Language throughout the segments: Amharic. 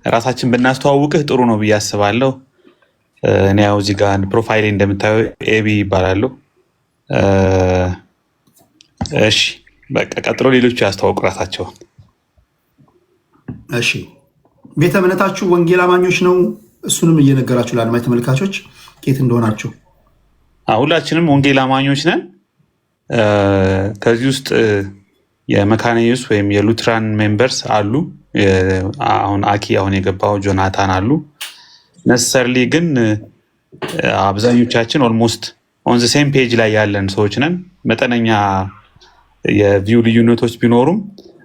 ራሳችን ብናስተዋውቅህ ጥሩ ነው ብዬ አስባለሁ። እኔ ያው እዚህ ጋር ፕሮፋይሌ እንደምታየው ኤቢ ይባላሉ። እሺ በቃ ቀጥሎ ሌሎቹ ያስተዋውቁ ራሳቸውን። እሺ ቤተ እምነታችሁ ወንጌል አማኞች ነው? እሱንም እየነገራችሁ ለአድማጭ ተመልካቾች የት እንደሆናችሁ። ሁላችንም ወንጌል አማኞች ነን። ከዚህ ውስጥ የመካነ ኢየሱስ ወይም የሉትራን ሜምበርስ አሉ። አሁን አሁን የገባው ጆናታን አሉ። ነሰሰርሊ ግን አብዛኞቻችን ኦልሞስት ኦን ዘ ሴም ፔጅ ላይ ያለን ሰዎች ነን። መጠነኛ የቪው ልዩነቶች ቢኖሩም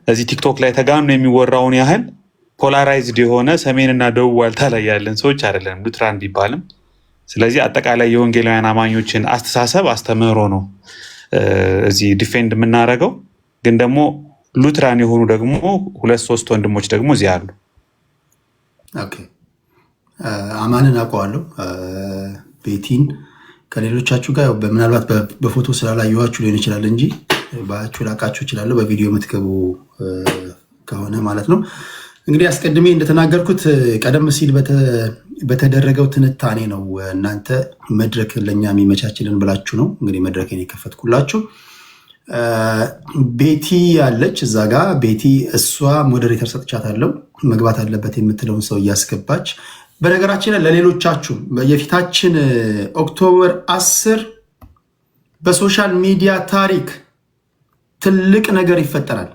እዚህ ቲክቶክ ላይ ተጋኑ የሚወራውን ያህል ፖላራይዝድ የሆነ ሰሜንና ደቡብ ዋልታ ላይ ያለን ሰዎች አይደለም ሉትራን ቢባልም። ስለዚህ አጠቃላይ የወንጌላውያን አማኞችን አስተሳሰብ አስተምህሮ ነው እዚህ ዲፌንድ የምናደርገው። ግን ደግሞ ሉትራን የሆኑ ደግሞ 2-3 ወንድሞች ደግሞ እዚህ አሉ። ኦኬ አማንን አውቀዋለሁ። ቤቲን ከሌሎቻችሁ ጋር ምናልባት በፎቶ ስላላየኋችሁ ሊሆን ይችላል እንጂ ባችሁ ላቃችሁ ይችላለሁ፣ በቪዲዮ የምትገቡ ከሆነ ማለት ነው። እንግዲህ አስቀድሜ እንደተናገርኩት ቀደም ሲል በተደረገው ትንታኔ ነው እናንተ መድረክ ለእኛ የሚመቻችልን ብላችሁ ነው እንግዲህ መድረክን የከፈትኩላችሁ። ቤቲ ያለች እዛ ጋ ቤቲ፣ እሷ ሞዴሬተር ሰጥቻታለሁ መግባት አለበት የምትለውን ሰው እያስገባች። በነገራችን ላይ ለሌሎቻችሁ የፊታችን ኦክቶበር 10 በሶሻል ሚዲያ ታሪክ ትልቅ ነገር ይፈጠራል።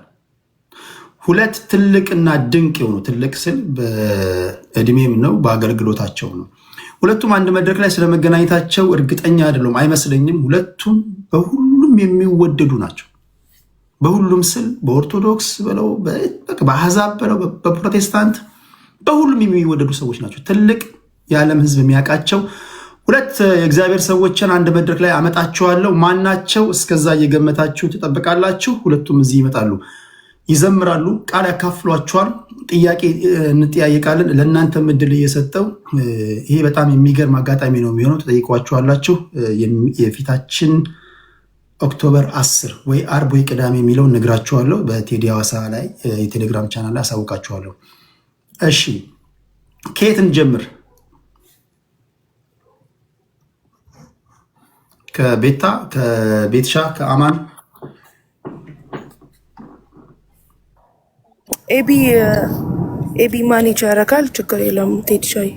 2 ትልቅና ድንቅ የሆኑ ትልቅ ስል በእድሜም ነው በአገልግሎታቸው ነው። ሁለቱም አንድ መድረክ ላይ ስለመገናኘታቸው እርግጠኛ አይደለም አይመስለኝም። ሁለቱም በሁሉም የሚወደዱ ናቸው። በሁሉም ስል በኦርቶዶክስ በለው በአሕዛብ በለው በፕሮቴስታንት በሁሉም የሚወደዱ ሰዎች ናቸው። ትልቅ የዓለም ሕዝብ የሚያውቃቸው 2 የእግዚአብሔር ሰዎችን አንድ መድረክ ላይ አመጣቸዋለሁ። ማናቸው? እስከዛ እየገመታችሁ ትጠብቃላችሁ። ሁለቱም እዚህ ይመጣሉ፣ ይዘምራሉ፣ ቃል ያካፍሏቸዋል፣ ጥያቄ እንጠያየቃለን። ለእናንተ ምድል እየሰጠው ይሄ በጣም የሚገርም አጋጣሚ ነው የሚሆነው። ተጠይቋችኋላችሁ። የፊታችን ኦክቶበር 10 ወይ አርብ ወይ ቅዳሜ የሚለውን ነግራችኋለሁ። በቴዲ ሐዋሳ ላይ የቴሌግራም ቻናል ላይ አሳውቃችኋለሁ። እሺ ከየት እንጀምር? ከቤታ፣ ከቤትሻ፣ ከአማን፣ ኤቢ ማኔጅ ያደርጋል። ችግር የለም ቴዲሻይ።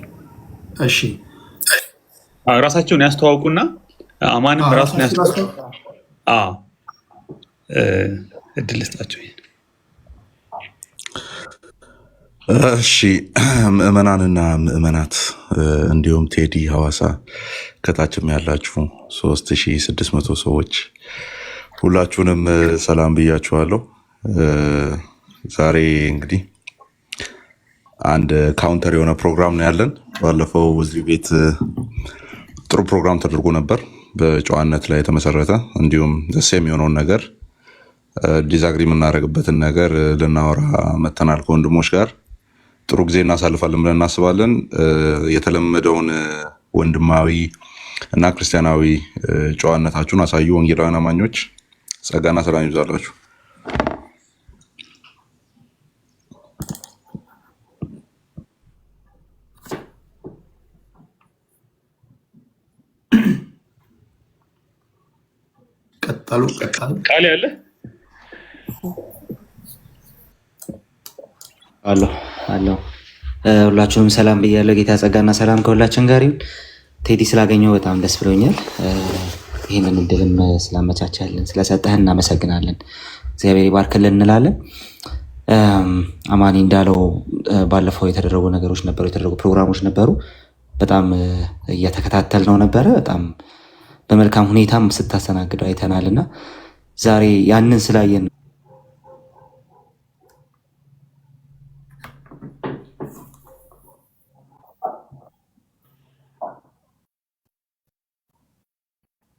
እሺ ራሳቸውን ያስተዋውቁና አማንም ራሱን ያስተዋውቁ። እድል ስጣቸው። እሺ ምዕመናንና ምዕመናት እንዲሁም ቴዲ ሐዋሳ ከታችም ያላችሁ 3600 ሰዎች ሁላችሁንም ሰላም ብያችኋለሁ። ዛሬ እንግዲህ አንድ ካውንተር የሆነ ፕሮግራም ነው ያለን። ባለፈው እዚህ ቤት ጥሩ ፕሮግራም ተደርጎ ነበር፣ በጨዋነት ላይ የተመሰረተ እንዲሁም ደስ የሚሆነውን ነገር ዲዛግሪ የምናደርግበትን ነገር ልናወራ መተናል ከወንድሞች ጋር። ጥሩ ጊዜ እናሳልፋለን ብለን እናስባለን። የተለመደውን ወንድማዊ እና ክርስቲያናዊ ጨዋነታችሁን አሳዩ። ወንጌላውያን አማኞች ጸጋና ሰላም ይብዛላችሁ። ቀጣሉ ቃል ያለ አሎ ሁላችሁንም ሰላም ብያለሁ። ጌታ ጸጋና ሰላም ከሁላችን ጋር ይሁን። ቴዲ ስላገኘው በጣም ደስ ብሎኛል። ይህንን እድልም ስላመቻቻለን ስለሰጠህን እናመሰግናለን። እግዚአብሔር ይባርክልን እንላለን። አማኒ እንዳለው ባለፈው የተደረጉ ነገሮች ነበሩ፣ የተደረጉ ፕሮግራሞች ነበሩ። በጣም እየተከታተል ነው ነበረ። በጣም በመልካም ሁኔታም ስታስተናግደው አይተናል እና ዛሬ ያንን ስላየን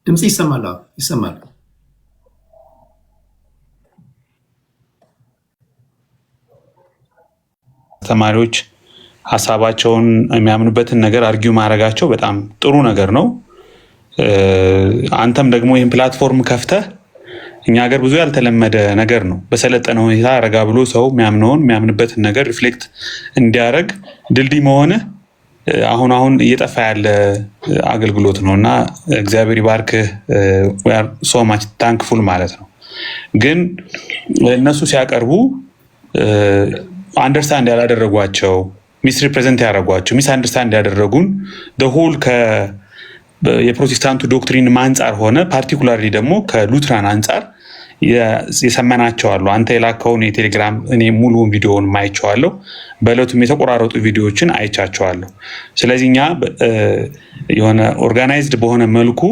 ድምጽ ይሰማል። ይሰማል። ተማሪዎች ሀሳባቸውን የሚያምኑበትን ነገር አርጊው ማድረጋቸው በጣም ጥሩ ነገር ነው። አንተም ደግሞ ይህን ፕላትፎርም ከፍተህ እኛ ሀገር ብዙ ያልተለመደ ነገር ነው። በሰለጠነ ሁኔታ ረጋ ብሎ ሰው የሚያምንበትን ነገር ሪፍሌክት እንዲያደርግ ድልድይ መሆንህ አሁን እየጠፋ ያለ አገልግሎት ነው እና እግዚአብሔር ይባርክህ። ሶ ማች ታንክፉል ማለት ነው። ግን እነሱ ሲያቀርቡ አንደርስታንድ ያላደረጓቸው ሚስ ሪፕሬዘንት ያደረጓቸው ሚስ አንደርስታንድ ያደረጉን ሆል የፕሮቴስታንቱ ዶክትሪን አንጻር ሆነ ፓርቲኩላርሊ ደግሞ ከሉትራን አንጻር የሰመናቸው አሉ። አንተ የላከውን የቴሌግራም እኔ ሙሉውን ቪዲዮውን አይቼዋለሁ። በእለቱም የተቆራረጡ ቪዲዮዎችን አይቻቸዋለሁ። ስለዚህ እኛ የሆነ ኦርጋናይዝድ በሆነ መልኩ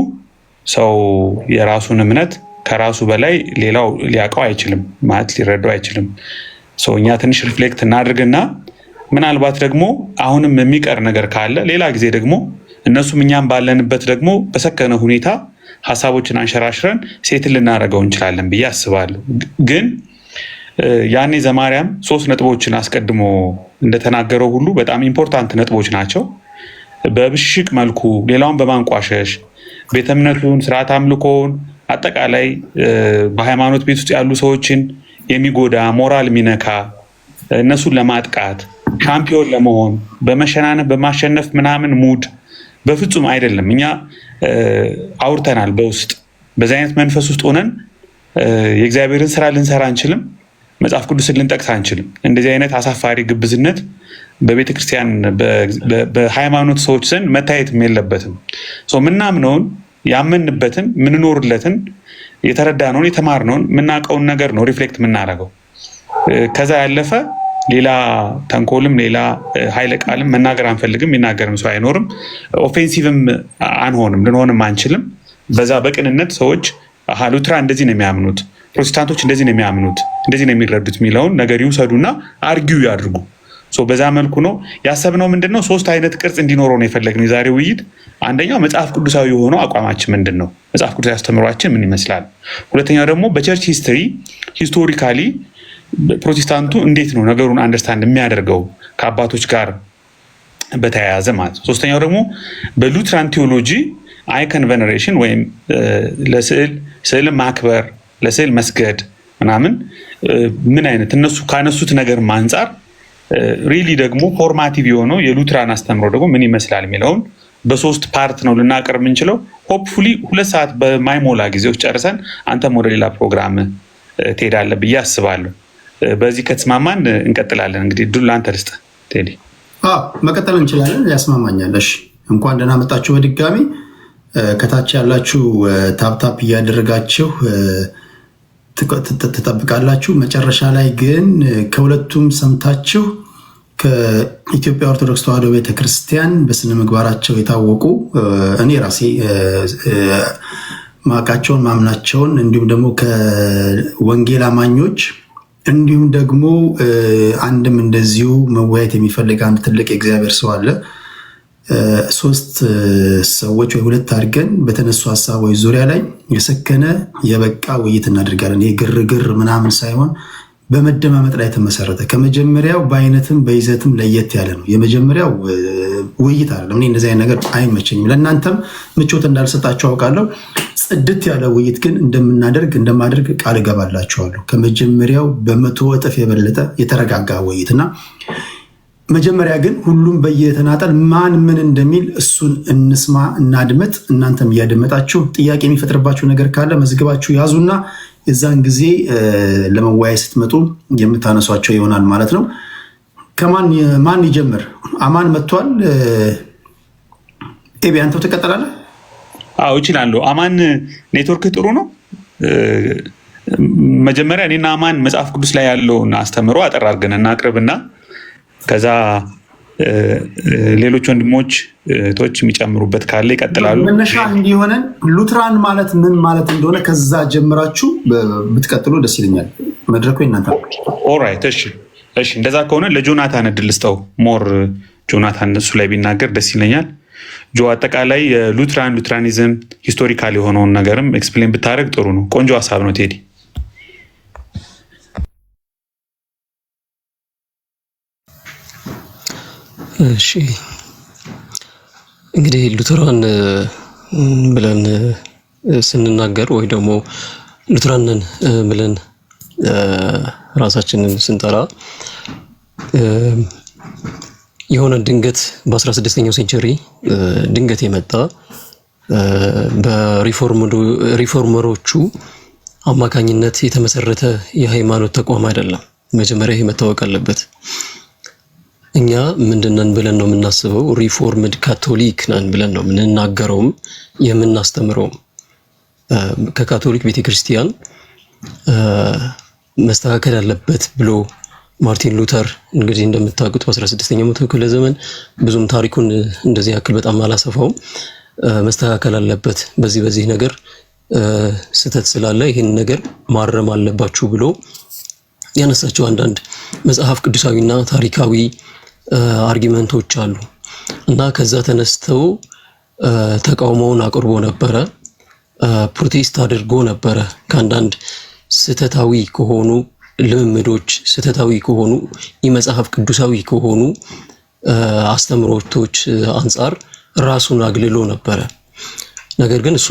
ሰው የራሱን እምነት ከራሱ በላይ ሌላው ሊያውቀው አይችልም ማለት ሊረዳው አይችልም። እኛ ትንሽ ሪፍሌክት እናድርግና ምናልባት ደግሞ አሁንም የሚቀር ነገር ካለ ሌላ ጊዜ ደግሞ እነሱም እኛም ባለንበት ደግሞ በሰከነ ሁኔታ ሀሳቦችን አንሸራሽረን ሴትን ልናደርገው እንችላለን ብዬ አስባለሁ። ግን ያኔ ዘማርያም 3 ነጥቦችን አስቀድሞ እንደተናገረው ሁሉ በጣም ኢምፖርታንት ነጥቦች ናቸው። በብሽቅ መልኩ ሌላውን በማንቋሸሽ ቤተ እምነቱን፣ ስርዓት አምልኮውን፣ አጠቃላይ በሃይማኖት ቤት ውስጥ ያሉ ሰዎችን የሚጎዳ ሞራል የሚነካ እነሱን ለማጥቃት ሻምፒዮን ለመሆን በመሸናነፍ በማሸነፍ ምናምን ሙድ በፍጹም አይደለም። እኛ አውርተናል በውስጥ በዚህ አይነት መንፈስ ውስጥ ሆነን የእግዚአብሔርን ስራ ልንሰራ አንችልም። መጽሐፍ ቅዱስን ልንጠቅስ አንችልም። እንደዚህ አይነት አሳፋሪ ግብዝነት በቤተክርስቲያን በሃይማኖት ሰዎች ዘንድ መታየትም የለበትም። ምናምነውን ያመንበትን ምንኖርለትን የተረዳነውን የተማርነውን የምናውቀውን ነገር ነው ሪፍሌክት የምናደርገው። ከዛ ያለፈ ሌላ ተንኮልም ሌላ ኃይለ ቃልም መናገር አንፈልግም። የሚናገርም ሰው አይኖርም። ኦፌንሲቭም አንሆንም ልንሆንም አንችልም። በዛ በቅንነት ሰዎች ሉትራ እንደዚህ ነው የሚያምኑት፣ ፕሮቴስታንቶች እንደዚህ ነው የሚያምኑት፣ እንደዚህ ነው የሚረዱት የሚለውን ነገር ይውሰዱና አርጊው ያድርጉ። በዛ መልኩ ነው ያሰብነው። ምንድነው 3 አይነት ቅርጽ እንዲኖረው ነው የፈለግነው የዛሬው ውይይት። አንደኛው መጽሐፍ ቅዱሳዊ የሆነው አቋማችን ምንድን ነው፣ መጽሐፍ ቅዱሳዊ አስተምህሯችን ምን ይመስላል። ሁለተኛው ደግሞ በቸርች ሂስቶሪካሊ ፕሮቴስታንቱ እንዴት ነው ነገሩን አንደርስታንድ የሚያደርገው ከአባቶች ጋር በተያያዘ ማለት ነው። ሶስተኛው ደግሞ በሉትራን ቴዎሎጂ አይከን ቬነሬሽን ወይም ስዕል ማክበር፣ ለስዕል መስገድ ምናምን ምን አይነት እነሱ ካነሱት ነገር አንጻር ሪሊ ደግሞ ፎርማቲቭ የሆነው የሉትራን አስተምሮ ደግሞ ምን ይመስላል የሚለውን በ3 ፓርት ነው ልናቀርብ የምንችለው። ሆፕፉሊ 2 ሰዓት በማይሞላ ጊዜ ውስጥ ጨርሰን አንተም ወደ ሌላ ፕሮግራም ትሄዳለህ ብዬ አስባለሁ። በዚህ ከተስማማን እንቀጥላለን። እንግዲህ እድሉ ለአንተ ልስጥ ቴዲ። መቀጠል እንችላለን። ያስማማኛል። እሺ፣ እንኳን ደህና መጣችሁ በድጋሚ። ከታች ያላችሁ ታፕታፕ እያደረጋችሁ ትጠብቃላችሁ። መጨረሻ ላይ ግን ከሁለቱም ሰምታችሁ ከኢትዮጵያ ኦርቶዶክስ ተዋሕዶ ቤተክርስቲያን በስነ ምግባራቸው የታወቁ እኔ ራሴ ማቃቸውን ማምናቸውን እንዲሁም ደግሞ ከወንጌል አማኞች እንዲሁም ደግሞ አንድም እንደዚሁ መወያየት የሚፈልግ አንድ ትልቅ የእግዚአብሔር ሰው አለ። 3 ሰዎች ወይ 2 አድርገን በተነሱ ሀሳቦች ዙሪያ ላይ የሰከነ የበቃ ውይይት እናደርጋለን። ይህ ግርግር ምናምን ሳይሆን በመደማመጥ ላይ የተመሰረተ ከመጀመሪያው በአይነትም በይዘትም ለየት ያለ ነው። የመጀመሪያው ውይይት አይደለም። እኔ እንደዚህ አይነት ነገር አይመቸኝም። ለእናንተም ምቾት እንዳልሰጣችሁ አውቃለሁ። ጽድት ያለ ውይይት ግን እንደማደርግ ቃል እገባላችኋለሁ። ከመጀመሪያው በ100 እጥፍ የበለጠ የተረጋጋ ውይይት እና መጀመሪያ ግን ሁሉም በየተናጠል ማን ምን እንደሚል እሱን እንስማ፣ እናድመጥ። እናንተም እያደመጣችሁ ጥያቄ የሚፈጥርባችሁ ነገር ካለ መዝግባችሁ ያዙና የዛን ጊዜ ለመወያየት ስትመጡ የምታነሷቸው ይሆናል ማለት ነው። ማን ይጀምር? አማን መጥቷል። ኤቢ አንተው ትቀጥላለህ? አዎ እችላለሁ። አማን ኔትወርክ ጥሩ ነው። መጀመሪያ እኔና አማን መጽሐፍ ቅዱስ ላይ ያለውን አስተምሮ አጠር አድርገን እናቅርብና ከዛ ሌሎች ወንድሞች እህቶች የሚጨምሩበት ካለ ይቀጥላሉ። መነሻ እንዲሆነን ሉትራን ማለት ምን ማለት እንደሆነ ከዛ ጀምራችሁ ብትቀጥሉ ደስ ይለኛል። መድረኩ እናንተ። ኦልራይት እሺ፣ እንደዛ ከሆነ ለጆናታን እድል ስጠው። ሞር ጆናታን እሱ ላይ ቢናገር ደስ ይለኛል። ጆ አጠቃላይ ሉትራኒዝም ሂስቶሪካል የሆነውን ነገርም ኤክስፕሌን ብታደርግ ጥሩ ነው። ቆንጆ ሀሳብ ነው ቴዲ። እሺ እንግዲህ ሉተራን ብለን ስንናገር ወይ ደግሞ ሉትራንን ብለን ራሳችንን ስንጠራ የሆነ ድንገት በ16ኛው ሴንቸሪ ድንገት የመጣ በሪፎርመሮቹ አማካኝነት የተመሰረተ የሃይማኖት ተቋም አይደለም። መጀመሪያ ይሄ መታወቅ አለበት። እኛ ምንድነን ብለን ነው የምናስበው? ሪፎርምድ ካቶሊክ ነን ብለን ነው የምንናገረውም የምናስተምረውም። ከካቶሊክ ቤተክርስቲያን መስተካከል አለበት ብሎ ማርቲን ሉተር እንግዲህ እንደምታውቁት በ16ኛው መቶ ክፍለ ዘመን ብዙም ታሪኩን እንደዚህ ያክል በጣም አላሰፋውም። መስተካከል አለበት በዚህ ነገር ስተት ስላለ ይሄን ነገር ማረም አለባችሁ ብሎ ያነሳቸው አንዳንድ መጽሐፍ ቅዱሳዊና ታሪካዊ አርጊመንቶች አሉ እና ከዛ ተነስተው ተቃውሞውን አቅርቦ ነበረ። ፕሮቴስት አድርጎ ነበረ ከአንዳንድ ስተታዊ ከሆኑ ልምምዶች፣ ስተታዊ ከሆኑ የመጽሐፍ ቅዱሳዊ ከሆኑ አስተምሮቶች አንፃር ራሱን አግልሎ ነበረ። ነገር ግን እሱ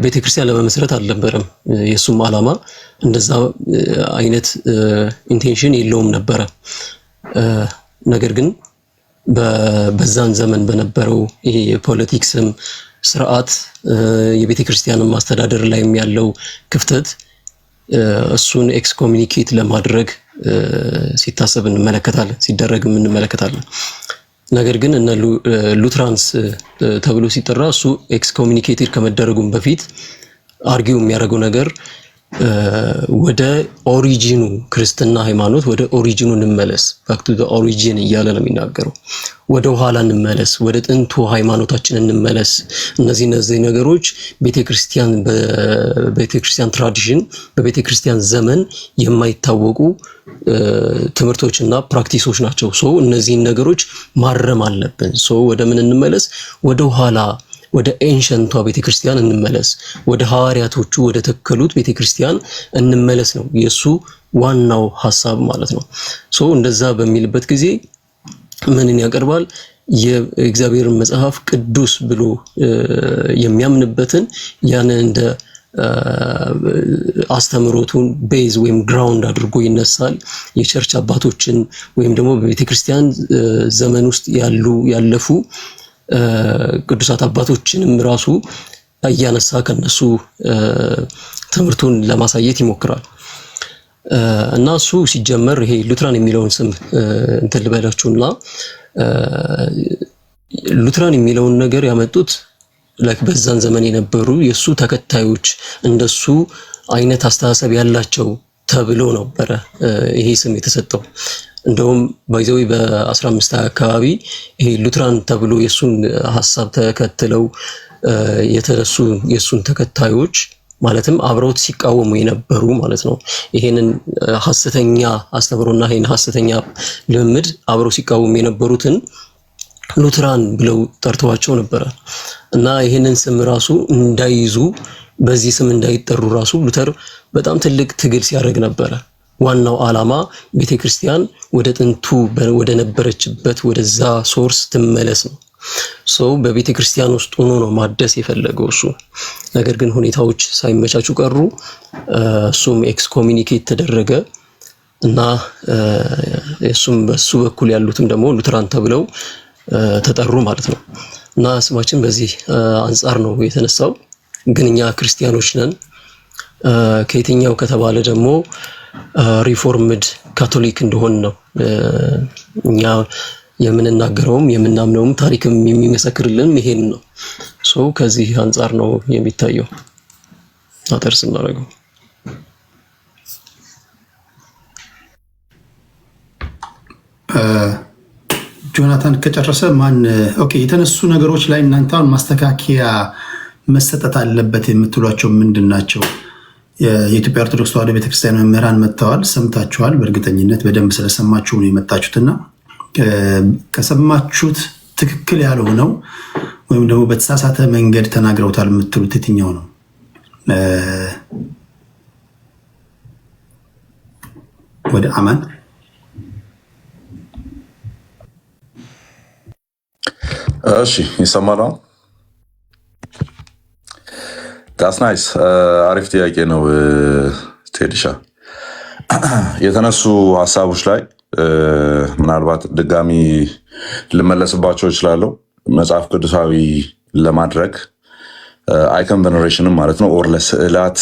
ቤተክርስቲያን ለመመስረት አልነበረም። የሱም ዓላማ እንደዛ አይነት ኢንቴንሽን የለውም ነበረ። ነገር ግን በዛን ዘመን በነበረው ይሄ የፖለቲክስም ስርዓት የቤተክርስቲያንን ማስተዳደር ላይም ያለው ክፍተት እሱን ኤክስኮሚኒኬት ለማድረግ ሲታሰብ እንመለከታለን፣ ሲደረግም እንመለከታለን። ነገር ግን እነ ሉትራንስ ተብሎ ሲጠራ እሱ ኤክስኮሚኒኬትድ ከመደረጉም በፊት አርጊው የሚያደርገው ነገር ወደ ኦሪጂኑ ክርስትና ሃይማኖት ወደ ኦሪጂኑ እንመለስ፣ ባክ ቱ ዘ ኦሪጂን እያለ ነው የሚናገረው። ወደ ኋላ እንመለስ፣ ወደ ጥንቱ ሃይማኖታችን እንመለስ። እነዚህ ነገሮች በቤተክርስቲያን ትራዲሽን በቤተክርስቲያን ዘመን የማይታወቁ ትምህርቶችና ፕራክቲሶች ናቸው። እነዚህን ነገሮች ማረም አለብን። ወደ ምን እንመለስ? ወደ ኋላ ወደ ኤንሸንቷ ቤተክርስቲያን እንመለስ፣ ወደ ሐዋርያቶቹ ወደ ተከሉት ቤተክርስቲያን እንመለስ ነው የሱ ዋናው ሐሳብ ማለት ነው። እንደዛ በሚልበት ጊዜ ምንን ያቀርባል? የእግዚአብሔርን መጽሐፍ ቅዱስ ብሎ የሚያምንበትን ያንን እንደ አስተምሮቱን ቤዝ ወይም ግራውንድ አድርጎ ይነሳል። የቸርች አባቶችን ወይም ደግሞ በቤተክርስቲያን ዘመን ውስጥ ያለፉ ቅዱሳት አባቶችንም ራሱ እያነሳ ከነሱ ትምህርቱን ለማሳየት ይሞክራል። እና እሱ ሲጀመር ይሄ ሉትራን የሚለውን ስም እንትን ልበላችሁና ሉትራን የሚለውን ነገር ያመጡት በዛን ዘመን የነበሩ የሱ ተከታዮች እንደሱ አይነት አስተሳሰብ ያላቸው ተብሎ ነበረ ይሄ ስም የተሰጠው። እንደውም ባይዘው በ15 አካባቢ ይሄ ሉትራን ተብሎ የሱን ሐሳብ ተከትለው የተነሱ የሱን ተከታዮች ማለትም አብረውት ሲቃወሙ የነበሩ ማለት ነው። ይሄንን ሐሰተኛ አስተምሮና ይሄን ሐሰተኛ ልምምድ አብረው ሲቃወሙ የነበሩትን ሉትራን ብለው ጠርተዋቸው ነበረ እና ይሄንን ስም ራሱ እንዳይዙ በዚህ ስም እንዳይጠሩ ራሱ ሉተር በጣም ትልቅ ትግል ሲያደርግ ነበረ። ዋናው ዓላማ ቤተክርስቲያን ወደ ጥንቱ ወደ ነበረችበት ወደዛ ሶርስ ትመለስ ነው። በቤተክርስቲያን ውስጥ ሆኖ ነው ማደስ የፈለገው እሱ። ነገር ግን ሁኔታዎች ሳይመቻቹ ቀሩ። እሱም ኤክስኮሚኒኬት ተደረገ እና እሱም በሱ በኩል ያሉትም ደግሞ ሉትራን ተብለው ተጠሩ ማለት ነው። እና ስማችን በዚህ አንፃር ነው የተነሳው። ግን እኛ ክርስቲያኖች ነን። ከየትኛው ከተባለ ደግሞ ሪፎርምድ ካቶሊክ እንደሆን ነው እኛ የምንናገረውም የምናምነውም ታሪክም የሚመሰክርልን ይሄን ነው። ከዚህ አንፃር ነው የሚታየው። አጠር ስናደርገው ጆናታን ከጨረሰ የተነሱ ነገሮች ላይ እናንተ አሁን ማስተካከያ መሰጠት አለበት የምትሏቸው ምንድን ናቸው? የኢትዮጵያ ኦርቶዶክስ ተዋሕዶ ቤተክርስቲያን መምህራን መጥተዋል፣ ሰምታችኋል። በእርግጠኝነት በደንብ ስለሰማችሁ ነው የመጣችሁትና ከሰማችሁት ትክክል ያልሆነው ወይም ደግሞ በተሳሳተ መንገድ ተናግረውታል የምትሉት የትኛው ነው? ወደ አማን እሺ፣ ይሰማል። ዳስ ናይስ። አሪፍ ጥያቄ ነው ቴዲሻ። የተነሱ ሀሳቦች ላይ ምናልባት ድጋሚ ልመለስባቸው እችላለሁ። መጽሐፍ ቅዱሳዊ ለማድረግ አይከን ቬነሬሽንም ማለት ነው ኦር ለስዕላት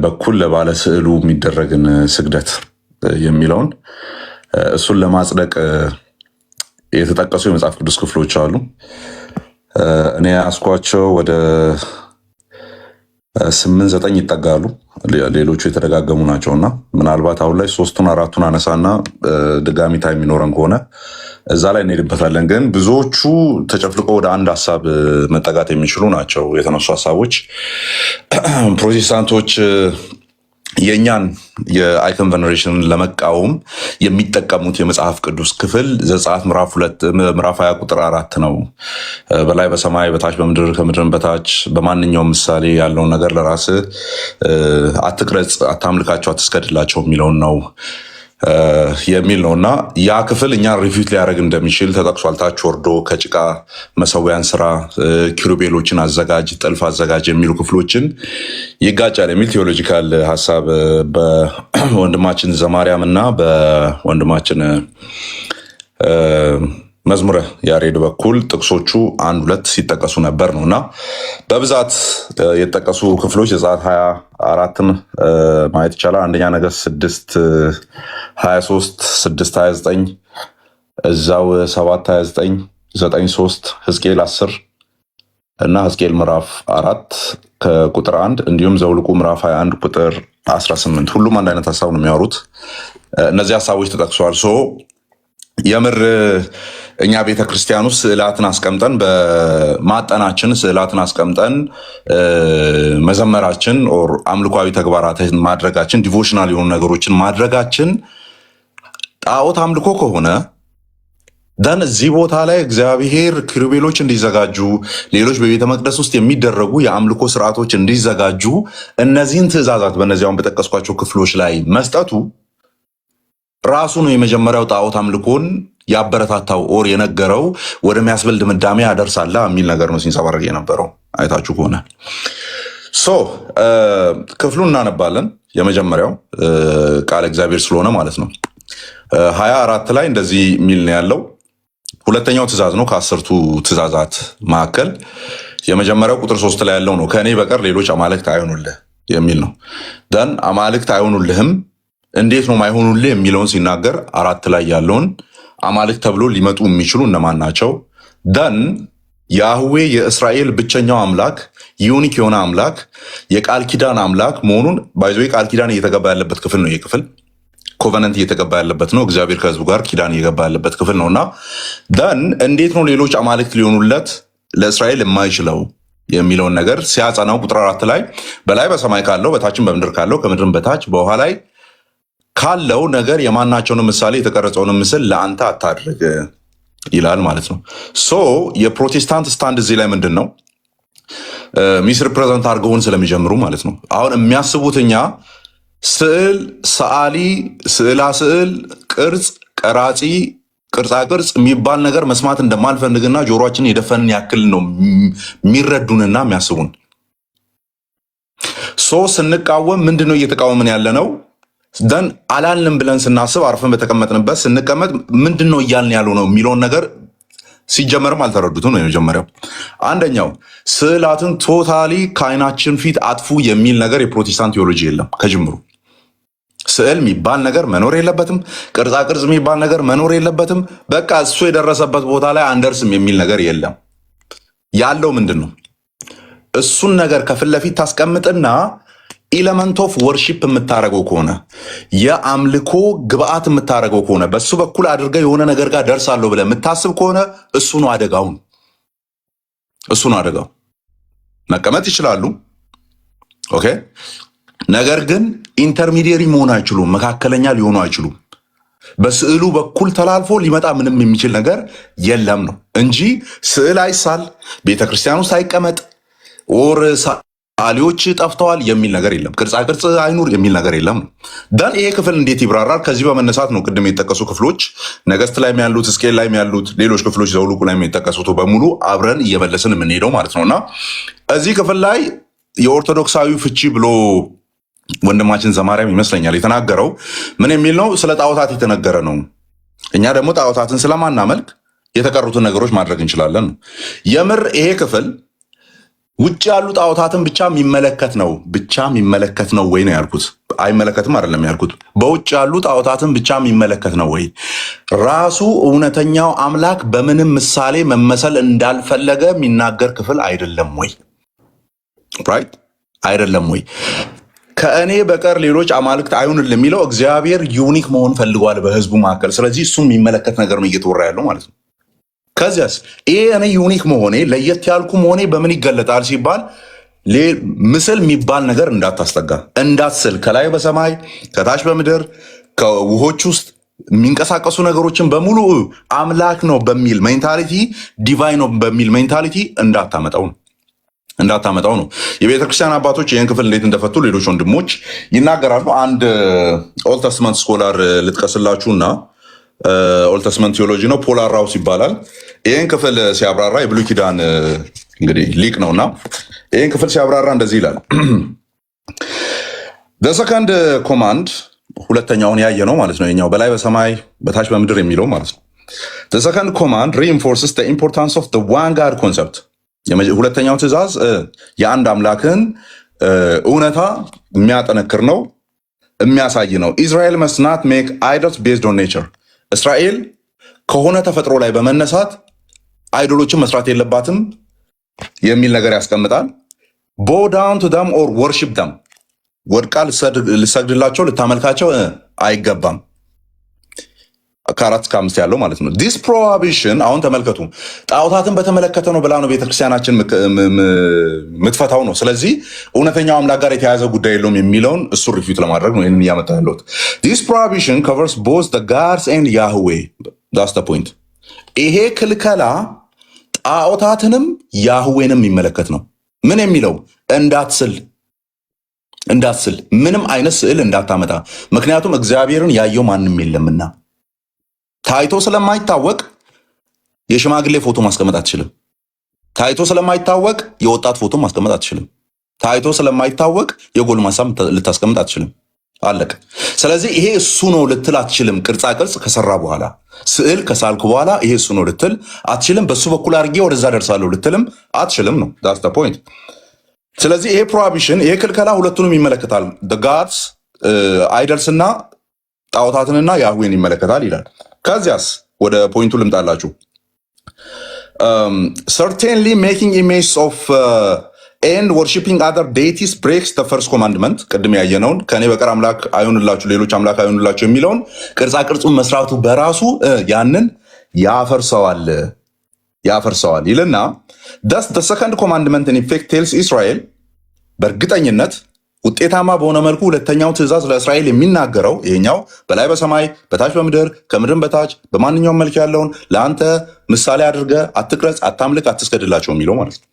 በኩል ለባለ ስዕሉ የሚደረግን ስግደት የሚለውን እሱን ለማጽደቅ የተጠቀሱ የመጽሐፍ ቅዱስ ክፍሎች አሉ። እኔ ያስኳቸው ወደ 8-9 ይጠጋሉ። ሌሎቹ የተደጋገሙ ናቸው እና ምናልባት አሁን ላይ 3-4 አነሳና ድጋሚ ታይም የሚኖረን ከሆነ እዛ ላይ እንሄድበታለን። ግን ብዙዎቹ ተጨፍልቆ ወደ አንድ ሀሳብ መጠጋት የሚችሉ ናቸው የተነሱ ሀሳቦች። ፕሮቴስታንቶች የእኛን የአይከን ቬነሬሽንን ለመቃወም የሚጠቀሙት የመጽሐፍ ቅዱስ ክፍል ዘጸአት ምዕራፍ 20 ቁጥር 4 ነው። በላይ በሰማይ በታች በምድር ከምድርን በታች በማንኛውም ምሳሌ ያለውን ነገር ለራስህ አትቅረጽ፣ አታምልካቸው፣ አትስገድላቸው የሚለውን ነው የሚል ነው እና ያ ክፍል እኛን ሪፊት ሊያደርግ እንደሚችል ተጠቅሷል። ታች ወርዶ ከጭቃ መሰዊያን ስራ፣ ኪሩቤሎችን አዘጋጅ፣ ጥልፍ አዘጋጅ የሚሉ ክፍሎችን ይጋጫል የሚል ቴዎሎጂካል ሀሳብ በወንድማችን ዘማርያም እና በወንድማችን መዝሙረ ያሬድ በኩል ጥቅሶቹ 1-2 ሲጠቀሱ ነበር ነው እና በብዛት የተጠቀሱ ክፍሎች ዘጸአት 24ን ማየት ይቻላል። አንደኛ ነገሥት 6:23 6:29 እዛው 7:29 9:3 ሕዝቅኤል 10 እና ሕዝቅኤል ምዕራፍ 4 ከቁጥር 1 እንዲሁም ዘውልቁ ምዕራፍ 21 ቁጥር 18 ሁሉም አንድ አይነት ሀሳብ ነው የሚያወሩት። እነዚህ ሀሳቦች ተጠቅሰዋል። የምር እኛ ቤተክርስቲያን ውስጥ ስዕላትን አስቀምጠን በማጠናችን ስዕላትን አስቀምጠን መዘመራችን ኦር አምልኳዊ ተግባራትን ማድረጋችን ዲቮሽናል የሆኑ ነገሮችን ማድረጋችን ጣዖት አምልኮ ከሆነ ደን እዚህ ቦታ ላይ እግዚአብሔር ኪሩቤሎች እንዲዘጋጁ፣ ሌሎች በቤተ መቅደስ ውስጥ የሚደረጉ የአምልኮ ስርዓቶች እንዲዘጋጁ እነዚህን ትእዛዛት በእነዚያውን በጠቀስኳቸው ክፍሎች ላይ መስጠቱ ራሱ ነው የመጀመሪያው ጣዖት አምልኮን ያበረታታው ኦር የነገረው ወደሚያስበል ድምዳሜ ያደርሳላ የሚል ነገር ነው ሲንጸባረቅ የነበረው አይታችሁ ከሆነ። ክፍሉን እናነባለን። የመጀመሪያው ቃል እግዚአብሔር ስለሆነ ማለት ነው 24 ላይ እንደዚህ የሚል ነው ያለው። ሁለተኛው ትእዛዝ ነው ከ10ቱ ትእዛዛት መካከል። የመጀመሪያው ቁጥር 3 ላይ ያለው ነው ከእኔ በቀር ሌሎች አማልክት አይሆኑልህ የሚል ነው። ደን አማልክት አይሆኑልህም እንዴት ነው ማይሆኑልህ የሚለውን ሲናገር 4 ላይ ያለውን አማልክት ተብሎ ሊመጡ የሚችሉ እነማን ናቸው? ደን ያህዌ የእስራኤል ብቸኛው አምላክ ዩኒክ የሆነ አምላክ የቃል ኪዳን አምላክ መሆኑን ባይዞ ቃል ኪዳን እየተገባ ያለበት ክፍል ነው። ይህ ክፍል ኮቨነንት እየተገባ ያለበት ነው። እግዚአብሔር ከህዝቡ ጋር ኪዳን እየገባ ያለበት ክፍል ነውና ደን እንዴት ነው ሌሎች አማልክት ሊሆኑለት ለእስራኤል የማይችለው የሚለውን ነገር ሲያጸናው ቁጥር 4 ላይ በላይ በሰማይ ካለው በታችም በምድር ካለው ከምድርም በታች በውሃ ላይ ካለው ነገር የማናቸውን ምሳሌ የተቀረጸውን ምስል ለአንተ አታድርግ ይላል ማለት ነው። የፕሮቴስታንት ስታንድ እዚህ ላይ ምንድን ነው? ሚስ ሪፕሬዘንት አድርገውን ስለሚጀምሩ ማለት ነው። አሁን የሚያስቡት እኛ ስዕል ሰዓሊ፣ ስዕላ ስዕል፣ ቅርጽ ቀራጺ፣ ቅርጻ ቅርጽ የሚባል ነገር መስማት እንደማንፈልግና ጆሮአችንን የደፈንን ያክል ነው የሚረዱንና የሚያስቡን። ስንቃወም ምንድነው እየተቃወምን ያለ ነው? ደን አላልንም ብለን ስናስብ አርፈን በተቀመጥንበት ስንቀመጥ ምንድን ነው እያልን ያለው ነው የሚለውን ነገር ሲጀመርም አልተረዱትም ነው የመጀመሪያው። አንደኛው ስዕላትን ቶታሊ ከዓይናችን ፊት አጥፉ የሚል ነገር የፕሮቴስታንት ቴዎሎጂ የለም ከጅምሩ። ስዕል የሚባል ነገር መኖር የለበትም። ቅርጻ ቅርጽ የሚባል ነገር መኖር የለበትም። በቃ እሱ የደረሰበት ቦታ ላይ አንደርስም የሚል ነገር የለም። ያለው ምንድን ነው? እሱን ነገር ከፊት ለፊት ታስቀምጥና ኢለመንት ኦፍ ወርሺፕ የምታደርገው ከሆነ የአምልኮ ግብአት የምታደርገው ከሆነ በሱ በኩል አድርገህ የሆነ ነገር ጋር ደርሳለሁ ብለህ የምታስብ ከሆነ እሱ ነው አደጋውን። እሱ ነው አደጋው። መቀመጥ ይችላሉ፣ ኦኬ። ነገር ግን ኢንተርሚዲየሪ መሆን አይችሉም፣ መካከለኛ ሊሆኑ አይችሉም። በስዕሉ በኩል ተላልፎ ሊመጣ ምንም የሚችል ነገር የለም ነው እንጂ ስዕል አይሳል፣ ቤተክርስቲያን ውስጥ አይቀመጥ ኦር አሊዎች ጠፍተዋል የሚል ነገር የለም። ቅርጻ ቅርጽ አይኑር የሚል ነገር የለም። ደን ይሄ ክፍል እንዴት ይብራራል? ከዚህ በመነሳት ነው ቅድም የተጠቀሱ ክፍሎች ነገስት ላይ ያሉት፣ ሕዝቅኤል ላይ ያሉት፣ ሌሎች ክፍሎች ዘውልቁ ላይ የተጠቀሱት በሙሉ አብረን እየመለስን የምንሄደው ማለት ነውና እዚህ ክፍል ላይ የኦርቶዶክሳዊ ፍቺ ብሎ ወንድማችን ዘማርያም ይመስለኛል የተናገረው ምን የሚል ነው? ስለ ጣዖታት የተነገረ ነው። እኛ ደግሞ ጣዖታትን ስለማናመልክ የተቀሩትን ነገሮች ማድረግ እንችላለን። የምር ይሄ ክፍል ውጭ ያሉ ጣዖታትን ብቻ የሚመለከት ነው ወይ ነው ያልኩት። አይመለከትም አይደለም ያልኩት። በውጭ ያሉ ጣዖታትን ብቻ የሚመለከት ነው ወይ? ራሱ እውነተኛው አምላክ በምንም ምሳሌ መመሰል እንዳልፈለገ የሚናገር ክፍል አይደለም ወይ? ራይት አይደለም ወይ? ከእኔ በቀር ሌሎች አማልክት አይሁንልህ የሚለው እግዚአብሔር ዩኒክ መሆን ፈልጓል በህዝቡ መካከል። ስለዚህ እሱን የሚመለከት ነገር ነው እየተወራ ያለው ማለት ነው። ከዚያስ ይሄ እኔ ዩኒክ መሆኔ ለየት ያልኩ መሆኔ በምን ይገለጣል ሲባል ምስል የሚባል ነገር እንዳታስጠጋ እንዳትስል፣ ከላይ በሰማይ ከታች በምድር ከውሆች ውስጥ የሚንቀሳቀሱ ነገሮችን በሙሉ አምላክ ነው በሚል ሜንታሊቲ ዲቫይን ነው በሚል ሜንታሊቲ እንዳታመጣው ነው። የቤተክርስቲያን አባቶች ይህን ክፍል እንዴት እንደፈቱ ሌሎች ወንድሞች ይናገራሉ። አንድ ኦልድ ተስትመንት ስኮላር ልጥቀስላችሁና ኦልድ ተስትመንት ቴዎሎጂ ነው፣ ፖል አራውስ ይባላል። ይህን ክፍል ሲያብራራ የብሉይ ኪዳን እንግዲህ ሊቅ ነውና ይህን ክፍል ሲያብራራ እንደዚህ ይላል። ሰከንድ ኮማንድ ሁለተኛውን ያየ ነው ማለት ነው። የኛው በላይ በሰማይ በታች በምድር የሚለው ማለት ነው። ሰከንድ ኮማንድ ሪኢንፎርስስ ዘ ኢምፖርታንስ ኦፍ ዘ ዋን ጋድ ኮንሰፕት። ሁለተኛው ትእዛዝ የአንድ አምላክን እውነታ የሚያጠነክር ነው፣ የሚያሳይ ነው። ኢዝራኤል መስት ናት ሜክ አይዶልስ ቤዝድ ኦን ኔቸር። እስራኤል ከሆነ ተፈጥሮ ላይ በመነሳት አይዶሎችን መስራት የለባትም የሚል ነገር ያስቀምጣል። ቦው ዳውን ቱ ደም ኦር ወርሺፕ ደም፣ ወድቃ ልሰግድላቸው ልታመልካቸው አይገባም። ከ4 እስከ 5 ያለው ማለት ነው። ዲስ ፕሮሂቢሽን አሁን ተመልከቱ፣ ጣዖታትን በተመለከተ ነው ብላ ነው ቤተክርስቲያናችን የምትፈታው ነው። ስለዚህ እውነተኛው አምላክ ጋር የተያያዘ ጉዳይ የለውም የሚለውን እሱ ሪፊዩት ለማድረግ ነው ይህንን እያመጣ ያለሁት። ዲስ ፕሮሂቢሽን ኮቨርስ ቦዝ ዘ ጋድስ ኤንድ ያህዌ ዳትስ ዘ ፖይንት። ይሄ ክልከላ ጣዖታትንም ያህዌንም የሚመለከት ነው። ምን የሚለው? እንዳትስል፣ ምንም አይነት ስዕል እንዳታመጣ፣ ምክንያቱም እግዚአብሔርን ያየው ማንም የለምና። ታይቶ ስለማይታወቅ የሽማግሌ ፎቶ ማስቀመጥ አትችልም። ታይቶ ስለማይታወቅ የወጣት ፎቶ ማስቀመጥ አትችልም። ታይቶ ስለማይታወቅ የጎልማሳ ልታስቀምጥ አትችልም። አለቀ። ስለዚህ ይሄ እሱ ነው ልትል አትችልም። ቅርጻ ቅርጽ ከሰራ በኋላ ስዕል ከሳልኩ በኋላ ይሄ እሱ ነው ልትል አትችልም። በሱ በኩል አድርጌ ወደዛ ደርሳለሁ ልትልም አትችልም ነው። ዳትስ ዘ ፖይንት። ስለዚህ ይሄ ፕሮሂቢሽን ይሄ ክልከላ ሁለቱንም ይመለከታል። ጋድስ አይደልስና ጣዖታትንና ያህዌን ይመለከታል ይላል። ከዚያስ ወደ ፖይንቱ ልምጣላችሁ። ሰርቴንሊ ሜኪንግ ኢሜጅስ ኦፍ ኤንድ ወርሺፒንግ አዘር ዴይቲስ ብሬክስ ዘ ፈርስት ኮማንድመንት። ቅድም ያየነውን ከእኔ በቀር አምላክ አይሆንላችሁ፣ ሌሎች አምላክ አይሆንላችሁ የሚለውን ቅርጻ ቅርጹን መስራቱ በራሱ ያንን ያፈርሰዋል ይልና ዳስ ዘ ሰከንድ ኮማንድመንት ኢን ኢፌክት ቴልስ ኢስራኤል። በእርግጠኝነት ውጤታማ በሆነ መልኩ ሁለተኛው ትእዛዝ ለእስራኤል የሚናገረው ይሄኛው በላይ በሰማይ በታች በምድር ከምድርም በታች በማንኛውም መልክ ያለውን ለአንተ ምሳሌ አድርገ አትቅረጽ፣ አታምልክ፣ አትስገድላቸው የሚለው ማለት ነው።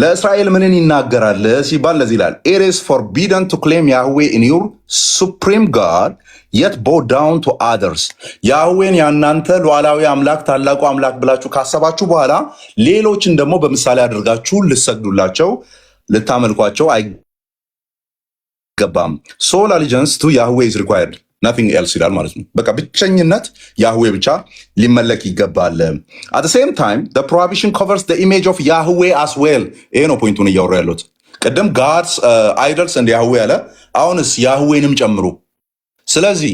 ለእስራኤል ምንን ይናገራል ሲባል ለዚህ ይላል it is forbidden to claim Yahweh in your supreme God yet bow down to others። ያህዌን ያናንተ ሉዓላዊ አምላክ ታላቁ አምላክ ብላችሁ ካሰባችሁ በኋላ ሌሎችን ደግሞ በምሳሌ አድርጋችሁ ልትሰግዱላቸው ልታመልኳቸው አይገባም። sole allegiance to Yahweh is required, nothing else ይላል ማለት ነው። በቃ ብቸኝነት ያህዌ ብቻ ሊመለክ ይገባል። at the same time the prohibition covers the image of Yahweh as well። ይሄ ነው ፖይንቱን እያወራ ያሉት። ቅድም gods idols and Yahweh አለ፣ አሁንስ ያህዌንም ጨምሩ። ስለዚህ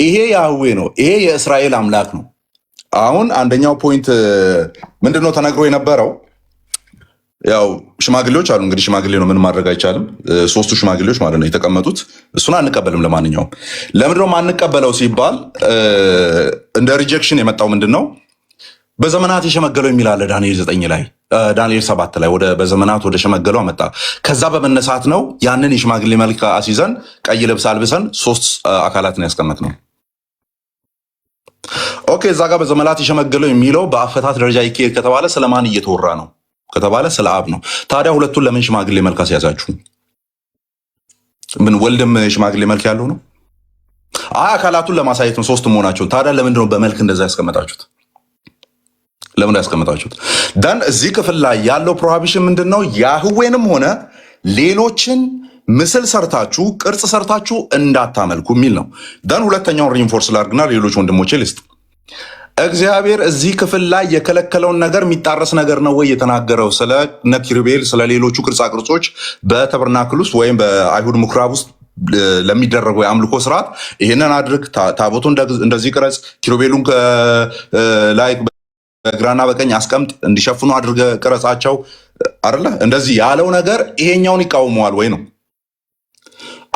ይሄ ያህዌ ነው፣ ይሄ የእስራኤል አምላክ ነው። አሁን አንደኛው ፖይንት ምንድነው ተነግሮ የነበረው? ያው ሽማግሌዎች አሉ። እንግዲህ ሽማግሌ ነው፣ ምን ማድረግ አይቻልም። 3ቱ ሽማግሌዎች ማለት ነው የተቀመጡት። እሱን አንቀበልም። ለማንኛውም ለምንድነው ማንቀበለው ሲባል እንደ ሪጀክሽን የመጣው ምንድነው? በዘመናት የሸመገለው የሚል አለ ዳንኤል 9 ላይ ዳንኤል 7 ላይ በዘመናት ወደ ሸመገለው አመጣ። ከዛ በመነሳት ነው ያንን የሽማግሌ መልክ አስይዘን ቀይ ልብስ አልብሰን 3 አካላትን ያስቀመጥነው። ኦኬ፣ እዛ ጋር በዘመናት የሸመገለው የሚለው በአፈታት ደረጃ ይካሄድ ከተባለ ስለማን እየተወራ ነው ከተባለ ስለ አብ ነው። ታዲያ ሁለቱን ለምን ሽማግሌ መልክ አስያዛችሁ? ምን ወልድም ሽማግሌ መልክ ያለው ነው? አካላቱን ለማሳየት ነው 3 መሆናቸውን። ታዲያ ለምንድን ነው በመልክ እንደዛ ያስቀመጣችሁት? ለምን ያስቀምጣችሁት? ደን እዚህ ክፍል ላይ ያለው ፕሮሃቢሽን ምንድነው? ያህዌንም ሆነ ሌሎችን ምስል ሰርታችሁ ቅርጽ ሰርታችሁ እንዳታመልኩ የሚል ነው። ደን ሁለተኛውን ሪንፎርስ ላድርግና ሌሎች ወንድሞቼ ልስጥ። እግዚአብሔር እዚህ ክፍል ላይ የከለከለውን ነገር የሚጣረስ ነገር ነው ወይ የተናገረው? ስለ ኪሩቤል ስለ ሌሎቹ ቅርጻ ቅርጾች በተበርናክል ውስጥ ወይም በአይሁድ ምኩራብ ውስጥ ለሚደረገው የአምልኮ ስርዓት ይህንን አድርግ፣ ታቦቱ እንደዚህ ቅረጽ፣ ኪሩቤሉን ላይ በግራና በቀኝ አስቀምጥ፣ እንዲሸፍኑ አድርገ ቅረጻቸው አይደለ? እንደዚህ ያለው ነገር ይሄኛውን ይቃወመዋል ወይ ነው?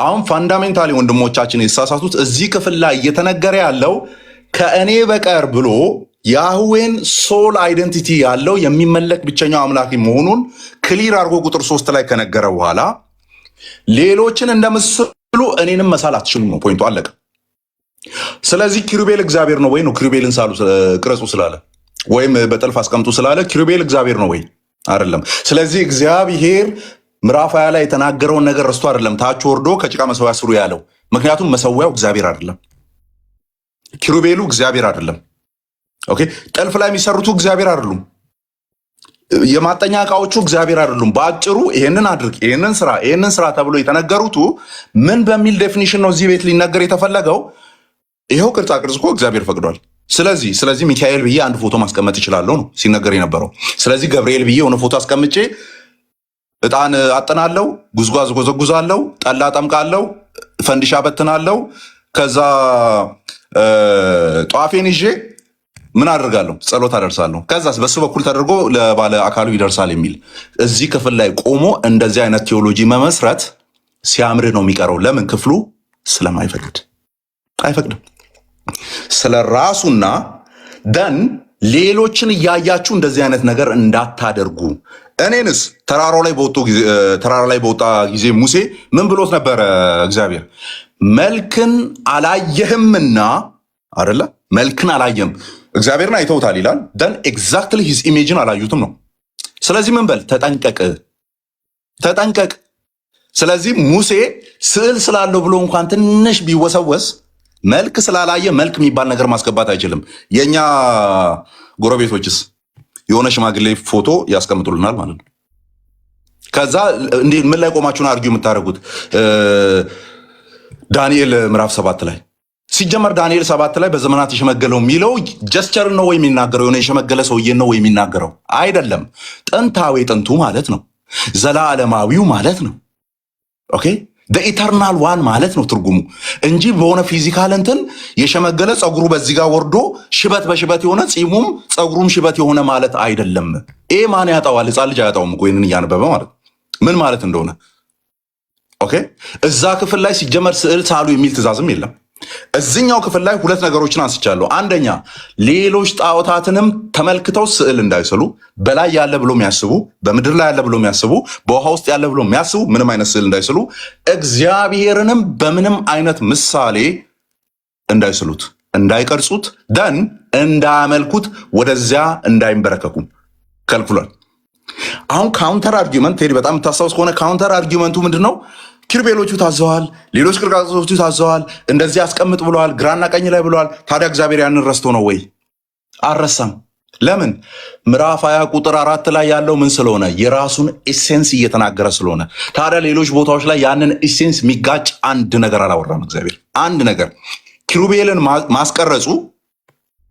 አሁን ፋንዳሜንታሊ ወንድሞቻችን የተሳሳቱት እዚህ ክፍል ላይ እየተነገረ ያለው ከእኔ በቀር ብሎ ያህዌን ሶል አይደንቲቲ ያለው የሚመለክ ብቸኛው አምላክ መሆኑን ክሊር አድርጎ ቁጥር 3 ላይ ከነገረ በኋላ ሌሎችን እንደምስሉ እኔንም መሳል አትችሉም ነው ፖይንቱ፣ አለቀ። ስለዚህ ኪሩቤል እግዚአብሔር ነው ወይ ነው? ኪሩቤልን ሳሉ ቅረጹ ስላለ ወይም በጥልፍ አስቀምጡ ስላለ ኪሩቤል እግዚአብሔር ነው ወይ? አይደለም። ስለዚህ እግዚአብሔር ምዕራፍ 20 ላይ የተናገረውን ነገር ረስቶ አይደለም ታች ወርዶ ከጭቃ መሰዊያ ስሩ ያለው። ምክንያቱም መሰዊያው እግዚአብሔር አይደለም፣ ኪሩቤሉ እግዚአብሔር አይደለም። ኦኬ፣ ጥልፍ ላይ የሚሰሩት እግዚአብሔር አይደሉም፣ የማጠኛ እቃዎቹ እግዚአብሔር አይደሉም። በአጭሩ ይሄንን አድርግ፣ ይሄንን ስራ ተብሎ የተነገሩት ምን በሚል ዴፊኒሽን ነው እዚህ ቤት ሊነገር የተፈለገው? ይሄው ቅርጻ ቅርጽ እኮ እግዚአብሔር ፈቅዷል። ስለዚህ ሚካኤል ብዬ አንድ ፎቶ ማስቀመጥ እችላለሁ ነው ሲነገር የነበረው። ስለዚህ ገብርኤል ብዬ የሆነ ፎቶ አስቀምጬ እጣን አጥናለሁ፣ ጉዝጓዝ ጎዘጉዛለሁ፣ ጠላ ጠምቃለሁ፣ ፈንዲሻ በትናለሁ፣ ከዛ ጧፌን ይዤ ምን አደርጋለሁ? ጸሎት አደርሳለሁ። ከዛስ በሱ በኩል ተደርጎ ለባለ አካሉ ይደርሳል የሚል እዚህ ክፍል ላይ ቆሞ እንደዚህ አይነት ቴዎሎጂ መመስረት ሲያምር ነው የሚቀረው። ለምን? ክፍሉ ስለማይፈቅድ አይፈቅድም። ስለ ራሱና ደን ሌሎችን እያያችሁ እንደዚህ አይነት ነገር እንዳታደርጉ። እኔንስ ተራራ ላይ በወጣ ጊዜ ሙሴ ምን ብሎት ነበረ? እግዚአብሔር መልክን አላየህምና አይደለ? መልክን አላየህም፣ እግዚአብሔርን አይተውታል ይላል። ደን ኤግዛክትሊ ሂዝ ኢሜጅን አላዩትም ነው። ስለዚህ ምን በል? ተጠንቀቅ። ስለዚህ ሙሴ ስዕል ስላለው ብሎ እንኳን ትንሽ ቢወሰወስ መልክ ስላላየ መልክ የሚባል ነገር ማስገባት አይችልም። የኛ ጎረቤቶችስ የሆነ ሽማግሌ ፎቶ ያስቀምጡልናል ማለት ነው። ከዛ ምን ላይ ቆማችሁን አርጊው የምታደርጉት? ዳንኤል ምዕራፍ 7 ላይ ሲጀመር ዳንኤል 7 ላይ በዘመናት የሸመገለው የሚለው ጀስቸር ነው ወይ የሚናገረው? የሆነ የሸመገለ ሰውዬ ነው ወይ የሚናገረው? አይደለም። ጥንቱ ማለት ነው። ዘላለማዊው ማለት ነው። ኦኬ ኢተርናል ዋን ማለት ነው ትርጉሙ እንጂ በሆነ ፊዚካል እንትን የሸመገለ ፀጉሩ በዚህ ጋር ወርዶ ሽበት በሽበት የሆነ ፂሙም ፀጉሩም ሽበት የሆነ ማለት አይደለም። ይሄ ማን ያጣዋል? ሕፃን ልጅ አያጣውም እኮ ይህንን እያነበበ ማለት ምን ማለት እንደሆነ። ኦኬ እዛ ክፍል ላይ ሲጀመር ስዕል ሳሉ የሚል ትእዛዝም የለም። እዚኛው ክፍል ላይ ሁለት ነገሮችን አንስቻለሁ። አንደኛ ሌሎች ጣዖታትንም ተመልክተው ስዕል እንዳይስሉ፣ በላይ ያለ ብሎ የሚያስቡ፣ በምድር ላይ ያለ ብሎ የሚያስቡ፣ በውሃ ውስጥ ያለ ብሎ የሚያስቡ ምንም አይነት ስዕል እንዳይስሉ፣ እግዚአብሔርንም በምንም አይነት ምሳሌ እንዳይስሉት፣ እንዳይቀርጹት፣ ደን እንዳያመልኩት፣ ወደዚያ እንዳይንበረከኩ ከልክሏል። አሁን ካውንተር አርጊመንት ቴዲ በጣም የምታስታውስ ከሆነ ካውንተር አርጊመንቱ ምንድን ነው? ኪሩቤሎቹ ታዘዋል፣ ሌሎች ቅርጻቅርጾቹ ታዘዋል፣ እንደዚህ አስቀምጥ ብለዋል፣ ግራና ቀኝ ላይ ብለዋል። ታዲያ እግዚአብሔር ያንን ረስቶ ነው ወይ? አልረሳም። ለምን? ምዕራፍ 20 ቁጥር 4 ላይ ያለው ምን ስለሆነ? የራሱን ኤሴንስ እየተናገረ ስለሆነ። ታዲያ ሌሎች ቦታዎች ላይ ያንን ኤሴንስ የሚጋጭ አንድ ነገር አላወራም እግዚአብሔር። አንድ ነገር ኪሩቤልን ማስቀረጹ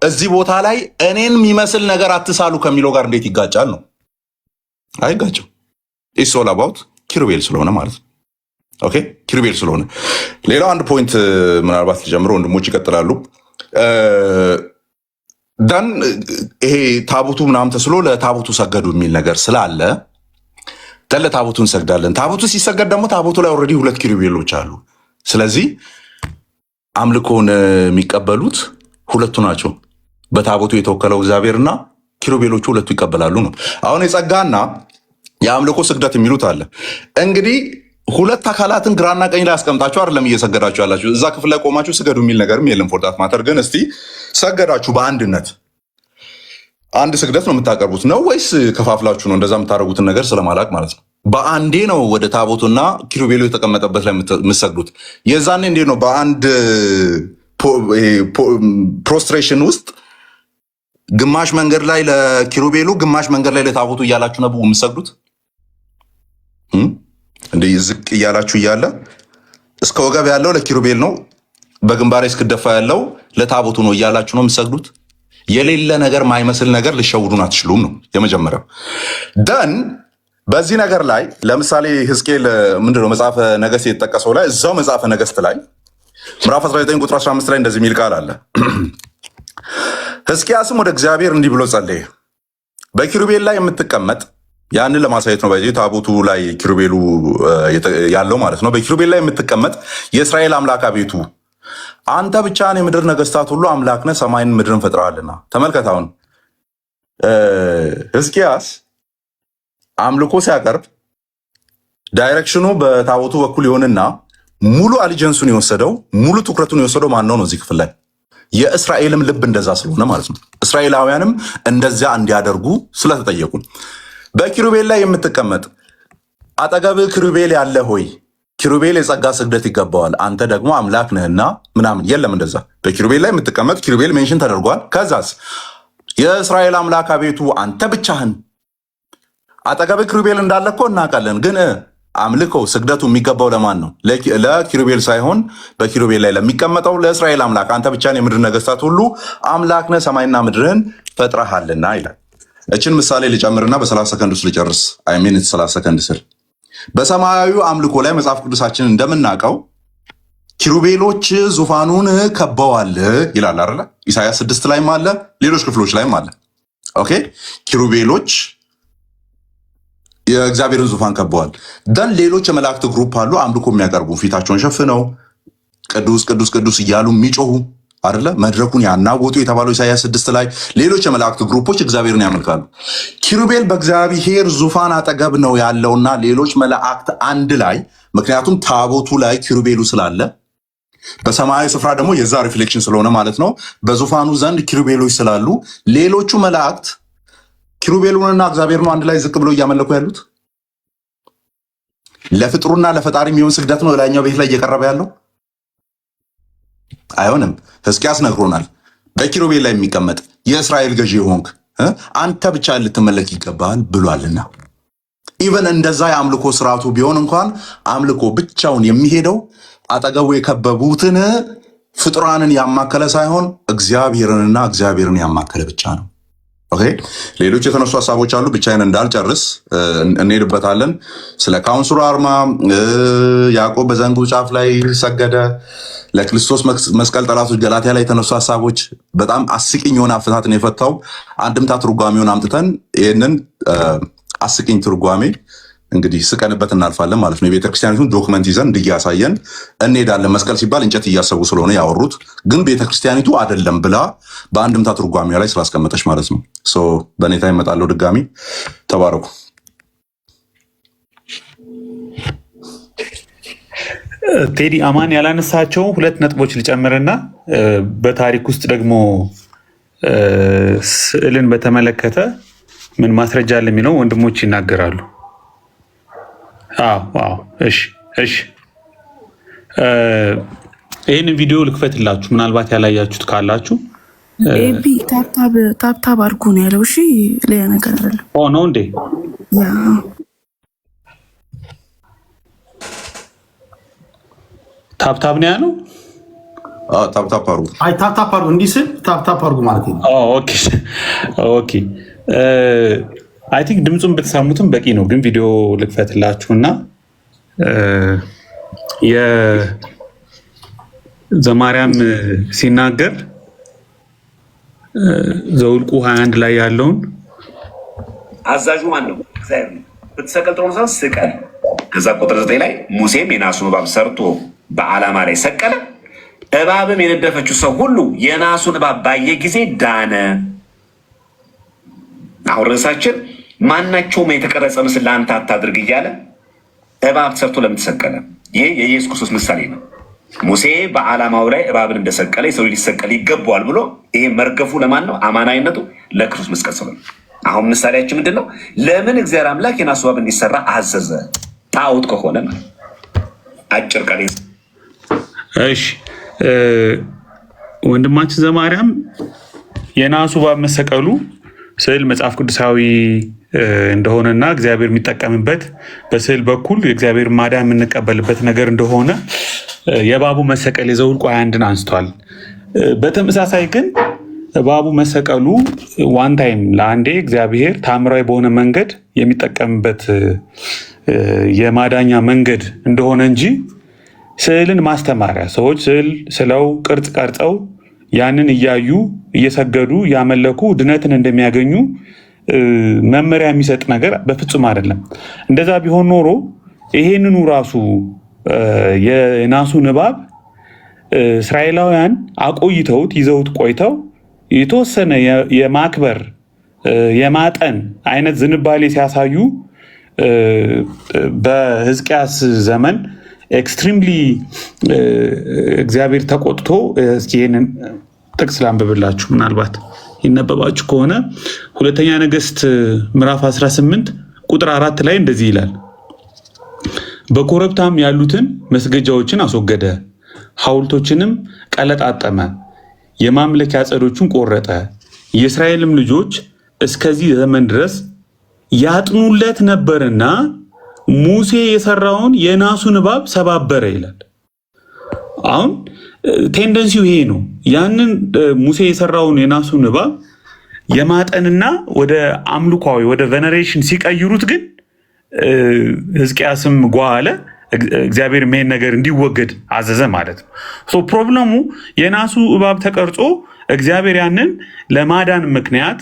እዚህ ቦታ ላይ እኔን የሚመስል ነገር አትሳሉ ከሚለው ጋር እንዴት ይጋጫል ነው? አይጋጭም። ኢትስ ኦል አባውት ኪሩቤል ስለሆነ ማለት ነው። ኦኬ ኪሩቤል ስለሆነ። ሌላው አንድ ፖይንት ምናልባት ጀምሮ ወንድሞች ይቀጥላሉ። ዳን ይሄ ታቦቱ ምናምን ተስሎ ለታቦቱ ሰገዱ የሚል ነገር ስላለ ለታቦቱ እንሰግዳለን። ታቦቱ ሲሰገድ ደግሞ ታቦቱ ላይ ኦልሬዲ 2 ኪሩቤሎች አሉ። ስለዚህ አምልኮን የሚቀበሉት ሁለቱ ናቸው። በታቦቱ የተወከለው እግዚአብሔርና ኪሩቤሎቹ ሁለቱ ይቀበላሉ ነው። አሁን የጸጋና የአምልኮ ስግደት የሚሉት አለ። እንግዲህ ሁለት አካላትን ግራና ቀኝ ላይ አስቀምጣችሁ አይደለም እየሰገዳችሁ ያላችሁ። እዛ ክፍል ላይ ቆማችሁ ስገዱ የሚል ነገርም የለም። ፎርዳት ማተር ግን እስቲ ሰገዳችሁ በአንድነት አንድ ስግደት ነው የምታቀርቡት ነው ወይስ ከፋፍላችሁ ነው? እንደዛ የምታደርጉትን ነገር ስለማላቅ ማለት ነው። በአንዴ ነው ወደ ታቦቱና ኪሩቤሉ የተቀመጠበት ላይ የምትሰግዱት። የዛኔ እንዴት ነው በአንድ ፕሮስትሬሽን ውስጥ ግማሽ መንገድ ላይ ለኪሩቤሉ ግማሽ መንገድ ላይ ለታቦቱ እያላችሁ ነው የምትሰግዱት። እንደ ዝቅ እያላችሁ እያለ እስከ ወገብ ያለው ለኪሩቤል ነው፣ በግንባሬ እስክደፋ ያለው ለታቦቱ ነው እያላችሁ ነው የምትሰግዱት። የሌለ ነገር ማይመስል ነገር ልሸውዱን አትችሉም ነው የመጀመሪያው። ደን በዚህ ነገር ላይ ለምሳሌ ሕዝቅኤል ምንድነው መጽሐፈ ነገሥት የተጠቀሰው ላይ እዛው መጽሐፈ ነገሥት ላይ ምዕራፍ 19 ቁጥር 15 ላይ እንደዚህ የሚል ቃል አለ። ሕዝቅያስም ወደ እግዚአብሔር እንዲህ ብሎ ጸለየ። በኪሩቤል ላይ የምትቀመጥ ያንን ለማሳየት ነው። በዚህ ታቦቱ ላይ ኪሩቤሉ ያለው ማለት ነው። በኪሩቤል ላይ የምትቀመጥ የእስራኤል አምላክ አቤቱ አንተ ብቻህን የምድር ነገስታት ሁሉ አምላክ ነህ፣ ሰማይን ምድርን ፈጥረሃልና። ተመልከት፣ አሁን ሕዝቅያስ አምልኮ ሲያቀርብ ዳይሬክሽኑ በታቦቱ በኩል ይሆንና ሙሉ አሊጀንሱን የወሰደው ሙሉ ትኩረቱን የወሰደው ማን ነው? እዚህ ክፍል ላይ የእስራኤልም ልብ እንደዛ ስለሆነ ማለት ነው። እስራኤላውያንም እንደዚያ እንዲያደርጉ ስለተጠየቁ በኪሩቤል ላይ የምትቀመጥ አጠገብህ ኪሩቤል ያለ ሆይ ኪሩቤል የጸጋ ስግደት ይገባዋል፣ አንተ ደግሞ አምላክ ነህና ምናምን የለም። እንደዛ በኪሩቤል ላይ የምትቀመጥ ኪሩቤል ሜንሽን ተደርጓል። ከዛስ የእስራኤል አምላክ አቤቱ አንተ ብቻህን አጠገብህ ኪሩቤል እንዳለ እኮ እናውቃለን። ግን አምልኮ ስግደቱ የሚገባው ለማን ነው? ለኪሩቤል ሳይሆን በኪሩቤል ላይ ለሚቀመጠው ለእስራኤል አምላክ አንተ ብቻህን የምድር ነገስታት ሁሉ አምላክ ነህ፣ ሰማይና ምድርን ፈጥረሃልና ይላል። እችን ምሳሌ ልጨምርና በ30 ሰከንድ ውስጥ ልጨርስ። አይሚን 30 ሰከንድ ስል በሰማያዊ አምልኮ ላይ መጽሐፍ ቅዱሳችን እንደምናውቀው ኪሩቤሎች ዙፋኑን ከበዋል ይላል አይደለ? ኢሳያስ 6 ላይም አለ፣ ሌሎች ክፍሎች ላይም አለ። ኦኬ ኪሩቤሎች የእግዚአብሔርን ዙፋን ከበዋል። ደን ሌሎች የመላእክት ግሩፕ አሉ፣ አምልኮ የሚያቀርቡ ፊታቸውን ሸፍነው ቅዱስ ቅዱስ ቅዱስ እያሉ የሚጮሁ አይደለ? መድረኩን ያናወጡ የተባለው ኢሳያስ 6 ላይ ሌሎች የመላእክት ግሩፖች እግዚአብሔርን ያመልካሉ። ኪሩቤል በእግዚአብሔር ዙፋን አጠገብ ነው ያለውና ሌሎች መላእክት አንድ ላይ፣ ምክንያቱም ታቦቱ ላይ ኪሩቤሉ ስላለ በሰማያዊ ስፍራ ደግሞ የዛ ሪፍሌክሽን ስለሆነ ማለት ነው። በዙፋኑ ዘንድ ኪሩቤሎች ስላሉ ሌሎቹ መላእክት ኪሩቤሉንና እግዚአብሔርን አንድ ላይ ዝቅ ብሎ እያመለኩ ያሉት ለፍጥሩና ለፈጣሪ የሚሆን ስግደት ነው ላይኛው ቤት ላይ እየቀረበ ያለው አይሆንም። ሕዝቅያስ ነግሮናል። በኪሩቤል ላይ የሚቀመጥ የእስራኤል ገዢ የሆንክ አንተ ብቻ ልትመለክ ይገባል ብሏልና። ኢቨን እንደዛ የአምልኮ ስርዓቱ ቢሆን እንኳን አምልኮ ብቻውን የሚሄደው አጠገቡ የከበቡትን ፍጡራንን ያማከለ ሳይሆን እግዚአብሔርንና እግዚአብሔርን ያማከለ ብቻ ነው። ኦኬ፣ ሌሎች የተነሱ ሀሳቦች አሉ። ብቻዬን እንዳልጨርስ እንሄድበታለን። ስለ ካውንስሉ አርማ ያዕቆብ በዘንጉ ጫፍ ላይ ሰገደ፣ ለክርስቶስ መስቀል ጠላቶች ገላትያ ላይ የተነሱ ሀሳቦች በጣም አስቂኝ የሆነ አፈታትን የፈታው አንድምታ ትርጓሜውን አምጥተን ይህንን አስቂኝ ትርጓሜ እንግዲህ ስቀንበት እናልፋለን ማለት ነው። የቤተክርስቲያኒቱን ዶክመንት ይዘን እንዲያሳየን እንሄዳለን። መስቀል ሲባል እንጨት እያሰቡ ስለሆነ ያወሩት፣ ግን ቤተክርስቲያኒቱ አይደለም ብላ በአንድምታ ትርጓሜ ላይ ስላስቀመጠች ማለት ነው። በኔታ ይመጣለው። ድጋሚ ተባረኩ። ቴዲ አማን ያላነሳቸው 2 ነጥቦች ልጨምርና በታሪክ ውስጥ ደግሞ ስዕልን በተመለከተ ምን ማስረጃ አለ የሚለው ወንድሞች ይናገራሉ። እሺ ይህንን ቪዲዮ ልክፈትላችሁ፣ ምናልባት ያላያችሁት ካላችሁ። ኤቢ ታብታብ አድርጎ ነው ያለው። እሺ ሌላ ነገር አይደለም። ነው እንዴ? ታብታብ ነው ያለው። ታብታብ አድርጉ። አይ ታብታብ አድርጉ እንዲህ ስል ታብታብ አድርጉ ማለት ነው። ኦኬ አይ ቲንክ ድምፁን ብትሰሙትም በቂ ነው። ግን ቪዲዮ ልክፈትላችሁና የዘማርያም ሲናገር ዘውልቁ 21 ላይ ያለውን አዛዡ ማን ነው? እግዚአብሔር ነው። ብትሰቀል ጥሩ ነው፣ ስቀል። ከዛ ቁጥር 9 ላይ ሙሴም የናሱን እባብ ሰርቶ በዓላማ ላይ ሰቀለ፣ እባብም የነደፈችው ሰው ሁሉ የናሱን እባብ ባየ ጊዜ ዳነ። አሁን ርዕሳችን ማናቸውም የተቀረጸ ምስል ለአንተ አታድርግ እያለ እባብ ሰርቶ ለምን ተሰቀለ? ይህ የኢየሱስ ክርስቶስ ምሳሌ ነው። ሙሴ በዓላማው ላይ እባብን እንደሰቀለ የሰው ሊሰቀል ይገባዋል ብሎ ይሄ መርገፉ ለማን ነው? አማናዊነቱ ለክርስቶስ መስቀል ሰው ነው። አሁን ምሳሌያችን ምንድን ነው? ለምን እግዚአብሔር አምላክ የናሱ እባብ እንዲሰራ አዘዘ? ጣዖት ከሆነ ነው። አጭር ቃል። እሺ ወንድማችን ዘማርያም የናሱ እባብ መሰቀሉ ስዕል መጽሐፍ ቅዱሳዊ እንደሆነና እግዚአብሔር የሚጠቀምበት በስዕል በኩል የእግዚአብሔር ማዳን የምንቀበልበት ነገር እንደሆነ የእባቡ መሰቀል የዘኍልቍ 21ን አንስቷል። በተመሳሳይ ግን እባቡ መሰቀሉ ዋን ታይም ለአንዴ እግዚአብሔር ታምራዊ በሆነ መንገድ የሚጠቀምበት የማዳኛ መንገድ እንደሆነ እንጂ ስዕልን ማስተማሪያ ሰዎች ስዕል ስለው ቅርጽ ቀርጸው ያንን እያዩ እየሰገዱ ያመለኩ ድነትን እንደሚያገኙ መመሪያ የሚሰጥ ነገር በፍጹም አይደለም። እንደዛ ቢሆን ኖሮ ይሄንኑ ራሱ የናሱን እባብ እስራኤላውያን አቆይተውት ይዘውት ቆይተው የተወሰነ የማክበር የማጠን አይነት ዝንባሌ ሲያሳዩ በሕዝቅያስ ዘመን ኤክስትሪምሊ እግዚአብሔር ተቆጥቶ ይህንን ጥቅስ ላንብብላችሁ፣ ምናልባት ይነበባችሁ ከሆነ ሁለተኛ ነገሥት ምዕራፍ 18 ቁጥር 4 ላይ እንደዚህ ይላል። በኮረብታም ያሉትን መስገጃዎችን አስወገደ፣ ሐውልቶችንም ቀለጣጠመ፣ የማምለኪያ ዐፀዶቹን ቆረጠ። የእስራኤልም ልጆች እስከዚህ ዘመን ድረስ ያጥኑለት ነበርና ሙሴ የሰራውን የናሱን እባብ ሰባበረ ይላል። አሁን ቴንደንሲው ይሄ ነው። ያንን ሙሴ የሰራውን የናሱን እባብ የማጠንና ወደ አምልኳዊ ወደ ቬነሬሽን ሲቀይሩት ግን ሕዝቅያስም ጓ አለ፣ እግዚአብሔር ይሄን ነገር እንዲወገድ አዘዘ ማለት ነው። ፕሮብለሙ የናሱ እባብ ተቀርጾ እግዚአብሔር ያንን ለማዳን ምክንያት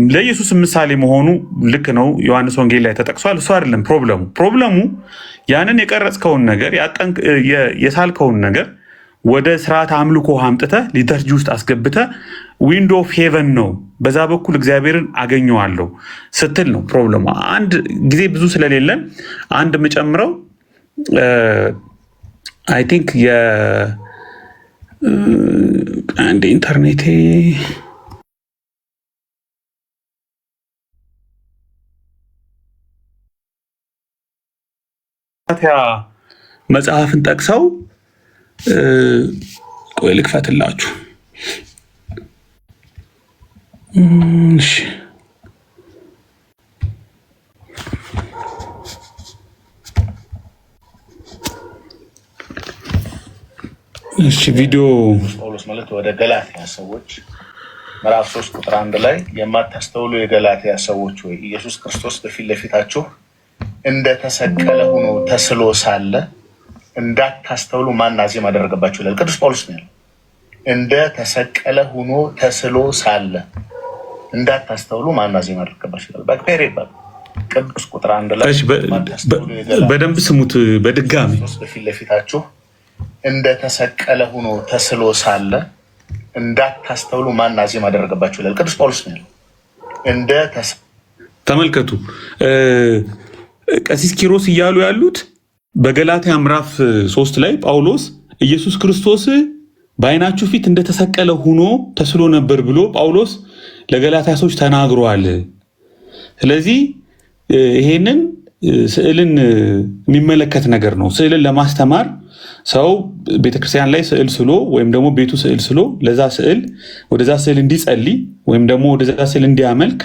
ለኢየሱስ ምሳሌ መሆኑ ልክ ነው። ዮሐንስ ወንጌል ላይ ተጠቅሷል። እሱ አይደለም ፕሮብለሙ ያንን የቀረጽከውን ነገር የሳልከውን ነገር ወደ ስርዓት አምልኮ አምጥተህ ሊተርጂ ውስጥ አስገብተህ ዊንዶ ኦፍ ሄቨን ነው በዛ በኩል እግዚአብሔርን አገኘዋለሁ ስትል ነው ፕሮብለሙ። አንድ ጊዜ ብዙ ስለሌለን አንድ የምጨምረው አይ ቲንክ አንድ ኢንተርኔቴ ገላትያ መጽሐፍን ጠቅሰው ቆይ ልክፈትላችሁ። እሺ ቪዲዮ ጳውሎስ ማለት ወደ ገላትያ ሰዎች ምዕራፍ 3 ቁጥር 1 ላይ የማታስተውሉ የገላትያ ሰዎች ወይ ኢየሱስ ክርስቶስ በፊት ለፊታችሁ እንደተሰቀለ ሆኖ ተስሎ ሳለ እንዳታስተውሉ ማን አዜም አደረገባችሁ ይላል ቅዱስ ጳውሎስ ነው። እንደተሰቀለ ሆኖ ተስሎ ሳለ እንዳታስተውሉ ማን አዜም አደረገባችሁ ይላል። በፔሬ ይባል ቅዱስ ቁጥር 1 ላይ በደንብ ስሙት በድጋሚ በፊት ለፊታችሁ እንደተሰቀለ ሆኖ ተስሎ ሳለ እንዳታስተውሉ ማን አዜም አደረገባችሁ ይላል ቅዱስ ጳውሎስ ነው። ተመልከቱ። ቀሲስ ኪሮስ እያሉ ያሉት በገላትያ ምዕራፍ 3 ላይ ጳውሎስ ኢየሱስ ክርስቶስ በዓይናችሁ ፊት እንደተሰቀለ ሆኖ ተስሎ ነበር ብሎ ጳውሎስ ለገላትያ ሰዎች ተናግሯል። ስለዚህ ይሄንን ስዕልን የሚመለከት ነገር ነው። ስዕልን ለማስተማር ሰው ቤተክርስቲያን ላይ ስዕል ስሎ ወይም ደግሞ ቤቱ ስዕል ስሎ ለዛ ስዕል ወደዛ ስዕል እንዲጸልይ ወይም ደግሞ ወደዛ ስዕል እንዲያመልክ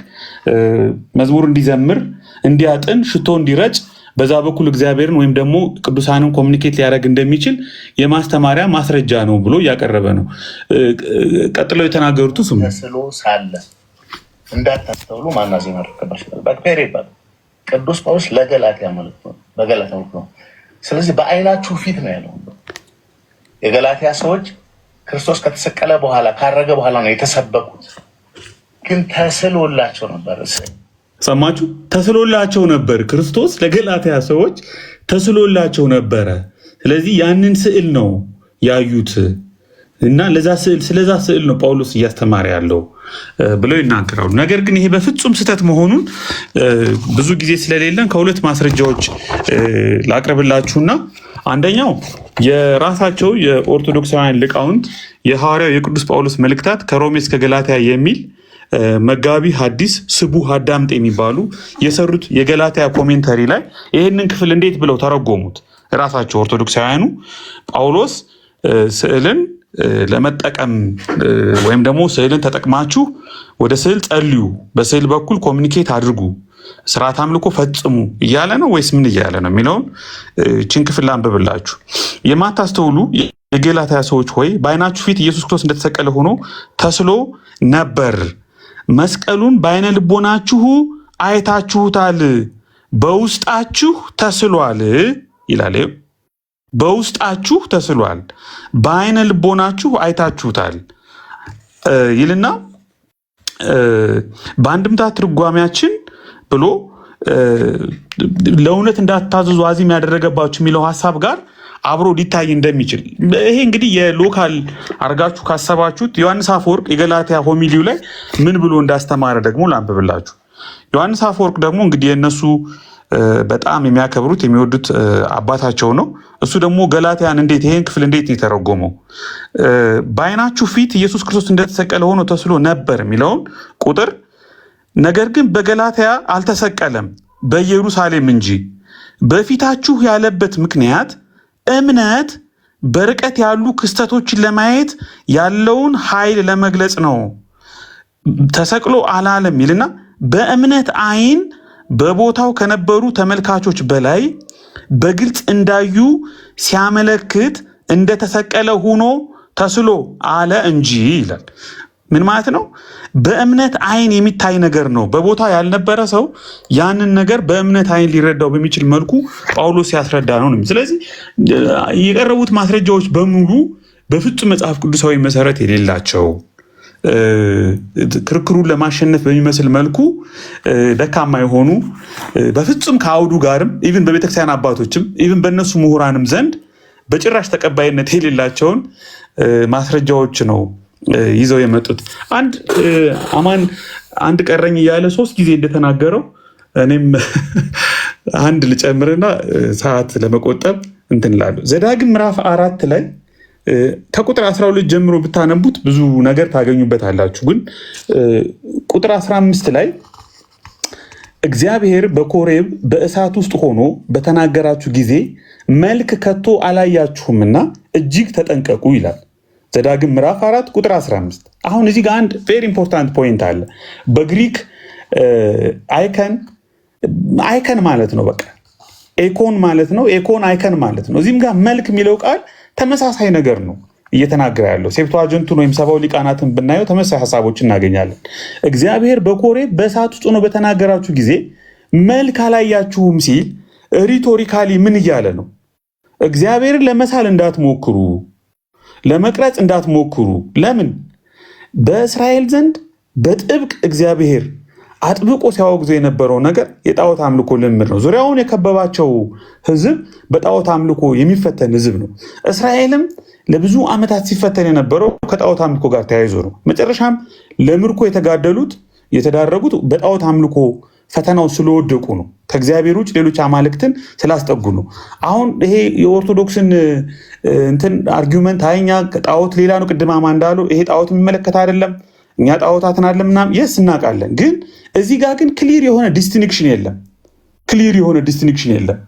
መዝሙር እንዲዘምር እንዲያጥን ሽቶ እንዲረጭ በዛ በኩል እግዚአብሔርን ወይም ደግሞ ቅዱሳንን ኮሚኒኬት ሊያደርግ እንደሚችል የማስተማሪያ ማስረጃ ነው ብሎ እያቀረበ ነው። ቀጥለው የተናገሩት ስሙ ተስሎ ሳለ እንዳታስተውሉ ማን አዜም አደረገባችሁ በፔሬ ይባል ቅዱስ ጳውሎስ ለገላትያ ማለት ነው። በገላትያ ነው። ስለዚህ በዓይናችሁ ፊት ነው ያለው። የገላትያ ሰዎች ክርስቶስ ከተሰቀለ በኋላ ካረገ በኋላ ነው የተሰበኩት፣ ግን ተስሎላቸው ነበር። ሰማችሁ? ተስሎላቸው ነበር። ክርስቶስ ለገላትያ ሰዎች ተስሎላቸው ነበረ። ስለዚህ ያንን ስዕል ነው ያዩት እና ስለዛ ስዕል ነው ጳውሎስ እያስተማረ ያለው ብለው ይናገራሉ። ነገር ግን ይሄ በፍጹም ስህተት መሆኑን ብዙ ጊዜ ስለሌለን ከሁለት ማስረጃዎች ላቅርብላችሁና አንደኛው የራሳቸው የኦርቶዶክሳውያን ሊቃውንት የሐዋርያው የቅዱስ ጳውሎስ መልእክታት ከሮሜ እስከ ገላትያ የሚል መጋቢ ሐዲስ ስቡህ አዳምጤ የሚባሉ የሰሩት የገላትያ ኮሜንተሪ ላይ ይህንን ክፍል እንዴት ብለው ተረጎሙት። ራሳቸው ኦርቶዶክሳውያኑ ጳውሎስ ስዕልን ለመጠቀም ወይም ደግሞ ስዕልን ተጠቅማችሁ ወደ ስዕል ጸልዩ፣ በስዕል በኩል ኮሚኒኬት አድርጉ፣ ስርዓት አምልኮ ፈጽሙ እያለ ነው ወይስ ምን እያለ ነው የሚለውን ችን ክፍል ላንብብላችሁ። የማታስተውሉ የገላትያ ሰዎች ሆይ በዓይናችሁ ፊት ኢየሱስ ክርስቶስ እንደተሰቀለ ሆኖ ተስሎ ነበር፣ መስቀሉን በዓይነ ልቦናችሁ አይታችሁታል፣ በውስጣችሁ ተስሏል ይላል። በውስጣችሁ ተስሏል፣ በዓይነ ልቦናችሁ አይታችሁታል ይልና በአንድምታ ትርጓሜያችን ብሎ ለእውነት እንዳትታዘዙ አዚም ያደረገባችሁ የሚለው ሀሳብ ጋር አብሮ ሊታይ እንደሚችል ይሄ እንግዲህ የሎካል አርጋችሁ ካሰባችሁት ዮሐንስ አፈወርቅ የገላትያ ሆሚሊው ላይ ምን ብሎ እንዳስተማረ ደግሞ ላንብብላችሁ። ዮሐንስ አፈወርቅ ደግሞ እንግዲህ የእነሱ በጣም የሚያከብሩት የሚወዱት አባታቸው ነው። እሱ ደግሞ ገላትያን ይሄን ክፍል እንዴት ነው የተረጎመው? በዓይናችሁ ፊት ኢየሱስ ክርስቶስ እንደተሰቀለ ሆኖ ተስሎ ነበር የሚለውን ቁጥር ነገር ግን በገላትያ አልተሰቀለም በኢየሩሳሌም እንጂ በፊታችሁ ያለበት ምክንያት እምነት በርቀት ያሉ ክስተቶችን ለማየት ያለውን ኃይል ለመግለጽ ነው። ተሰቅሎ አላለም ይልና በእምነት ዓይን በቦታው ከነበሩ ተመልካቾች በላይ በግልጽ እንዳዩ ሲያመለክት እንደተሰቀለ ሆኖ ተስሎ አለ እንጂ ይላል። ምን ማለት ነው? በእምነት ዓይን የሚታይ ነገር ነው። በቦታው ያልነበረ ሰው ያንን ነገር በእምነት ዓይን ሊረዳው በሚችል መልኩ ጳውሎስ ሲያስረዳ ነው። ስለዚህ የቀረቡት ማስረጃዎች በሙሉ በፍጹም መጽሐፍ ቅዱሳዊ መሰረት የሌላቸው ክርክሩን ለማሸነፍ በሚመስል መልኩ ደካማ የሆኑ በፍጹም ከአውዱ ጋርም ኢቭን በቤተክርስቲያን አባቶችም ኢቭን በእነሱ ምሁራንም ዘንድ በጭራሽ ተቀባይነት የሌላቸውን ማስረጃዎች ነው ይዘው የመጡት። አማን አንድ ቀረኝ እያለ 3 ጊዜ እንደተናገረው እኔም አንድ ልጨምርና ሰዓት ለመቆጠብ እንትን እላለሁ። ዘዳግም ምዕራፍ 4 ላይ ከቁጥር 12 ጀምሮ ብታነቡት ብዙ ነገር ታገኙበታላችሁ። ግን ቁጥር 15 ላይ እግዚአብሔር በኮሬብ በእሳት ውስጥ ሆኖ በተናገራችሁ ጊዜ መልክ ከቶ አላያችሁምና እጅግ ተጠንቀቁ ይላል። ዘዳግም ምዕራፍ 4 ቁጥር 15። አሁን እዚህ ጋር አንድ ቬሪ ኢምፖርታንት ፖይንት አለ። በግሪክ አይከን ማለት ነው፣ በቃ ኤኮን ማለት ነው። ኤኮን አይከን ማለት ነው። እዚህም ጋር መልክ የሚለው ቃል ተመሳሳይ ነገር ነው እየተናገረ ያለው። ሴፕቱአጅንቱን ወይም ሰባው ሊቃናትን ብናየው ተመሳሳይ ሀሳቦች እናገኛለን። እግዚአብሔር በኮሬብ በእሳት ውስጥ ሆኖ በተናገራችሁ ጊዜ መልክ አላያችሁም ሲል ሪቶሪካሊ ምን እያለ ነው? እግዚአብሔርን ለመሳል እንዳትሞክሩ፣ ለመቅረጽ እንዳትሞክሩ። ለምን? በእስራኤል ዘንድ በጥብቅ እግዚአብሔር አጥብቆ ሲያወግዙ የነበረው ነገር የጣዖት አምልኮ ልምድ ነው። ዙሪያውን የከበባቸው ሕዝብ በጣዖት አምልኮ የሚፈተን ሕዝብ ነው። እስራኤልም ለብዙ ዓመታት ሲፈተን የነበረው ከጣዖት አምልኮ ጋር ተያይዞ ነው። መጨረሻም ለምርኮ የተዳረጉት በጣዖት አምልኮ ፈተናው ስለወደቁ ነው። ከእግዚአብሔር ውጭ ሌሎች አማልክትን ስላስጠጉ ነው። አሁን ይሄ የኦርቶዶክስን እንትን አርጊመንት አይኛ ጣዖት ሌላ ነው፣ ቅድማማ እንዳለው ይሄ ጣዖት የሚመለከት አይደለም፣ እኛ ጣዖታትን አለ ምናምን የስ እናውቃለን። ግን እዚህ ጋር ግን ክሊር የሆነ ዲስቲንክሽን የለም።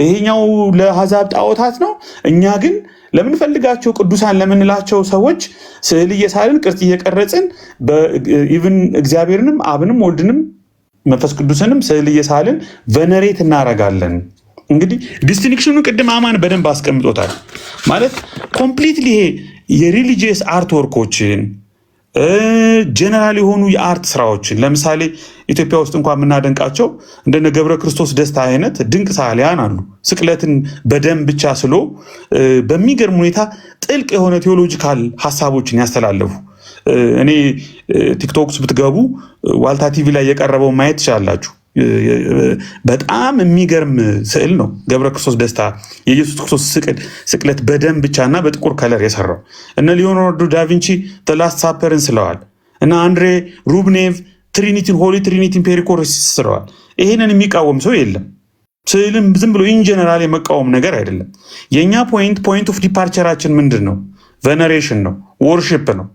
ይሄኛው ለአሕዛብ ጣዖታት ነው፣ እኛ ግን ለምንፈልጋቸው ቅዱሳን ለምንላቸው ሰዎች ስዕል እየሳልን ቅርጽ እየቀረጽን ኢቭን እግዚአብሔርንም አብንም ወልድንም መንፈስ ቅዱስንም ስዕል እየሳልን ቨነሬት እናረጋለን። እንግዲህ ዲስቲንክሽኑ ቅድም አማን በደንብ አስቀምጦታል። ማለት ኮምፕሊትሊ ይሄ የሪሊጂየስ አርት ወርኮችን ጀነራል የሆኑ የአርት ስራዎችን ለምሳሌ ኢትዮጵያ ውስጥ እንኳን የምናደንቃቸው እንደነ ገብረ ክርስቶስ ደስታ አይነት ድንቅ ሰዓሊያን አሉ። ስቅለትን በደም ብቻ ስሎ በሚገርም ሁኔታ ጥልቅ የሆነ ቴዎሎጂካል ሀሳቦችን ያስተላለፉ። እኔ ቲክቶክ ውስጥ ብትገቡ ዋልታ ቲቪ ላይ የቀረበው ማየት ትችላላችሁ። በጣም የሚገርም ስዕል ነው። ገብረ ክርስቶስ ደስታ የኢየሱስ ክርስቶስ ስቅለት በደም ብቻና በጥቁር ከለር የሰራው። እነ ሊዮናርዶ ዳቪንቺ ላስት ሳፐርን ስለዋል። እና አንድሬ ሩብኔቭ ሆሊ ትሪኒቲን ፔሪኮርስ ስለዋል። ይሄንን የሚቃወም ሰው የለም። ስዕልም ዝም ብሎ ኢንጀነራል የመቃወም ነገር አይደለም። የእኛ ፖይንት ኦፍ ዲፓርቸራችን ምንድን ነው? ቬነሬሽን ነው፣ ወርሺፕ ነው።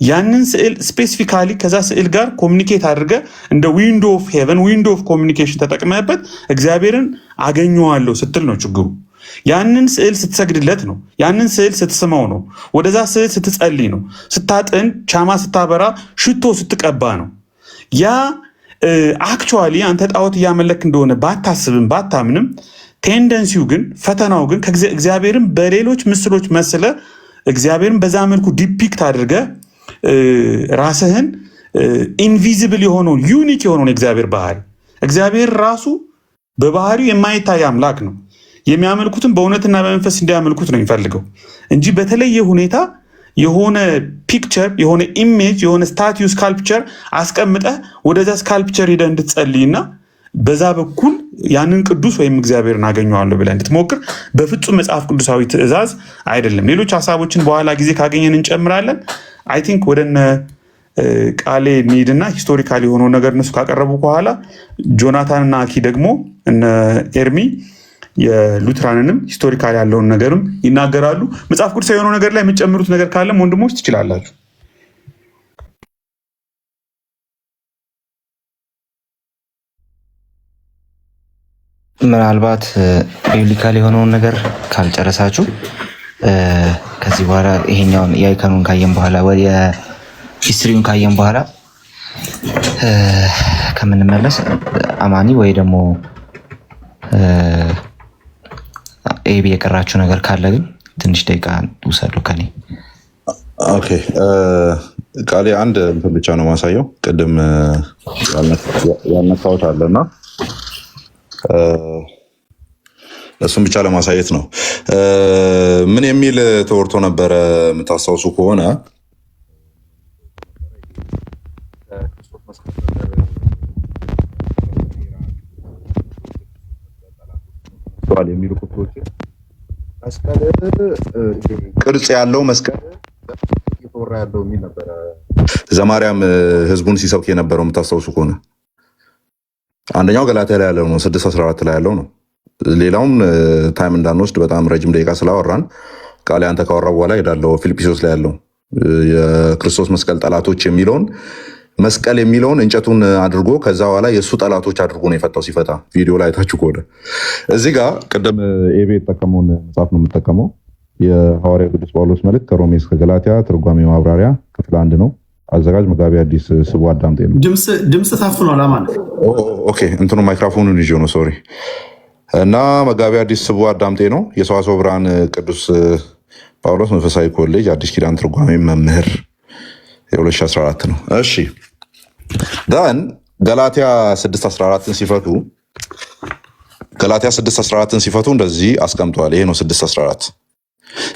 ያንን ስዕል ስፔሲፊካሊ ከዛ ስዕል ጋር ኮሚኒኬት አድርገ እንደ ዊንዶ ኦፍ ሄቨን ዊንዶ ኦፍ ኮሚኒኬሽን ተጠቅመበት እግዚአብሔርን አገኘዋለሁ ስትል ነው ችግሩ። ያንን ስዕል ስትሰግድለት ነው። ያንን ስዕል ስትስመው ነው። ወደዛ ስዕል ስትጸልይ ነው። ስታጥን፣ ሻማ ስታበራ፣ ሽቶ ስትቀባ ነው። ያ አክቹዋሊ አንተ ጣዖት እያመለክ እንደሆነ ባታስብም ባታምንም፣ ቴንደንሲው ግን ፈተናው ግን እግዚአብሔርን በሌሎች ምስሎች መስለ እግዚአብሔርን በዛ መልኩ ዲፒክት አድርገ ራስህን ኢንቪዚብል የሆነውን ዩኒክ የሆነውን እግዚአብሔር ባህሪ እግዚአብሔር ራሱ በባህሪው የማይታይ አምላክ ነው። የሚያመልኩትን በእውነትና በመንፈስ እንዲያመልኩት ነው የሚፈልገው እንጂ በተለየ ሁኔታ የሆነ ፒክቸር፣ የሆነ ኢሜጅ፣ የሆነ ስታቲዩ ስካልፕቸር አስቀምጠህ ወደዛ ስካልፕቸር ሄደህ እንድትጸልይና በዛ በኩል ያንን ቅዱስ ወይም እግዚአብሔርን አገኘዋለሁ ብለህ እንድትሞክር በፍጹም መጽሐፍ ቅዱሳዊ ትእዛዝ አይደለም። ሌሎች ሀሳቦችን በኋላ ጊዜ ካገኘን እንጨምራለን። አይ ቲንክ ወደነ ቃሌ እንሂድና ሂስቶሪካል የሆነውን ነገር እነሱ ካቀረቡ በኋላ ጆናታንና አኪ ደግሞ እነ ኤርሚ የሉትራንንም ሂስቶሪካል ያለውን ነገርም ይናገራሉ። መጽሐፍ ቅዱሳዊ የሆነው ነገር ላይ የምትጨምሩት ነገር ካለም ወንድሞች ትችላላችሁ። ምናልባት ቢብሊካል የሆነውን ነገር ካልጨረሳችሁ ከዚህ በኋላ ይሄኛውን የአይከኑን ካየን በኋላ ወደ ሂስትሪውን ካየን በኋላ ከምንመለስ አማኒ ወይ ደግሞ ኤቢ የቀራችሁ ነገር ካለ ግን ትንሽ ደቂቃ ውሰዱ ከኔ። ኦኬ ቃሌ አንድ እንትን ብቻ ነው ማሳየው። ቅድም ያነሳሁት አለና እሱም ብቻ ለማሳየት ነው። ምን የሚል ተወርቶ ነበረ የምታስታውሱ ከሆነ የሚሉ ቁጥሮች መስቀል ቅርጽ ያለው መስቀል እየተወራ ያለው የሚል ነበረ ዘማርያም ህዝቡን ሲሰብክ የነበረው የምታስታውሱ ከሆነ አንደኛው ገላትያ ላይ ያለው ነው፣ 6:14 ላይ ያለው ነው። ሌላውም ታይም እንዳንወስድ በጣም ረጅም ደቂቃ ስላወራን ቃል አንተ ካወራ በኋላ ሄዳለው ፊልጵስዩስ ላይ ያለው የክርስቶስ መስቀል ጠላቶች የሚለውን መስቀል የሚለውን እንጨቱን አድርጎ ከዛ በኋላ የእሱ ጠላቶች አድርጎ ነው የፈታው። ሲፈታ ቪዲዮ ላይ ታችሁ ከሆነ እዚህ ጋር ቅድም ኤቤ የተጠቀመውን መጽሐፍ ነው የምጠቀመው። የሐዋርያው ቅዱስ ጳውሎስ መልእክት ከሮሜ እስከ ገላትያ ትርጓሜ ማብራሪያ ክፍል 1 ነው። አዘጋጅ መጋቢ አዲስ ስቡ አዳምጤ ነው። ድምፅ ታፍኗል። አማን ኦኬ፣ እንትኑ ማይክሮፎኑን ይዤ ነው ሶሪ። እና መጋቢ አዲስ ስቡ አዳምጤ ነው። የሰዋስወ ብርሃን ቅዱስ ጳውሎስ መንፈሳዊ ኮሌጅ አዲስ ኪዳን ትርጓሜ መምህር የ2014 ነው። እሺ ዳን ገላትያ 6:14 ሲፈቱ ገላትያ 6:14 ሲፈቱ እንደዚህ አስቀምጠዋል። ይሄ ነው 6:14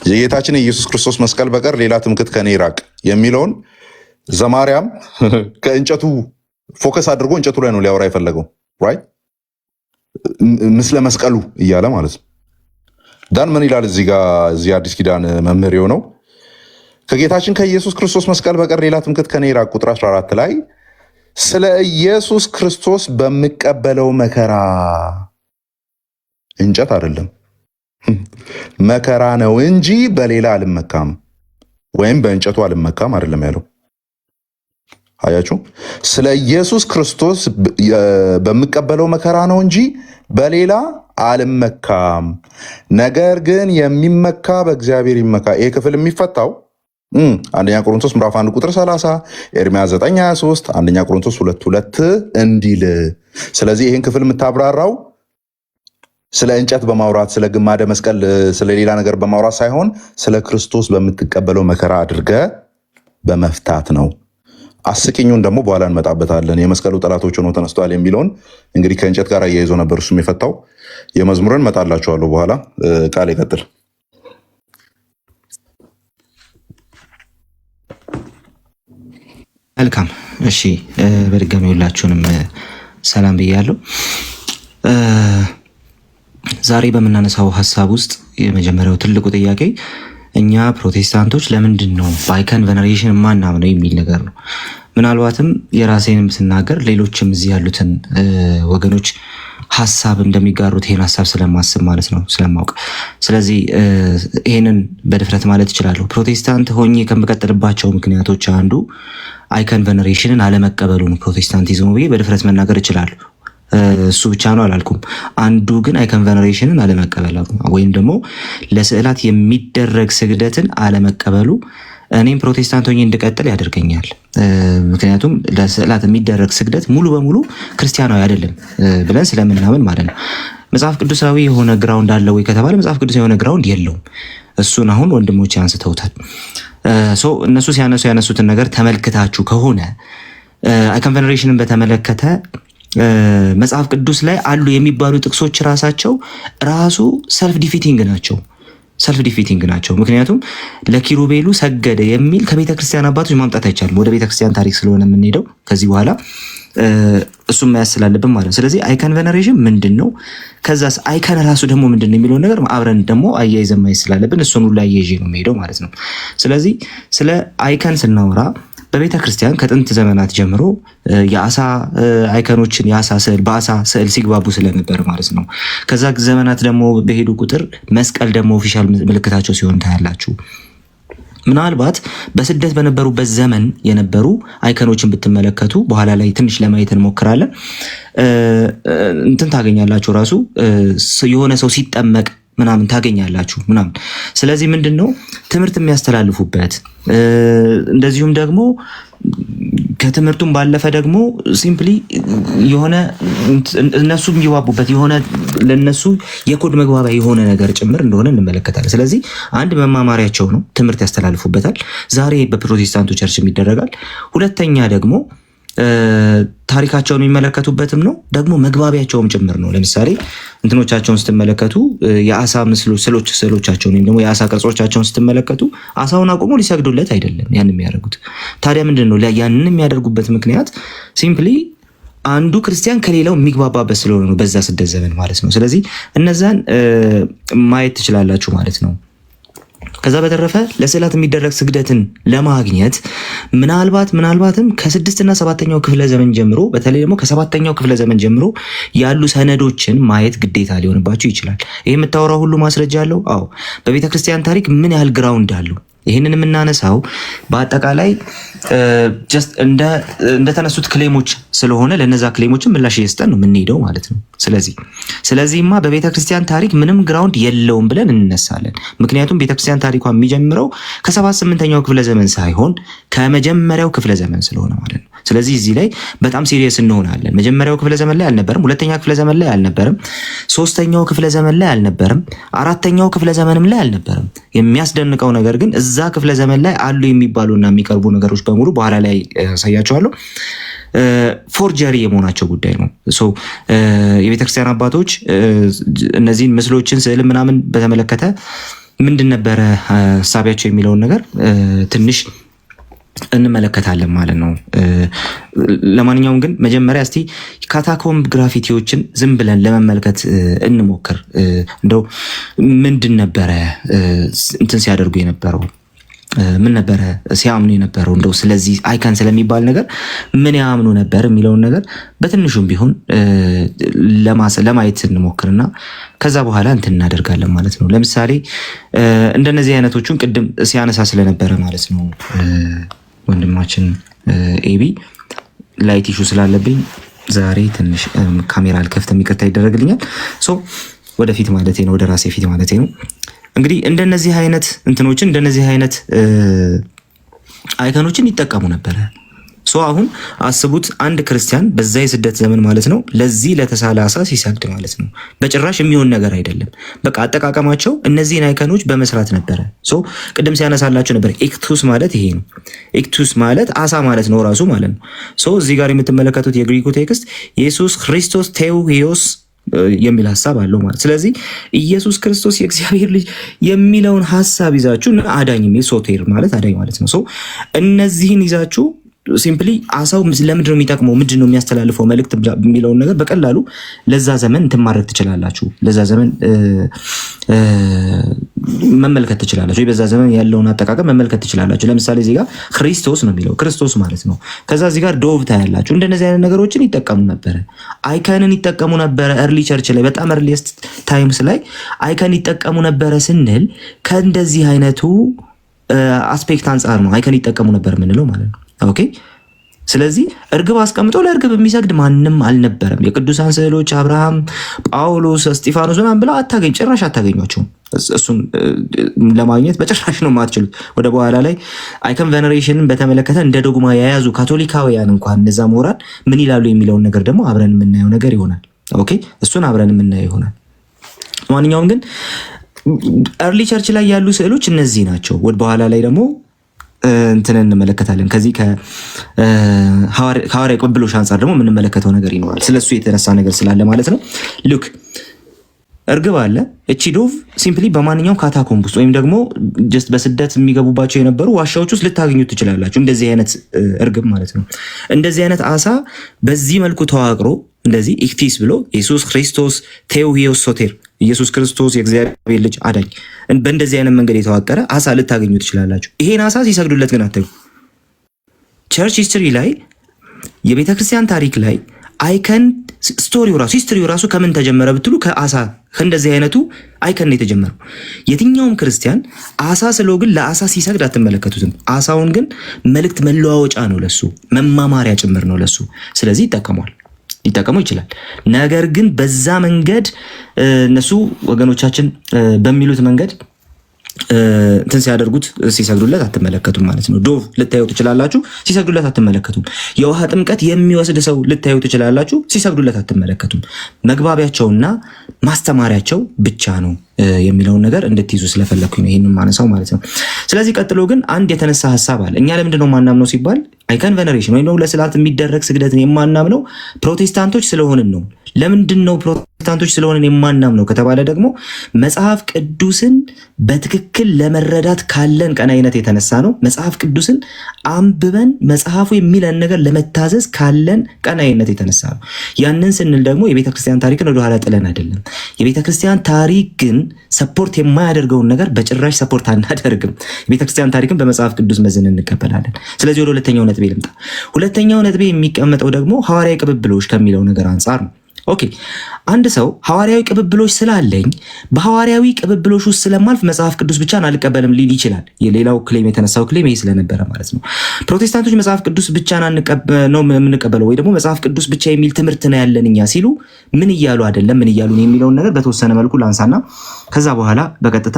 የጌታችን የኢየሱስ ክርስቶስ መስቀል በቀር ሌላ ትምክህት ከኔ ይራቅ የሚለውን ዘማርያም ከእንጨቱ ፎከስ አድርጎ እንጨቱ ላይ ነው ሊያወራ የፈለገው ራይት ምስለ መስቀሉ እያለ ማለት ነው። ዳን ምን ይላል እዚህ ጋር እዚህ አዲስ ኪዳን መምህር የሆነው ከጌታችን ከኢየሱስ ክርስቶስ መስቀል በቀር ሌላ ትምክህት ከኔ ይራቅ ቁጥር 14 ላይ ስለ ኢየሱስ ክርስቶስ በሚቀበለው መከራ እንጨት አይደለም መከራ ነው እንጂ በሌላ አልመካም ወይም በእንጨቱ አልመካም አይደለም ያለው። አያችሁ፣ ስለ ኢየሱስ ክርስቶስ በሚቀበለው መከራ ነው እንጂ በሌላ አልመካም፣ ነገር ግን የሚመካ በእግዚአብሔር ይመካ። ይሄ ክፍል የሚፈታው አንደኛ ቆሮንቶስ ምዕራፍ 1 ቁጥር 30፣ ኤርምያስ 9:23፣ አንደኛ ቆሮንቶስ 2:2 እንዲል። ስለዚህ ይህን ክፍል የምታብራራው ስለ እንጨት በማውራት ስለ ግማደ መስቀል ስለ ሌላ ነገር በማውራት ሳይሆን ስለ ክርስቶስ በምትቀበለው መከራ አድርገ በመፍታት ነው። አስቂኙን ደግሞ በኋላ እንመጣበታለን። የመስቀሉ ጠላቶች ሆነው ተነስተዋል የሚለውን እንግዲህ ከእንጨት ጋር እያይዞ ነበር እሱም የፈታው። የመዝሙርን እመጣላችኋለሁ በኋላ። ቃል ይቀጥል። መልካም እሺ፣ በድጋሚ ሁላችሁንም ሰላም ብያለሁ። ዛሬ በምናነሳው ሀሳብ ውስጥ የመጀመሪያው ትልቁ ጥያቄ እኛ ፕሮቴስታንቶች ለምንድን ነው በአይከን ቬነሬሽን ማናምነው የሚል ነገር ነው። ምናልባትም የራሴንም ስናገር ሌሎችም እዚህ ያሉትን ወገኖች ሀሳብ እንደሚጋሩት ይሄን ሀሳብ ስለማስብ ማለት ነው ስለማውቅ። ስለዚህ ይሄንን በድፍረት ማለት እችላለሁ። ፕሮቴስታንት ሆኜ ከምቀጥልባቸው ምክንያቶች አንዱ አይከን ቬነሬሽንን አለመቀበሉ ነው። ፕሮቴስታንቲዝሙ ብዬ በድፍረት መናገር እችላለሁ። እሱ ብቻ ነው አላልኩም። አንዱ ግን አይከን ቬነሬሽንን አለመቀበል ወይም ደግሞ ለስዕላት የሚደረግ ስግደትን አለመቀበሉ እኔም ፕሮቴስታንት ሆኜ እንድቀጥል ያደርገኛል። ምክንያቱም ለስዕላት የሚደረግ ስግደት ሙሉ በሙሉ ክርስቲያናዊ አይደለም ብለን ስለምናምን ማለት ነው። መጽሐፍ ቅዱሳዊ የሆነ ግራውንድ አለው ወይ ከተባለ መጽሐፍ ቅዱሳዊ የሆነ ግራውንድ የለውም። እሱን አሁን ወንድሞች አንስተውታል። እነሱ ያነሱትን ነገር ተመልክታችሁ ከሆነ አይከን ቬነሬሽንን በተመለከተ መጽሐፍ ቅዱስ ላይ አሉ የሚባሉ ጥቅሶች ራሱ ሰልፍ ዲፊቲንግ ናቸው። ምክንያቱም ለኪሩቤሉ ሰገደ የሚል ከቤተ ክርስቲያን አባቶች ማምጣት አይቻልም። ወደ ቤተ ክርስቲያን ታሪክ ስለሆነ የምንሄደው ከዚህ በኋላ እሱም መያዝ ስላለብን ማለት ነው። ስለዚህ አይከን ቬነሬሽን ምንድን ነው፣ ከዛስ አይከን ራሱ ደግሞ ምንድን ነው የሚለውን ነገር አብረን ደግሞ አያይዘን ማየት ስላለብን እሱን ሁሉ አያይዤ ነው የሚሄደው ማለት ነው። ስለዚህ ስለ አይከን ስናወራ በቤተ ክርስቲያን ከጥንት ዘመናት ጀምሮ የአሳ አይከኖችን በአሳ ስዕል ሲግባቡ ስለነበር ማለት ነው። ከዛ ዘመናት ደግሞ በሄዱ ቁጥር መስቀል ደግሞ ኦፊሻል ምልክታቸው ሲሆን ታያላችሁ። ምናልባት በስደት በነበሩበት ዘመን የነበሩ አይከኖችን ብትመለከቱ በኋላ ላይ ትንሽ ለማየት እንሞክራለን። እንትን ታገኛላችሁ ራሱ የሆነ ሰው ሲጠመቅ ምናምን ታገኛላችሁ ምናምን። ስለዚህ ምንድነው ትምህርት የሚያስተላልፉበት እንደዚሁም ደግሞ ከትምህርቱም ባለፈ ደግሞ ሲምፕሊ የሆነ እነሱ የሚዋቡበት የሆነ ለነሱ የኮድ መግባቢያ የሆነ ነገር ጭምር እንደሆነ እንመለከታለን። ስለዚህ አንድ መማማሪያቸው ነው፣ ትምህርት ያስተላልፉበታል። ዛሬ በፕሮቴስታንቱ ቸርችም ይደረጋል። ሁለተኛ ደግሞ ታሪካቸውን የሚመለከቱበትም ነው፣ ደግሞ መግባቢያቸውም ጭምር ነው። ለምሳሌ እንትኖቻቸውን ስትመለከቱ የአሳ ስዕሎቻቸውን ወይም ደግሞ የአሳ ቅርጾቻቸውን ስትመለከቱ አሳውን አቁሞ ሊሰግዱለት አይደለም ያን የሚያደርጉት። ታዲያ ምንድን ነው ያንን የሚያደርጉበት ምክንያት? ሲምፕሊ አንዱ ክርስቲያን ከሌላው የሚግባባበት ስለሆነ ነው፣ በዛ ስደት ዘመን ማለት ነው። ስለዚህ እነዛን ማየት ትችላላችሁ ማለት ነው። ከዛ በተረፈ ለስዕላት የሚደረግ ስግደትን ለማግኘት ምናልባትም ከ6ኛ 7ኛው ክፍለ ዘመን ጀምሮ በተለይ ደግሞ ከ7ኛው ክፍለ ዘመን ጀምሮ ያሉ ሰነዶችን ማየት ግዴታ ሊሆንባቸው ይችላል። ይሄ የምታወራው ሁሉ ማስረጃ አለው? አዎ። በቤተ ክርስቲያን ታሪክ ምን ያህል ግራውንድ አለው? ይህንን የምናነሳው በአጠቃላይ ጀስት እንደተነሱት ክሌሞች ስለሆነ ለነዛ ክሌሞችን ምላሽ እየሰጠን ነው የምንሄደው ማለት ነው። ስለዚህማ በቤተ ክርስቲያን ታሪክ ምንም ግራውንድ የለውም ብለን እንነሳለን። ምክንያቱም ቤተክርስቲያን ታሪኳ የሚጀምረው ከ7-8ኛው ክፍለ ዘመን ሳይሆን ከመጀመሪያው ክፍለ ዘመን ስለሆነ ማለት ነው። ስለዚህ እዚህ ላይ በጣም ሲሪየስ እንሆናለን። መጀመሪያው ክፍለ ዘመን ላይ አልነበረም፣ ሁለተኛ ክፍለ ዘመን ላይ አልነበረም፣ 3ኛው ክፍለ ዘመን ላይ አልነበረም፣ 4ኛው ክፍለ ዘመንም ላይ አልነበረም። የሚያስደንቀው ነገር ግን እዛ ክፍለ ዘመን ላይ አሉ የሚባሉና የሚቀርቡ ነገሮች በሙሉ በኋላ ላይ ያሳያቸዋለሁ ፎርጀሪ የመሆናቸው ጉዳይ ነው። የቤተክርስቲያን አባቶች እነዚህን ምስሎችን ስዕል ምናምን በተመለከተ ምንድን ነበረ ሀሳቢያቸው የሚለውን ነገር ትንሽ እንመለከታለን ማለት ነው። ለማንኛውም ግን መጀመሪያ እስቲ ካታኮምብ ግራፊቲዎችን ዝም ብለን ለመመልከት እንሞክር። እንደው ምንድን ነበረ እንትን ሲያደርጉ የነበረው ምን ነበረ ሲያምኑ የነበረው እንደው ስለዚህ አይከን ስለሚባል ነገር ምን ያምኑ ነበር የሚለውን ነገር በትንሹም ቢሆን ለማየት እንሞክርና ከዛ በኋላ እንትን እናደርጋለን ማለት ነው። ለምሳሌ እንደነዚህ አይነቶቹን ቅድም ሲያነሳ ስለነበረ ማለት ነው ወንድማችን ኤቢ ላይት ኢሹ ስላለብኝ ዛሬ ትንሽ ካሜራ አልከፍትም፣ ይቅርታ ይደረግልኛል። ወደፊት ማለቴ ነው፣ ወደ ራሴ ፊት ማለቴ ነው። እንግዲህ እንደነዚህ አይነት እንትኖችን እንደነዚህ አይነት አይከኖችን ይጠቀሙ ነበረ። አሁን አስቡት አንድ ክርስቲያን በዛ የስደት ዘመን ማለት ነው ለዚህ ለተሳለ አሳ ሲሰግድ ማለት ነው በጭራሽ የሚሆን ነገር አይደለም። በቃ አጠቃቀማቸው እነዚህን አይከኖች በመስራት ነበረ። ቅድም ሲያነሳላችሁ ነበር ኢክቱስ ማለት ይሄ ነው። ኢክቱስ ማለት አሳ ማለት ነው ራሱ ማለት ነው። እዚህ ጋር የምትመለከቱት የግሪኩ ቴክስት ኢየሱስ ክርስቶስ ቴዎስ የሚል ሀሳብ አለው ማለት። ስለዚህ ኢየሱስ ክርስቶስ የእግዚአብሔር ልጅ የሚለውን ሀሳብ ይዛችሁ አዳኝ የሚል ሶቴር ማለት አዳኝ ማለት ነው። እነዚህን ይዛችሁ ሲምፕሊ አሳው ለምንድን ነው የሚጠቅመው፣ ምንድን ነው የሚያስተላልፈው መልእክት የሚለውን ነገር በቀላሉ ለዛ ዘመን እንትን ማድረግ ትችላላችሁ። ለዛ ዘመን መመልከት ትችላላችሁ። በዛ ዘመን ያለውን አጠቃቀም መመልከት ትችላላችሁ። ለምሳሌ እዚህ ጋር ክርስቶስ ነው የሚለው ክርስቶስ ማለት ነው። ከዛ እዚህ ጋር ዶቭ ታያላችሁ። እንደነዚህ አይነት ነገሮችን ይጠቀሙ ነበረ። አይከንን ይጠቀሙ ነበረ። ኤርሊ ቸርች ላይ በጣም ኤርሊስት ታይምስ ላይ አይከን ይጠቀሙ ነበረ ስንል ከእንደዚህ አይነቱ አስፔክት አንጻር ነው አይከን ይጠቀሙ ነበር የምንለው ማለት ነው። ኦኬ ስለዚህ እርግብ አስቀምጦ ለእርግብ የሚሰግድ ማንም አልነበረም። የቅዱሳን ስዕሎች አብርሃም፣ ጳውሎስ፣ እስጢፋኖስ ምናምን ብላ ጭራሽ አታገኟቸውም። እሱን ለማግኘት በጭራሽ ነው የማትችሉት። ወደ በኋላ ላይ አይከን ቬነሬሽንን በተመለከተ እንደ ዶግማ የያዙ ካቶሊካውያን እንኳን እነዛ ምሁራን ምን ይላሉ የሚለውን ነገር ደግሞ አብረን የምናየው ነገር ይሆናል። ኦኬ፣ እሱን አብረን የምናየው ይሆናል። ማንኛውም ግን ኤርሊ ቸርች ላይ ያሉ ስዕሎች እነዚህ ናቸው። ወደ በኋላ ላይ ደግሞ እንትን እንመለከታለን። ከዚህ ከሐዋርያ ቅብብሎሽ አንጻር ደግሞ የምንመለከተው ነገር ይኖራል። ስለሱ የተነሳ ነገር ስላለ ማለት ነው። ሉክ እርግብ አለ። እቺ ዶቭ ሲምፕሊ በማንኛውም ካታኮምብ ውስጥ ወይም ደግሞ ጀስት በስደት የሚገቡባቸው የነበሩ ዋሻዎች ውስጥ ልታገኙት ትችላላችሁ። እንደዚህ አይነት እርግብ ማለት ነው። እንደዚህ አይነት አሳ በዚህ መልኩ ተዋቅሮ እንደዚህ ኢክቲስ ብሎ ኢየሱስ ክርስቶስ ቴዎሂዮስ ሶቴር ኢየሱስ ክርስቶስ የእግዚአብሔር ልጅ አዳኝ በእንደዚህ አይነት መንገድ የተዋቀረ አሳ ልታገኙ ትችላላችሁ። ይሄን አሳ ሲሰግዱለት ግን አታዩ። ቸርች ሂስትሪ ላይ የቤተክርስቲያን ታሪክ ላይ አይከን ስቶሪው ራሱ ሂስትሪው ራሱ ከምን ተጀመረ ብትሉ ከአሳ ከእንደዚህ አይነቱ አይከን ነው የተጀመረው። የትኛውም ክርስቲያን አሳ ስለው ግን ለአሳ ሲሰግድ አትመለከቱትም። አሳውን ግን መልእክት መለዋወጫ ነው ለሱ፣ መማማሪያ ጭምር ነው ለሱ። ስለዚህ ሊጠቀሙ ይችላል። ነገር ግን በዛ መንገድ እነሱ ወገኖቻችን በሚሉት መንገድ እንትን ሲያደርጉት ሲሰግዱለት አትመለከቱም ማለት ነው። ዶቭ ልታዩ ትችላላችሁ፣ ሲሰግዱለት አትመለከቱም። የውሃ ጥምቀት የሚወስድ ሰው ልታዩ ትችላላችሁ፣ ሲሰግዱለት አትመለከቱም። መግባቢያቸውና ማስተማሪያቸው ብቻ ነው የሚለውን ነገር እንድትይዙ ስለፈለኩኝ ነው ይህንን ማነሳው ማለት ነው። ስለዚህ ቀጥሎ ግን አንድ የተነሳ ሀሳብ አለ። እኛ ለምንድነው ማናምነው ሲባል አይከን ቬነሬሽን ወይም ለስዕላት የሚደረግ ስግደትን የማናምነው ፕሮቴስታንቶች ስለሆንን ነው። ለምንድን ነው ፕሮቴስታንቶች ስለሆንን የማናምነው ከተባለ ደግሞ መጽሐፍ ቅዱስን በትክክል ለመረዳት ካለን ቀናይነት የተነሳ ነው። መጽሐፍ ቅዱስን አንብበን መጽሐፉ የሚለን ነገር ለመታዘዝ ካለን ቀናይነት የተነሳ ነው። ያንን ስንል ደግሞ የቤተክርስቲያን ታሪክን ወደኋላ ጥለን አይደለም። የቤተክርስቲያን ታሪክ ግን ሰፖርት የማያደርገውን ነገር በጭራሽ ሰፖርት አናደርግም። የቤተክርስቲያን ታሪክን በመጽሐፍ ቅዱስ መዝን እንቀበላለን። ስለዚህ ወደ ሁለተኛው ነጥቤ ልምጣ። ሁለተኛው ነጥቤ የሚቀመጠው ደግሞ ሐዋርያዊ ቅብብሎች ከሚለው ነገር አንጻር ነው። ኦኬ፣ አንድ ሰው ሐዋርያዊ ቅብብሎች ስላለኝ በሐዋርያዊ ቅብብሎች ውስጥ ስለማልፍ መጽሐፍ ቅዱስ ብቻን አልቀበልም ሊል ይችላል። የሌላው ክሌም የተነሳው ክሌም ይሄ ስለነበረ ማለት ነው። ፕሮቴስታንቶች መጽሐፍ ቅዱስ ብቻን ነው የምንቀበለው ወይ ደግሞ መጽሐፍ ቅዱስ ብቻ የሚል ትምህርት ነው ያለን እኛ ሲሉ ምን እያሉ አይደለም ምን እያሉ ነው የሚለውን ነገር በተወሰነ መልኩ ላንሳና ከዛ በኋላ በቀጥታ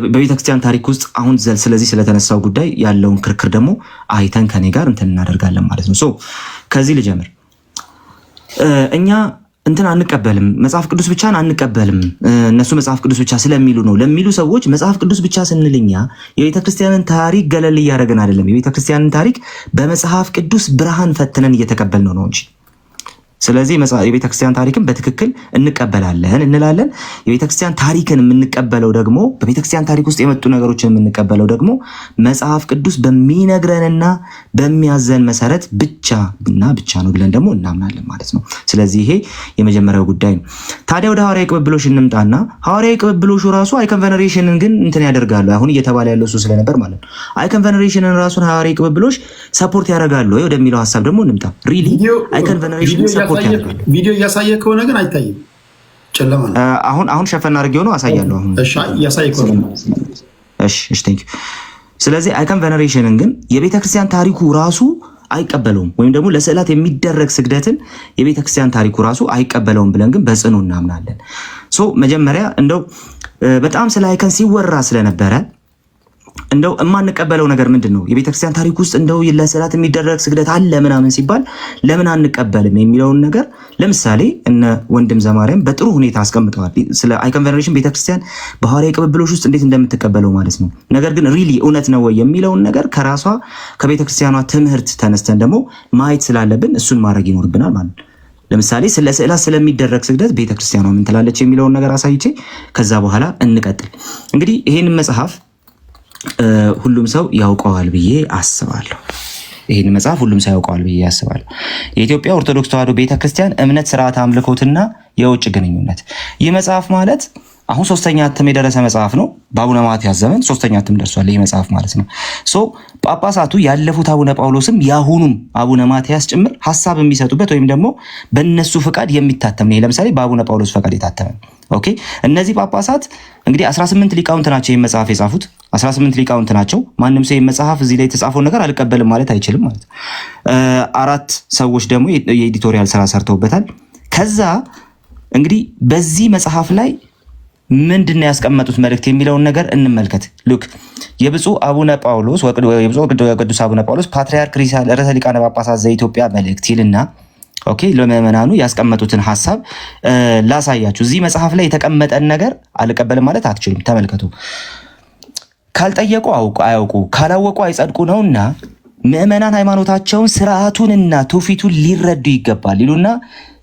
በቤተክርስቲያን ታሪክ ውስጥ አሁን ስለዚህ ስለተነሳው ጉዳይ ያለውን ክርክር ደግሞ አይተን ከኔ ጋር እንትን እናደርጋለን ማለት ነው። ሶ ከዚህ ልጀምር። እኛ እንትን አንቀበልም፣ መጽሐፍ ቅዱስ ብቻን አንቀበልም፣ እነሱ መጽሐፍ ቅዱስ ብቻ ስለሚሉ ነው ለሚሉ ሰዎች መጽሐፍ ቅዱስ ብቻ ስንልኛ የቤተክርስቲያንን ታሪክ ገለል እያደረግን አይደለም። የቤተክርስቲያንን ታሪክ በመጽሐፍ ቅዱስ ብርሃን ፈትነን እየተቀበልነው ነው እንጂ። ስለዚህ የቤተክርስቲያን ታሪክን በትክክል እንቀበላለን እንላለን። የቤተክርስቲያን ታሪክን የምንቀበለው ደግሞ በቤተክርስቲያን ታሪክ ውስጥ የመጡ ነገሮችን የምንቀበለው ደግሞ መጽሐፍ ቅዱስ በሚነግረንና በሚያዘን መሰረት ብቻና ብቻ ነው ብለን ደግሞ እናምናለን ማለት ነው። ስለዚህ ይሄ የመጀመሪያው ጉዳይ ነው። ታዲያ ወደ ሐዋርያዊ ቅብብሎሽ እንምጣና ሐዋርያዊ ቅብብሎሹ ራሱ አይከን ቬነሬሽንን ግን እንትን ያደርጋሉ። አሁን እየተባለ ያለው እሱ ስለነበር ማለት ነው። አይከን ቬነሬሽንን ራሱን ሐዋርያዊ ቅብብሎሽ ሰፖርት ያደርጋሉ ወይ ወደሚለው ሀሳብ ደግሞ እንምጣ። ሪሊ አይከን ቬነሬሽን ቪዲዮ እያሳየ ከሆነ ግን አይታይም፣ ጨለማ ነው። አሁን ሸፈን አድርጌው ነው አሳያለሁ። አሁን እያሳየ ከሆነ እሺ ቴንክ ዩ። ስለዚህ አይከን ቬነሬሽንን ግን የቤተክርስቲያን ታሪኩ ራሱ አይቀበለውም ወይም ደግሞ ለስዕላት የሚደረግ ስግደትን የቤተክርስቲያን ታሪኩ ራሱ አይቀበለውም ብለን ግን በጽኑ እናምናለን። ሶ መጀመሪያ እንደው በጣም ስለ አይከን ሲወራ ስለነበረ እንደው የማንቀበለው ነገር ምንድን ነው? የቤተክርስቲያን ታሪክ ውስጥ እንደው ለስዕላት የሚደረግ ስግደት አለ ምናምን ሲባል ለምን አንቀበልም የሚለውን ነገር ለምሳሌ እነ ወንድም ዘማርያም በጥሩ ሁኔታ አስቀምጠዋል። ስለ አይከን ቬነሬሽን ቤተክርስቲያን በሐዋርያዊ ቅብብሎች ውስጥ እንዴት እንደምትቀበለው ማለት ነው። ነገር ግን ሪሊ እውነት ነው ወይ የሚለውን ነገር ከራሷ ከቤተክርስቲያኗ ትምህርት ተነስተን ደግሞ ማየት ስላለብን እሱን ማድረግ ይኖርብናል ማለት ነው። ለምሳሌ ስለ ስዕላት ስለሚደረግ ስግደት ቤተክርስቲያኗ ምን ትላለች የሚለውን ነገር አሳይቼ ከዛ በኋላ እንቀጥል። እንግዲህ ይሄንን መጽሐፍ ሁሉም ሰው ያውቀዋል ብዬ አስባለሁ። ይህን መጽሐፍ ሁሉም ሰው ያውቀዋል ብዬ አስባለሁ። የኢትዮጵያ ኦርቶዶክስ ተዋሕዶ ቤተክርስቲያን እምነት፣ ስርዓት፣ አምልኮትና የውጭ ግንኙነት። ይህ መጽሐፍ ማለት አሁን 3ኛ እትም የደረሰ መጽሐፍ ነው። በአቡነ ማትያስ ዘመን 3ኛ እትም ደርሷል ይህ መጽሐፍ ማለት ነው። ሶ ጳጳሳቱ ያለፉት አቡነ ጳውሎስም የአሁኑም አቡነ ማትያስ ጭምር ሀሳብ የሚሰጡበት ወይም ደግሞ በእነሱ ፈቃድ የሚታተም ነው። ለምሳሌ በአቡነ ጳውሎስ ፈቃድ የታተመ ኦኬ። እነዚህ ጳጳሳት እንግዲህ 18 ሊቃውንት ናቸው ይህን መጽሐፍ የጻፉት። 18 ሊቃውንት ናቸው። ማንም ሰው መጽሐፍ እዚህ ላይ የተጻፈውን ነገር አልቀበልም ማለት አይችልም ማለት ነው። 4 ሰዎች ደግሞ የኤዲቶሪያል ስራ ሰርተውበታል። ከዛ እንግዲህ በዚህ መጽሐፍ ላይ ምንድነው ያስቀመጡት መልእክት የሚለውን ነገር እንመልከት። ሉክ የብፁዕ አቡነ ጳውሎስ የብፁዕ ቅዱስ አቡነ ጳውሎስ ፓትርያርክ ርዕሰ ሊቃነ ጳጳሳት ዘኢትዮጵያ መልእክት ይልና ኦኬ ለምእመናኑ ያስቀመጡትን ሐሳብ ላሳያችሁ። እዚህ መጽሐፍ ላይ የተቀመጠን ነገር አልቀበልም ማለት አትችሉም። ተመልከቱ። ካልጠየቁ አያውቁ፣ ካላወቁ አይጸድቁ ነውና ምእመናን ሃይማኖታቸውን ስርዓቱንና ትውፊቱን ሊረዱ ይገባል ይሉና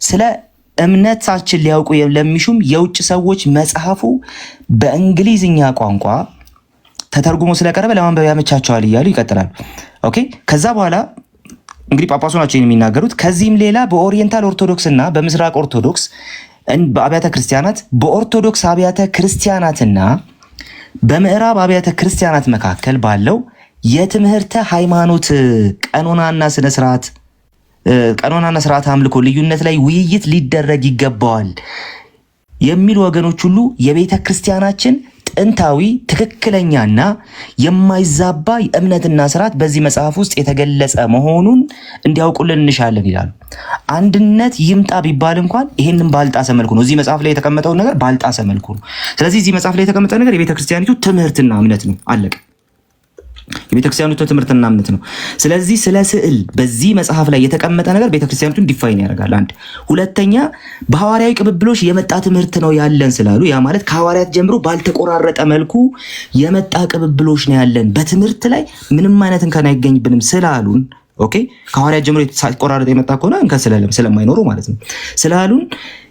ስለ እምነታችን ሊያውቁ ለሚሹም የውጭ ሰዎች መጽሐፉ በእንግሊዝኛ ቋንቋ ተተርጉሞ ስለቀረበ ለማንበብ ያመቻቸዋል እያሉ ይቀጥላሉ። ኦኬ ከዛ በኋላ እንግዲህ ጳጳሱ ናቸው የሚናገሩት። ከዚህም ሌላ በኦሪየንታል ኦርቶዶክስ እና በምስራቅ ኦርቶዶክስ በአብያተ ክርስቲያናት በኦርቶዶክስ አብያተ ክርስቲያናትና በምዕራብ አብያተ ክርስቲያናት መካከል ባለው የትምህርተ ሃይማኖት ቀኖናና ስርዓት አምልኮ ልዩነት ላይ ውይይት ሊደረግ ይገባዋል የሚሉ ወገኖች ሁሉ የቤተ ክርስቲያናችን ጥንታዊ ትክክለኛና የማይዛባ እምነትና ስርዓት በዚህ መጽሐፍ ውስጥ የተገለጸ መሆኑን እንዲያውቁልን እንሻለን ይላሉ። አንድነት ይምጣ ቢባል እንኳን ይሄንን ባልጣሰ መልኩ ነው። እዚህ መጽሐፍ ላይ የተቀመጠው ነገር ባልጣሰ መልኩ ነው። ስለዚህ እዚህ መጽሐፍ ላይ የተቀመጠው ነገር የቤተ ክርስቲያኒቱ ትምህርትና እምነት ነው። አለቀ። የቤተክርስቲያኒቱ ትምህርትና እምነት ነው። ስለዚህ ስለ ስዕል በዚህ መጽሐፍ ላይ የተቀመጠ ነገር ቤተክርስቲያኒቱን ዲፋይን ያደርጋል። አንድ ሁለተኛ በሐዋርያዊ ቅብብሎች የመጣ ትምህርት ነው ያለን ስላሉ ያ ማለት ከሐዋርያት ጀምሮ ባልተቆራረጠ መልኩ የመጣ ቅብብሎች ነው ያለን በትምህርት ላይ ምንም አይነት እንከን አይገኝብንም ስላሉን ኦኬ ከሐዋርያት ጀምሮ የተቆራረጠ የመጣ ከሆነ እንከን ስለማይኖሩ ማለት ነው ስላሉን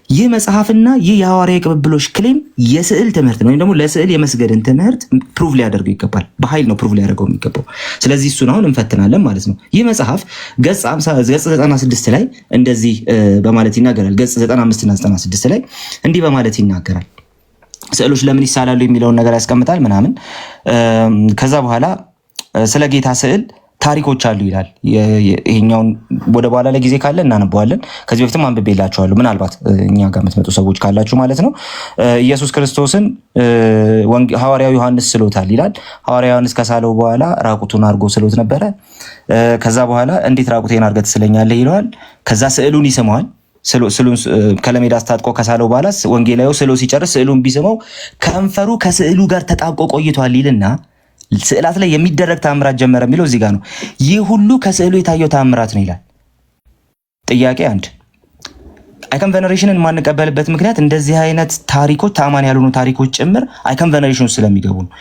ይህ መጽሐፍና ይህ የሐዋርያዊ ቅብብሎች ክሌም የስዕል ትምህርት ነው ወይም ደግሞ ለስዕል የመስገድን ትምህርት ፕሩቭ ሊያደርገው ይገባል። በኃይል ነው ፕሩቭ ሊያደርገው የሚገባው። ስለዚህ እሱን አሁን እንፈትናለን ማለት ነው። ይህ መጽሐፍ ገጽ 96 ላይ እንደዚህ በማለት ይናገራል። ገጽ 95 እና 96 ላይ እንዲህ በማለት ይናገራል። ስዕሎች ለምን ይሳላሉ የሚለውን ነገር ያስቀምጣል ምናምን። ከዛ በኋላ ስለ ጌታ ስዕል ታሪኮች አሉ ይላል። ይሄኛውን ወደ በኋላ ላይ ጊዜ ካለ እናነበዋለን። ከዚህ በፊትም አንብቤላችኋለሁ ምናልባት እኛ ጋር የምትመጡ ሰዎች ካላችሁ ማለት ነው። ኢየሱስ ክርስቶስን ሐዋርያው ዮሐንስ ስሎታል ይላል። ሐዋርያው ዮሐንስ ከሳለው በኋላ ራቁቱን አድርጎ ስሎት ነበረ። ከዛ በኋላ እንዴት ራቁቴን አድርገህ ትስለኛለህ ይለዋል። ከዛ ስዕሉን ይስመዋል። ስዕሉን ከለሜዳ አስታጥቆ ከሳለው በኋላ ወንጌላዊው ስሎ ሲጨርስ ስዕሉን ቢስመው ከንፈሩ ከስዕሉ ጋር ተጣብቆ ቆይቷል ይልና ስዕላት ላይ የሚደረግ ተአምራት ጀመረ የሚለው እዚህ ጋር ነው። ይህ ሁሉ ከስዕሉ የታየው ተአምራት ነው ይላል። ጥያቄ 1 አይከን ቬነሬሽንን የማንቀበልበት ምክንያት እንደዚህ አይነት ታሪኮች ታማኝ ያልሆኑ ታሪኮች ጭምር አይከን ቬነሬሽን ስለሚገቡ ነው።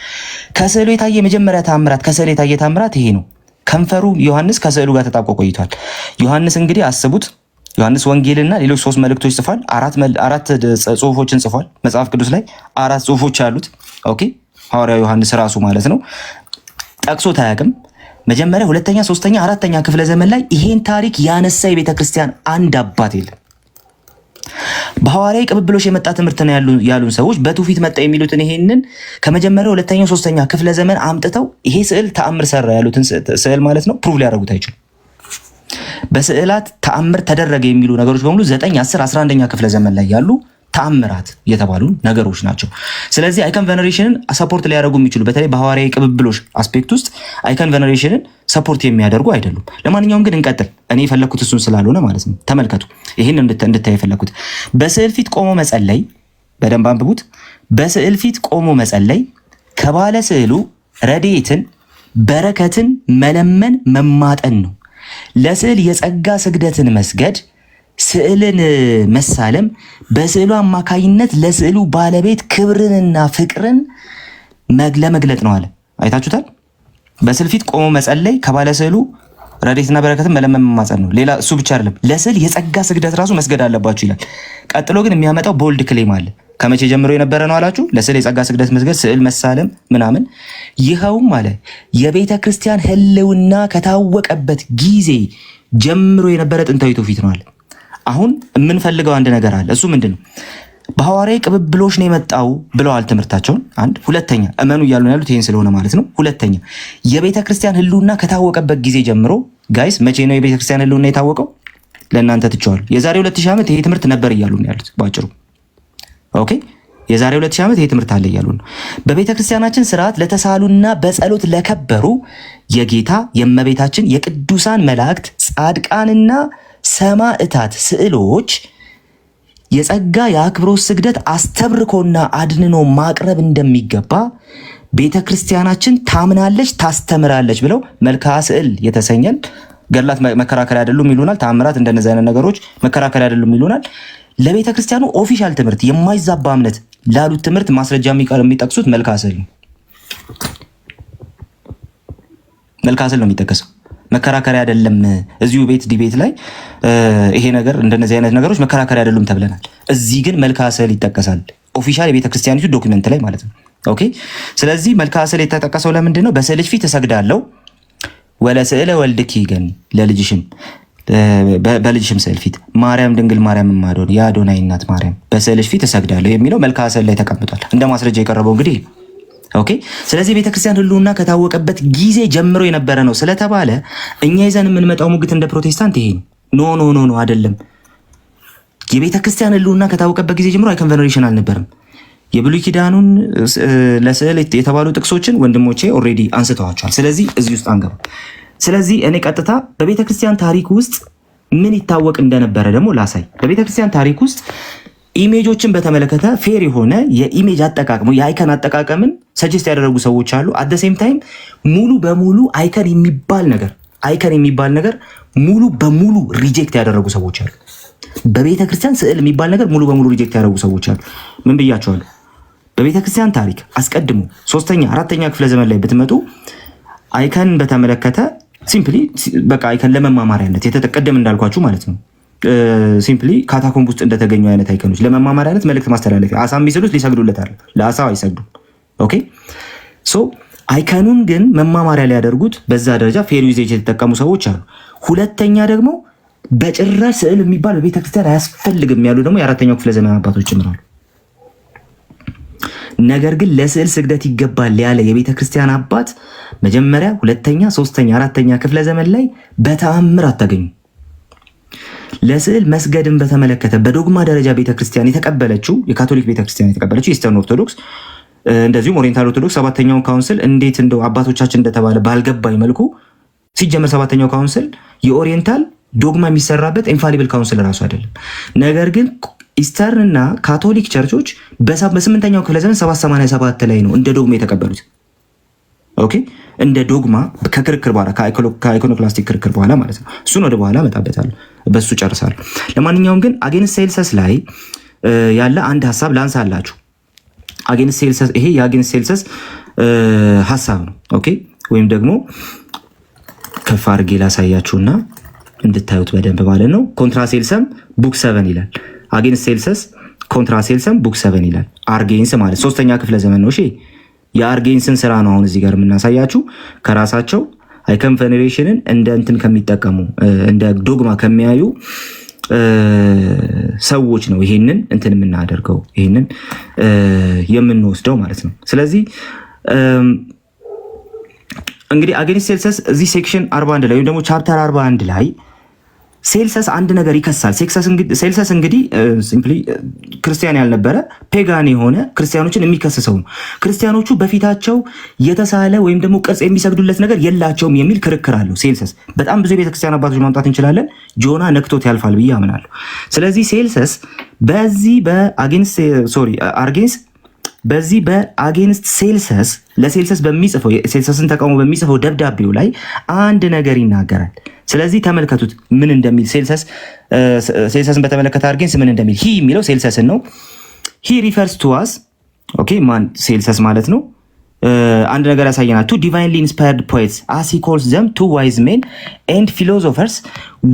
ከስዕሉ የታየ የመጀመሪያ ተአምራት ከስዕሉ የታየ ተአምራት ይሄ ነው። ከንፈሩ ዮሐንስ ከስዕሉ ጋር ተጣብቆ ቆይቷል። ዮሐንስ እንግዲህ አስቡት ዮሐንስ ወንጌልና ሌሎች 3 መልእክቶች ጽፏል። 4 ጽሁፎችን ጽፏል። መጽሐፍ ቅዱስ ላይ 4 ጽሁፎች አሉት። ኦኬ ሐዋርያው ዮሐንስ ራሱ ማለት ነው ጠቅሶት አያውቅም። መጀመሪያ፣ ሁለተኛ፣ ሶስተኛ፣ አራተኛ ክፍለ ዘመን ላይ ይሄን ታሪክ ያነሳ የቤተ ክርስቲያን አንድ አባት የለም። በሐዋርያዊ ቅብብሎች የመጣ ትምህርት ነው ያሉን ሰዎች በትውፊት መጣ የሚሉትን ይሄንን ከመጀመሪያ፣ ሁለተኛ፣ ሶስተኛ ክፍለ ዘመን አምጥተው ይሄ ስዕል ተአምር ሰራ ያሉትን ስዕል ማለት ነው ፕሩቭ ሊያደርጉት አይችሉም። በስዕላት ተአምር ተደረገ የሚሉ ነገሮች በሙሉ 9፣ 10፣ 11ኛ ክፍለ ዘመን ላይ ያሉ ተአምራት የተባሉ ነገሮች ናቸው። ስለዚህ አይከን ቬነሬሽንን ሰፖርት ሊያደርጉ የሚችሉ በተለይ በሐዋርያዊ ቅብብሎች አስፔክት ውስጥ አይከን ቬነሬሽንን ሰፖርት የሚያደርጉ አይደሉም። ለማንኛውም ግን እንቀጥል። እኔ የፈለኩት እሱን ስላልሆነ ማለት ነው። ተመልከቱ፣ ይህን እንድታይ የፈለኩት በስዕል ፊት ቆሞ መጸለይ፣ በደንብ አንብቡት። በስዕል ፊት ቆሞ መጸለይ ከባለ ስዕሉ ረድኤትን በረከትን መለመን መማጠን ነው። ለስዕል የጸጋ ስግደትን መስገድ ስዕልን መሳለም በስዕሉ አማካይነት ለስዕሉ ባለቤት ክብርንና ፍቅርን ለመግለጥ ነው አለ። አይታችሁታል። በስዕል ፊት ቆሞ መጸለይ ከባለ ስዕሉ ረድኤትና በረከትን መለመን መማጸን ነው። ሌላ እሱ ብቻ አይደለም፣ ለስዕል የጸጋ ስግደት ራሱ መስገድ አለባችሁ ይላል። ቀጥሎ ግን የሚያመጣው ቦልድ ክሌም አለ። ከመቼ ጀምሮ የነበረ ነው አላችሁ? ለስዕል የጸጋ ስግደት መስገድ፣ ስዕል መሳለም ምናምን። ይኸውም አለ የቤተ ክርስቲያን ሕልውና ከታወቀበት ጊዜ ጀምሮ የነበረ ጥንታዊ ትውፊት ነው አለ። አሁን የምንፈልገው አንድ ነገር አለ። እሱ ምንድን ነው? በሐዋርያዊ ቅብብሎች ነው የመጣው ብለዋል ትምህርታቸውን። አንድ ሁለተኛ እመኑ እያሉ ያሉት ይህን ስለሆነ ማለት ነው። ሁለተኛ የቤተ ክርስቲያን ሕልውና ከታወቀበት ጊዜ ጀምሮ ጋይስ፣ መቼ ነው የቤተ ክርስቲያን ሕልውና የታወቀው? ለእናንተ ትቼዋለሁ። የዛሬ 2000 ዓመት ይሄ ትምህርት ነበር እያሉ ነው ያሉት ባጭሩ። ኦኬ የዛሬ 2000 ዓመት ይሄ ትምህርት አለ እያሉ ነው። በቤተ ክርስቲያናችን ስርዓት ለተሳሉና በጸሎት ለከበሩ የጌታ የእመቤታችን የቅዱሳን መላእክት ጻድቃንና ሰማዕታት ስዕሎች የጸጋ የአክብሮት ስግደት አስተብርኮና አድንኖ ማቅረብ እንደሚገባ ቤተ ክርስቲያናችን ታምናለች፣ ታስተምራለች ብለው መልክዓ ስዕል የተሰኘን ገድላት መከራከሪያ አይደሉም ይሉናል። ተአምራት እንደነዚህ አይነት ነገሮች መከራከሪያ አይደሉም ይሉናል። ለቤተ ክርስቲያኑ ኦፊሻል ትምህርት የማይዛባ እምነት ላሉት ትምህርት ማስረጃ የሚጠቅሱት መልክዓ ስዕል ነው። መልክዓ ስዕል ነው የሚጠቀሰው፣ መከራከሪያ አይደለም። እዚሁ ቤት ዲቤት ላይ ይሄ ነገር እንደነዚህ አይነት ነገሮች መከራከሪያ አይደሉም ተብለናል። እዚህ ግን መልክዓ ስዕል ይጠቀሳል፣ ኦፊሻል የቤተ ክርስቲያኒቱ ዶክመንት ላይ ማለት ነው። ኦኬ። ስለዚህ መልክዓ ስዕል የተጠቀሰው ለምንድን ነው? በስዕልሽ ፊት እሰግዳለሁ ወለስዕለ ወልድኪ ገኒ ለልጅሽም በልጅሽም ስዕል ፊት ማርያም ድንግል ማርያም ማዶን የአዶናይ እናት ማርያም በስዕልሽ ፊት እሰግዳለሁ የሚለው መልክዓ ስዕል ላይ ተቀምጧል። እንደ ማስረጃ የቀረበው እንግዲህ ኦኬ። ስለዚህ ቤተክርስቲያን ህልውና ከታወቀበት ጊዜ ጀምሮ የነበረ ነው ስለተባለ እኛ ይዘን የምንመጣው ሙግት እንደ ፕሮቴስታንት ይሄ ነው። ኖ አይደለም። የቤተክርስቲያን ህልውና ከታወቀበት ጊዜ ጀምሮ አይከን ቬነሬሽን አልነበረም። የብሉይ ኪዳኑን ለስዕል የተባሉ ጥቅሶችን ወንድሞቼ ኦልሬዲ አንስተዋቸዋል። ስለዚህ እዚህ ውስጥ አንገባ። ስለዚህ እኔ ቀጥታ በቤተክርስቲያን ታሪክ ውስጥ ምን ይታወቅ እንደነበረ ደግሞ ላሳይ። በቤተክርስቲያን ታሪክ ውስጥ ኢሜጆችን በተመለከተ ፌር የሆነ የኢሜጅ አጠቃቀሙ የአይከን አጠቃቀምን ሰጀስት ያደረጉ ሰዎች አሉ። አት ዘ ሴም ታይም ሙሉ በሙሉ አይከን የሚባል ነገር ሙሉ በሙሉ ሪጀክት ያደረጉ ሰዎች አሉ። በቤተክርስቲያን ስዕል የሚባል ነገር ሙሉ በሙሉ ሪጀክት ያደረጉ ሰዎች አሉ። ምን ብያቸዋለሁ? በቤተክርስቲያን ታሪክ አስቀድሞ 3ኛ 4ኛ ክፍለ ዘመን ላይ ብትመጡ አይከን በተመለከተ ሲምፕሊ በቃ አይከን ለመማማሪያነት የተጠቀደም እንዳልኳችሁ ማለት ነው። ሲምፕሊ ካታኮምብ ውስጥ እንደተገኙ አይነት አይከኖች ለመማማሪያነት መልእክት ማስተላለፊያ አሳ የሚስሉት ሊሰግዱለታል፣ ለአሳው አይሰግዱም። ኦኬ ሶ አይከኑን ግን መማማሪያ ሊያደርጉት በዛ ደረጃ ፌር ዩዜጅ የተጠቀሙ ሰዎች አሉ። ሁለተኛ ደግሞ በጭራሽ ስዕል የሚባል በቤተክርስቲያን አያስፈልግም ያሉ ደግሞ የ4ኛው ክፍለ ዘመን አባቶች ጭምራሉ። ነገር ግን ለስዕል ስግደት ይገባል ያለ የቤተክርስቲያን አባት መጀመሪያ 2ኛ 3ኛ 4ኛ ክፍለ ዘመን ላይ በተአምር አታገኙ። ለስዕል መስገድን በተመለከተ በዶግማ ደረጃ ቤተክርስቲያን የተቀበለችው የካቶሊክ ቤተክርስቲያን የተቀበለችው ኢስተርን ኦርቶዶክስ እንደዚሁም ኦሪየንታል ኦርቶዶክስ 7ኛው ካውንስል እንዴት እንደው አባቶቻችን እንደተባለ ባልገባኝ መልኩ ሲጀመር 7ኛው ካውንስል የኦሪየንታል ዶግማ የሚሰራበት ኢንፋሊብል ካውንስል ራሱ አይደለም። ነገር ግን ኢስተርን እና ካቶሊክ ቸርቾች በ8ኛው ክፍለ ዘመን 787 ላይ ነው እንደ ዶግማ የተቀበሉት። ኦኬ እንደ ዶግማ ከክርክር በኋላ ከአይኮኖክላስቲክ ክርክር በኋላ ማለት ነው። እሱን ወደ በኋላ እመጣበታለሁ፣ በሱ ጨርሳለሁ። ለማንኛውም ግን አጌንስት ሴልሰስ ላይ ያለ አንድ ሀሳብ ላንሳላችሁ። አጌንስት ሴልሰስ ይሄ የአጌንስት ሴልሰስ ሀሳብ ነው። ኦኬ ወይም ደግሞ ከፍ አድርጌ ላሳያችሁና እንድታዩት በደንብ ማለት ነው። ኮንትራ ሴልሰም ቡክ 7 ይላል። አጌንስት ሴልሰስ ኮንትራ ሴልሰም ቡክ 7 ይላል። አርጌንስ ማለት 3ኛ ክፍለ ዘመን ነው። እሺ የአርጌንስን ስራ ነው አሁን እዚህ ጋር የምናሳያችሁ። ከራሳቸው አይከን ቬኔሬሽንን እንደ እንትን ከሚጠቀሙ እንደ ዶግማ ከሚያዩ ሰዎች ነው ይሄንን እንትን የምናደርገው ይሄንን የምንወስደው ማለት ነው። ስለዚህ እንግዲህ አጌንስት ሴልሰስ እዚህ ሴክሽን 41 ላይ ወይም ደግሞ ቻፕተር 41 ላይ ሴልሰስ አንድ ነገር ይከሳል። ሴልሰስ እንግዲህ ሲምፕሊ ክርስቲያን ያልነበረ ፔጋን የሆነ ክርስቲያኖችን የሚከስሰው ነው። ክርስቲያኖቹ በፊታቸው የተሳለ ወይም ደግሞ ቅርጽ የሚሰግዱለት ነገር የላቸውም የሚል ክርክር አለው። ሴልሰስ በጣም ብዙ የቤተክርስቲያን አባቶች ማምጣት እንችላለን። ጆና ነክቶት ያልፋል ብዬ አምናለሁ። ስለዚህ ሴልሰስ በዚህ በዚህ በአጌንስት ሴልሰስ ለሴልሰስ በሚጽፈው ሴልሰስን ተቃውሞ በሚጽፈው ደብዳቤው ላይ አንድ ነገር ይናገራል። ስለዚህ ተመልከቱት ምን እንደሚል። ሴልሰስን በተመለከተ አርጌንስ ምን እንደሚል ሂ የሚለው ሴልሰስን ነው። ሂ ሪፈርስ ቱ አስ ኦኬ ማን ሴልሰስ ማለት ነው። አንድ ነገር ያሳየናል። ቱ ዲቫይንሊ ኢንስፓየርድ ፖኤትስ አስ ሂ ኮልስ ዘም ቱ ዋይዝ ሜን ኤንድ ፊሎሶፈርስ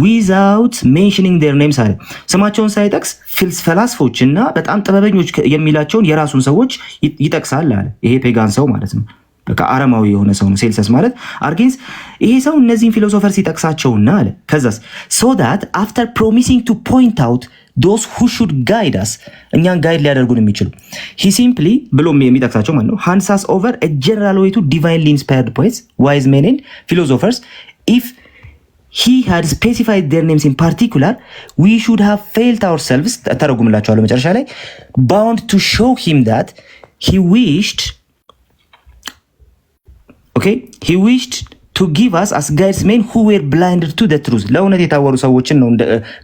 ዊዛውት ሜንሽኒንግ ዴር ኔምስ አለ። ስማቸውን ሳይጠቅስ ፈላስፎች እና በጣም ጥበበኞች የሚላቸውን የራሱን ሰዎች ይጠቅሳል አለ። ይሄ ፔጋን ሰው ማለት ነው። በቃ አረማዊ የሆነ ሰው ነው ሴልሰስ ማለት። አርጌንስ ይሄ ሰው እነዚህን ፊሎሶፈርስ ይጠቅሳቸውና አለ ከዛስ ሶ ዳት አፍተር ፕሮሚሲንግ ቱ ፖይንት አውት ዶስ ሁ ሹድ ጋይድ አስ እኛን ጋይድ ሊያደርጉን የሚችሉ ሂ ሲምፕሊ ብሎ የሚጠቅሳቸው ማለት ነው ሃንድስ አስ ኦቨር ጀነራል ዌይ ቱ ዲቫይንሊ ኢንስፓየርድ ፖኤትስ ዋይዝ ሜን ኤንድ ፊሎሶፈርስ ኢፍ he had specified their names in particular, we should have felt ourselves ተረጉምላችኋለሁ መጨረሻ ላይ bound to show him that he wished to give us as guides men who were blinded to the truth. ለእውነት የታወሩ ሰዎችን ነው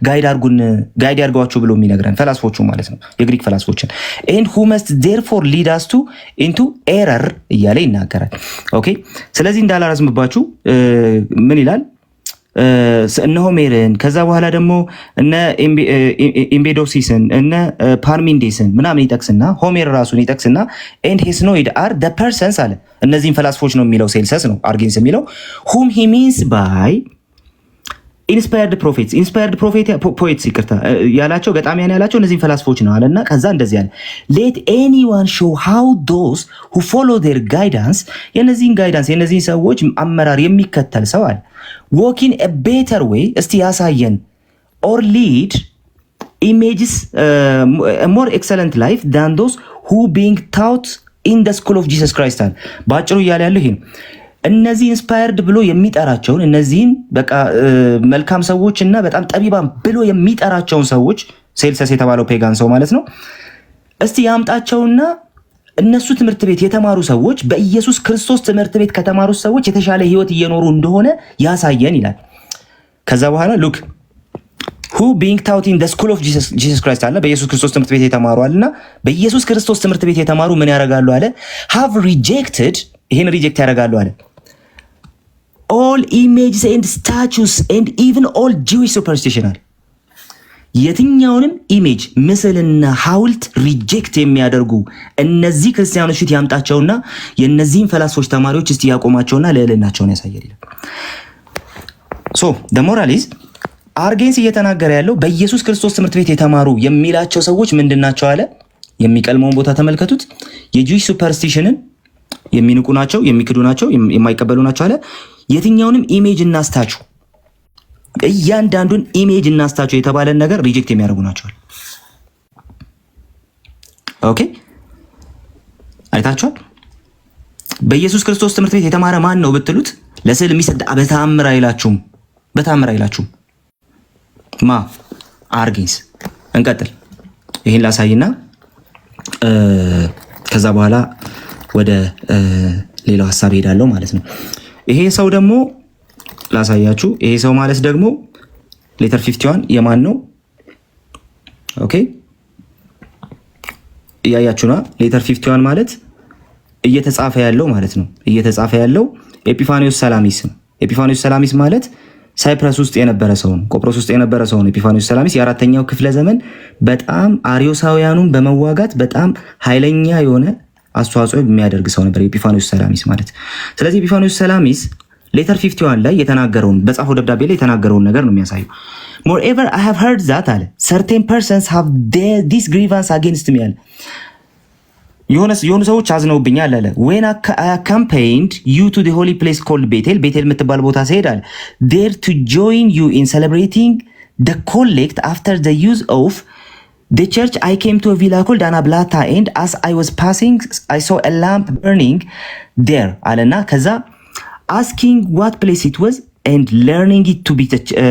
ጋይድ ያርጓቸው ብሎ የሚነግረን ፈላስፎቹ ማለት ነው፣ የግሪክ ፈላስፎችን and who must therefore lead us into error እያለ ይናገራል። ኦኬ ስለዚህ እንዳላረዝምባችሁ ምን ይላል? እነ ሆሜርን ከዛ በኋላ ደግሞ እነ ኤምቤዶሲስን እነ ፓርሚንዴስን ምናምን ይጠቅስና ሆሜር ራሱን ይጠቅስና ኤንድ ሄስኖይድ አር ደ ፐርሰንስ አለ። እነዚህን ፈላስፎች ነው የሚለው፣ ሴልሰስ ነው አርጌንስ የሚለው whom he means by ኢንስፓየርድ ፖኤትስ ይቅርታ ያላቸው ገጣሚያን ያላቸው እነዚህን ፈላስፎች ነው አለና ከዛ እንደዚህ አለ let anyone show how those who follow their guidance የነዚህን ጋይዳንስ የነዚህን ሰዎች አመራር የሚከተል ሰው አለ walk in a better way እስቲ ያሳየን or lead images a more excellent life than those who being taught in the school of Jesus Christ አለ። ባጭሩ እያለ ያለው ይሄ ነው። እነዚህ ኢንስፓየርድ ብሎ የሚጠራቸውን እነዚህን በቃ መልካም ሰዎች እና በጣም ጠቢባን ብሎ የሚጠራቸውን ሰዎች ሴልሰስ የተባለው ፔጋን ሰው ማለት ነው እስቲ ያምጣቸውና እነሱ ትምህርት ቤት የተማሩ ሰዎች በኢየሱስ ክርስቶስ ትምህርት ቤት ከተማሩ ሰዎች የተሻለ ህይወት እየኖሩ እንደሆነ ያሳየን ይላል። ከዛ በኋላ ሉክ who being taught in the school of Jesus Christ አለ በኢየሱስ ክርስቶስ ትምህርት ቤት የተማሩ አለና በኢየሱስ ክርስቶስ ትምህርት ቤት የተማሩ ምን ያደርጋሉ አለ have rejected ይሄን ሪጀክት ያደርጋሉ አለ all images and statues and even all Jewish superstition አለ። የትኛውንም ኢሜጅ ምስልና ሐውልት ሪጀክት የሚያደርጉ እነዚህ ክርስቲያኖች ፊት ያምጣቸውና የነዚህን ፈላስፎች ተማሪዎች እስቲ ያቆማቸውና ለዕልናቸውን ያሳያል ይላል። ሶ the moral is አርጌንስ እየተናገረ ያለው በኢየሱስ ክርስቶስ ትምህርት ቤት የተማሩ የሚላቸው ሰዎች ምንድናቸው አለ። የሚቀልመውን ቦታ ተመልከቱት። የጁዊሽ ሱፐርስቲሽንን የሚንቁ ናቸው፣ የሚክዱ ናቸው፣ የማይቀበሉ ናቸው አለ። የትኛውንም ኢሜጅ እና ስታቹ እያንዳንዱን ኢሜጅ እና ስታቹ የተባለን ነገር ሪጀክት የሚያደርጉ ናቸው። ኦኬ አይታችኋል። በኢየሱስ ክርስቶስ ትምህርት ቤት የተማረ ማን ነው ብትሉት ለስዕል የሚሰግድ በተአምር አይላችሁም፣ በተአምር አይላችሁም። ማ አርጌንስ። እንቀጥል። ይሄን ላሳይና ከዛ በኋላ ወደ ሌላው ሐሳብ ሄዳለሁ ማለት ነው። ይሄ ሰው ደግሞ ላሳያችሁ። ይሄ ሰው ማለት ደግሞ ሌተር 51 የማን ነው? ኦኬ እያያችሁና ሌተር 51 ማለት እየተጻፈ ያለው ማለት ነው። እየተጻፈ ያለው ኤጲፋኒዮስ ሰላሚስ ነው። ኤጲፋኒዮስ ሰላሚስ ማለት ሳይፕረስ ውስጥ የነበረ ሰው ነው። ቆጵሮስ ውስጥ የነበረ ሰው ነው። ኤጲፋኒዮስ ሰላሚስ የአራተኛው ክፍለ ዘመን በጣም አሪዮሳውያኑን በመዋጋት በጣም ኃይለኛ የሆነ አስተዋጽኦ የሚያደርግ ሰው ነበር ኤጲፋኒዮስ ሰላሚስ ማለት። ስለዚህ ኤጲፋኒዮስ ሰላሚስ ሌተር 51 ላይ የተናገረውን በጻፈው ደብዳቤ ላይ የተናገረውን ነገር ነው የሚያሳየው። moreover I have heard that አለ certain persons have this grievance against me አለ። የሆኑ ሰዎች አዝነውብኛል አለ። when I accompanied you to the holy place called ቤቴል የምትባል ቦታ ስሄድ አለ there to join you in celebrating the collect after the use of the church I came to a villa called Anablata and as I was passing I saw a lamp burning there አለና ከዛ asking what place it was and learning it to be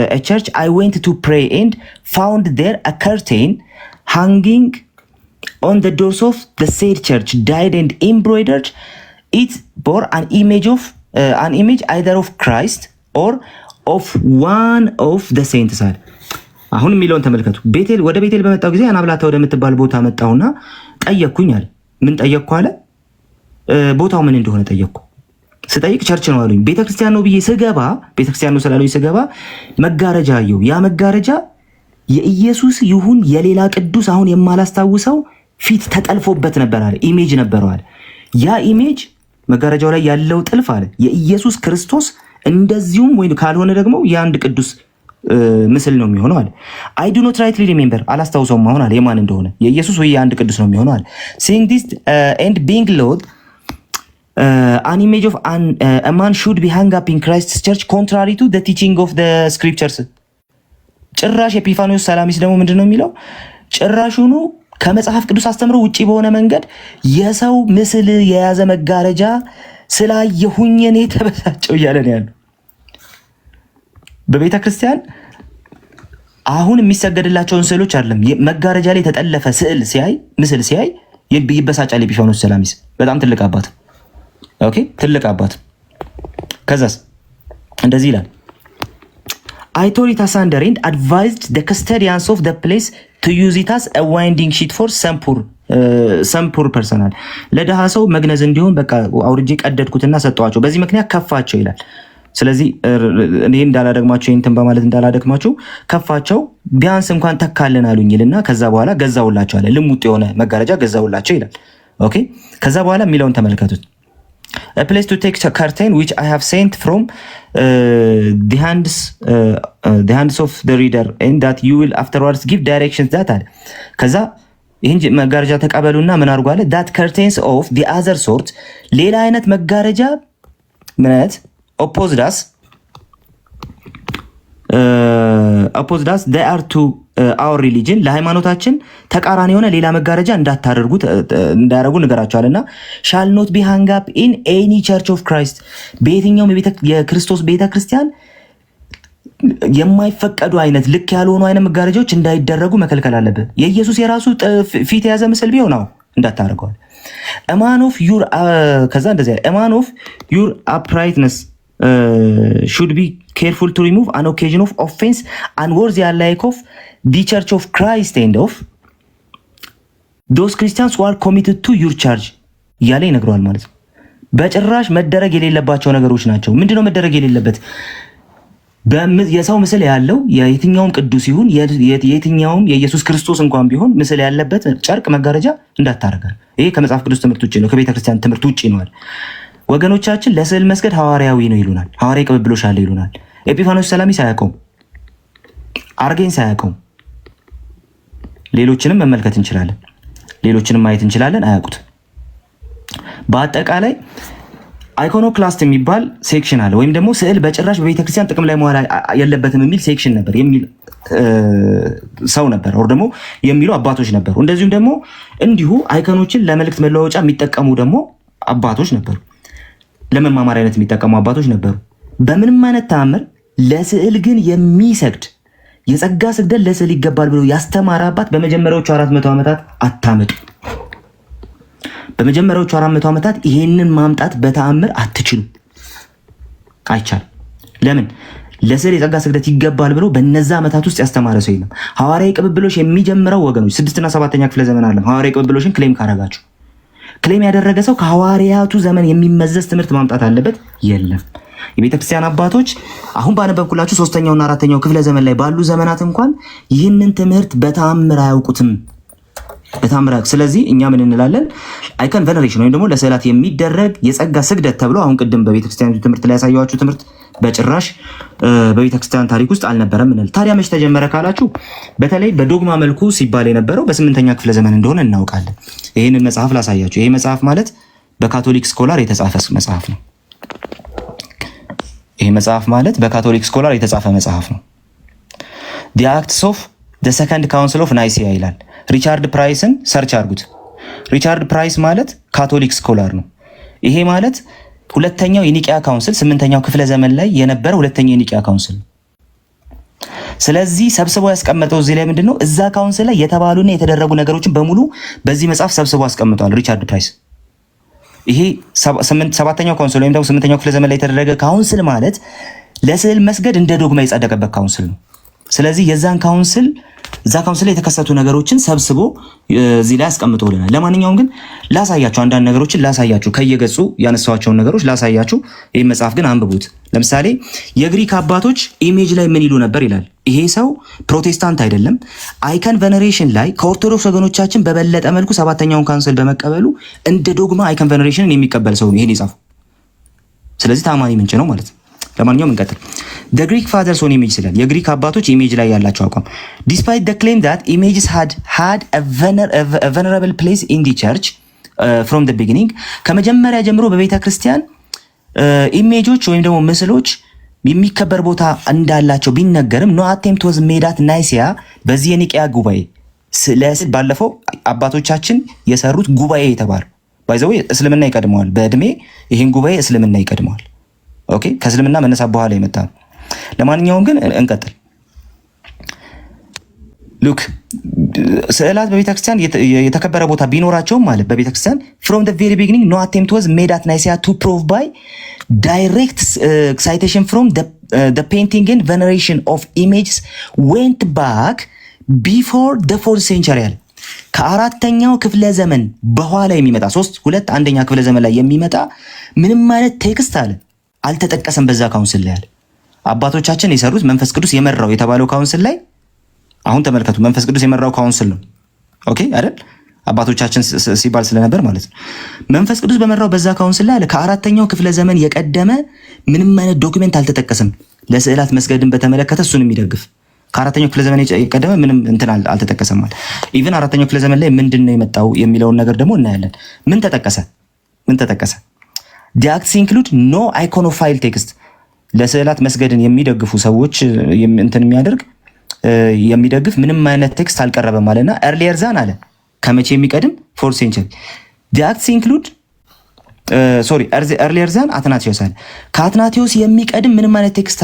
a church I went to pray and found there a curtain hanging on the doors of the said church dyed and embroidered. It bore an image either of Christ or of one of the saints አለ። አሁን የሚለውን ተመልከቱ። ወደ ቤቴል በመጣው ጊዜ አናብላታ ወደምትባል ቦታ መጣውና ጠየቅኩኝ አለ። ምን ጠየቅኩ አለ? ቦታው ምን እንደሆነ ጠየቅኩ። ስጠይቅ ቸርች ነው አሉኝ። ቤተክርስቲያን ነው ብዬ ስገባ ቤተክርስቲያን ነው ስላሉኝ ስገባ መጋረጃ አየሁ። ያ መጋረጃ የኢየሱስ ይሁን የሌላ ቅዱስ አሁን የማላስታውሰው ፊት ተጠልፎበት ነበር አለ። ኢሜጅ ነበረው አለ። ያ ኢሜጅ መጋረጃው ላይ ያለው ጥልፍ አለ የኢየሱስ ክርስቶስ እንደዚሁም ወይ ካልሆነ ደግሞ የአንድ ቅዱስ ምስል ነው የሚሆነው አለ። I do not rightly remember አላስታውሰውም አሁን አለ የማን እንደሆነ የኢየሱስ ወይ የአንድ ቅዱስ ነው የሚሆነው አለ። seeing this and being Lord an image of a man should be hung up in Christ's church contrary to the teaching of the scriptures። ጭራሽ ኤጲፋኒዮስ ሰላሚስ ደግሞ ምንድነው የሚለው? ጭራሹኑ ከመጽሐፍ ቅዱስ አስተምሮ ውጪ በሆነ መንገድ የሰው ምስል የያዘ መጋረጃ ስላየሁኝ እኔ ተበሳጨው እያለ ነው ያለው። በቤተ ክርስቲያን አሁን የሚሰገድላቸውን ስዕሎች አይደለም መጋረጃ ላይ የተጠለፈ ምስል ሲያይ ይበሳጫል። ኤጲፋኖስ ሰላሚስ በጣም ትልቅ አባት ኦኬ፣ ትልቅ አባት። ከዛስ እንደዚህ ይላል I tore it asunder and advised the custodians of the place to use it as a winding sheet for some poor personal ለደሃ ሰው መግነዝ እንዲሆን በቃ አውርጄ ቀደድኩትና ሰጠዋቸው፣ በዚህ ምክንያት ከፋቸው ይላል። ስለዚህ እኔ እንዳላደግማቸው እንትን በማለት እንዳላደግማቸው ከፋቸው፣ ቢያንስ እንኳን ተካለን አሉኝልና ከዛ በኋላ ገዛውላቸው አለ። ልሙጥ የሆነ መጋረጃ ገዛውላቸው ይላል። ኦኬ ከዛ በኋላ የሚለውን ተመልከቱት። A place to take a curtain which I have sent from the hands of the reader and that you will afterwards give directions that አለ። ከዛ ይህን መጋረጃ ተቀበሉና ምን አድርጉ አለ that curtains of the other sort ሌላ አይነት መጋረጃ ምን አይነት opposed us they are to our religion ለሃይማኖታችን ተቃራኒ የሆነ ሌላ መጋረጃ እንዳታደርጉ ንገራቸዋልና shall not be hung up in any church of Christ በየትኛውም የክርስቶስ ቤተክርስቲያን የማይፈቀዱ አይነት ልክ ያልሆኑ አይነት መጋረጃዎች እንዳይደረጉ መከልከል አለበት። የኢየሱስ የራሱ ፊት የያዘ ምስል ቢሆን ነው እንዳታደርገዋል። a man of your ከዛ እንደዚህ a man of your uprightness should be careful to remove an occasion of offense unworthy alike of the church of Christ and of those Christians who are committed to your church ያለ ይነግረዋል ማለት ነው። በጭራሽ መደረግ የሌለባቸው ነገሮች ናቸው። ምንድነው መደረግ የሌለበት? የሰው ምስል ያለው የየትኛውም ቅዱስ ይሁን የየትኛውም የኢየሱስ ክርስቶስ እንኳን ቢሆን ምስል ያለበት ጨርቅ መጋረጃ እንዳታረጋል። ይሄ ከመጽሐፍ ቅዱስ ትምህርት ውጪ ነው፣ ከቤተ ክርስቲያን ትምህርት ውጪ ነው። ወገኖቻችን ለስዕል መስገድ ሐዋርያዊ ነው ይሉናል። ሐዋርያዊ ቅብብሎሽ አለ ይሉናል። ኤጲፋኖስ ሰላሚስ አያውቀውም፣ አርጌንስ አያውቀውም። ሌሎችንም መመልከት እንችላለን፣ ሌሎችንም ማየት እንችላለን። አያውቁት። በአጠቃላይ አይኮኖክላስት የሚባል ሴክሽን አለ፣ ወይም ደግሞ ስዕል በጭራሽ በቤተክርስቲያን ጥቅም ላይ መዋል የለበትም የሚል ሴክሽን ነበር፣ የሚል ሰው ነበር፣ ወር ደግሞ የሚሉ አባቶች ነበሩ። እንደዚሁም ደግሞ እንዲሁ አይኮኖችን ለመልእክት መለዋወጫ የሚጠቀሙ ደግሞ አባቶች ነበሩ፣ ለመማማር አይነት የሚጠቀሙ አባቶች ነበሩ። በምንም አይነት ተአምር ለስዕል ግን የሚሰግድ የጸጋ ስግደት ለስዕል ይገባል ብሎ ያስተማረ አባት በመጀመሪያዎቹ 400 ዓመታት አታመጡ። በመጀመሪያዎቹ 400 ዓመታት ይሄንን ማምጣት በተአምር አትችሉ፣ አይቻልም። ለምን? ለስዕል የጸጋ ስግደት ይገባል ብሎ በነዛ ዓመታት ውስጥ ያስተማረ ሰው የለም። ሐዋርያዊ ቅብብሎሽ የሚጀምረው ወገኖች 6 እና 7ኛ ክፍለ ዘመን አለ። ሐዋርያዊ ቅብብሎሽን ክሌም ካረጋችሁ ክሌም ያደረገ ሰው ከሐዋርያቱ ዘመን የሚመዘዝ ትምህርት ማምጣት አለበት? የለም። የቤተክርስቲያን አባቶች አሁን ባነበብኩላችሁ 3ኛውና 4ኛው ክፍለ ዘመን ላይ ባሉ ዘመናት እንኳን ይህንን ትምህርት በተአምር አያውቁትም። ስለዚህ እኛ ምን እንላለን? አይከን ቬነሬሽን ወይም ደግሞ ለስዕላት የሚደረግ የጸጋ ስግደት ተብሎ አሁን ቅድም በቤተክርስቲያን ትምህርት ላይ ያሳየኋችሁ ትምህርት በጭራሽ በቤተክርስቲያን ታሪክ ውስጥ አልነበረም እንል። ታዲያ መች ተጀመረ ካላችሁ በተለይ በዶግማ መልኩ ሲባል የነበረው በ8ኛ ክፍለ ዘመን እንደሆነ እናውቃለን። ይህንን መጽሐፍ ላሳያችሁ። ይሄ መጽሐፍ ማለት በካቶሊክ ስኮላር የተጻፈ መጽሐፍ ነው። ይሄ መጽሐፍ ማለት በካቶሊክ ስኮላር የተጻፈ መጽሐፍ ነው። The Acts of the Second Council of Nicaea ይላል። ሪቻርድ ፕራይስን ሰርች አድርጉት። ሪቻርድ ፕራይስ ማለት ካቶሊክ ስኮላር ነው። ይሄ ማለት ሁለተኛው የኒቂያ ካውንስል 8ኛው ክፍለ ዘመን ላይ የነበረ ሁለተኛው የኒቂያ ካውንስል። ስለዚህ ሰብስቦ ያስቀመጠው እዚህ ላይ ምንድነው? እዛ ካውንስል ላይ የተባሉና የተደረጉ ነገሮችን በሙሉ በዚህ መጽሐፍ ሰብስቦ አስቀምጧል ሪቻርድ ፕራይስ። ይሄ 7ኛው ካውንስል ወይም ደግሞ 8ኛው ክፍለ ዘመን ላይ የተደረገ ካውንስል ማለት ለስዕል መስገድ እንደ ዶግማ የጸደቀበት ካውንስል ነው። ስለዚህ የዛን ካውንስል እዛ ካውንስል ላይ የተከሰቱ ነገሮችን ሰብስቦ እዚህ ላይ አስቀምጦልናል። ለማንኛውም ግን ላሳያችሁ፣ አንዳንድ ነገሮችን ላሳያችሁ፣ ከየገጹ ያነሳዋቸውን ነገሮች ላሳያችሁ። ይህ መጽሐፍ ግን አንብቡት። ለምሳሌ የግሪክ አባቶች ኢሜጅ ላይ ምን ይሉ ነበር ይላል። ይሄ ሰው ፕሮቴስታንት አይደለም። አይከን ቬነሬሽን ላይ ከኦርቶዶክስ ወገኖቻችን በበለጠ መልኩ 7ኛውን ካውንስል በመቀበሉ እንደ ዶግማ አይከን ቬነሬሽንን የሚቀበል ሰው ነው ይሄን የጻፈው። ስለዚህ ታማኒ ምንጭ ነው ማለት ነው። ለማንኛውም እንቀጥል። The Greek fathers on image ይላል። የግሪክ አባቶች ኢሜጅ ላይ ያላቸው አቋም despite the claim that images had a venerable place in the church from the beginning ከመጀመሪያ ጀምሮ በቤተ ክርስቲያን ኢሜጆች ወይም ደግሞ ምስሎች የሚከበር ቦታ እንዳላቸው ቢነገርም no attempt was made at Nicaea በዚህ የኒቂያ ጉባኤ ስለዚህ ባለፈው አባቶቻችን የሰሩት ጉባኤ የተባለ ባይዘው እስልምና ይቀድመዋል በእድሜ ይሄን ጉባኤ እስልምና ይቀድመዋል። ኦኬ ከእስልምና መነሳት በኋላ የመጣ ለማንኛውም ግን እንቀጥል። ሉክ ስዕላት በቤተክርስቲያን የተከበረ ቦታ ቢኖራቸውም ማለት በቤተክርስቲያን from the very beginning no attempt was made at Nicaea to prove by direct citation from the painting and veneration of images went back before the 4th century አለ። ከአራተኛው ክፍለ ዘመን በኋላ የሚመጣ 1ኛ ክፍለ ዘመን ላይ የሚመጣ ምንም አይነት ቴክስት አለ አልተጠቀሰም በዛ ካውንስል ላይ አለ። አባቶቻችን የሰሩት መንፈስ ቅዱስ የመራው የተባለው ካውንስል ላይ አሁን ተመልከቱ፣ መንፈስ ቅዱስ የመራው ካውንስል ነው። ኦኬ አይደል? አባቶቻችን ሲባል ስለነበር ማለት ነው። መንፈስ ቅዱስ በመራው በዛ ካውንስል ላይ አለ ከአራተኛው ክፍለ ዘመን የቀደመ ምንም አይነት ዶክመንት አልተጠቀሰም ለስዕላት መስገድን በተመለከተ እሱን የሚደግፍ ከአራተኛው ክፍለ ዘመን የቀደመ ምንም እንትን አልተጠቀሰም ማለት ኢቭን አራተኛው ክፍለ ዘመን ላይ ምንድነው የመጣው የሚለውን ነገር ደግሞ እናያለን። ምን ተጠቀሰ? the acts include no iconophile text ለስዕላት መስገድን የሚደግፉ ሰዎች እንትን የሚደግፍ ምንም አይነት ቴክስት አልቀረበም ማለትና earlier than አለ ከመቼ የሚቀድም 4th century the acts include earlier than አትናቴዎስ አለ ከአትናቴዎስ የሚቀድም ምንም አይነት ቴክስት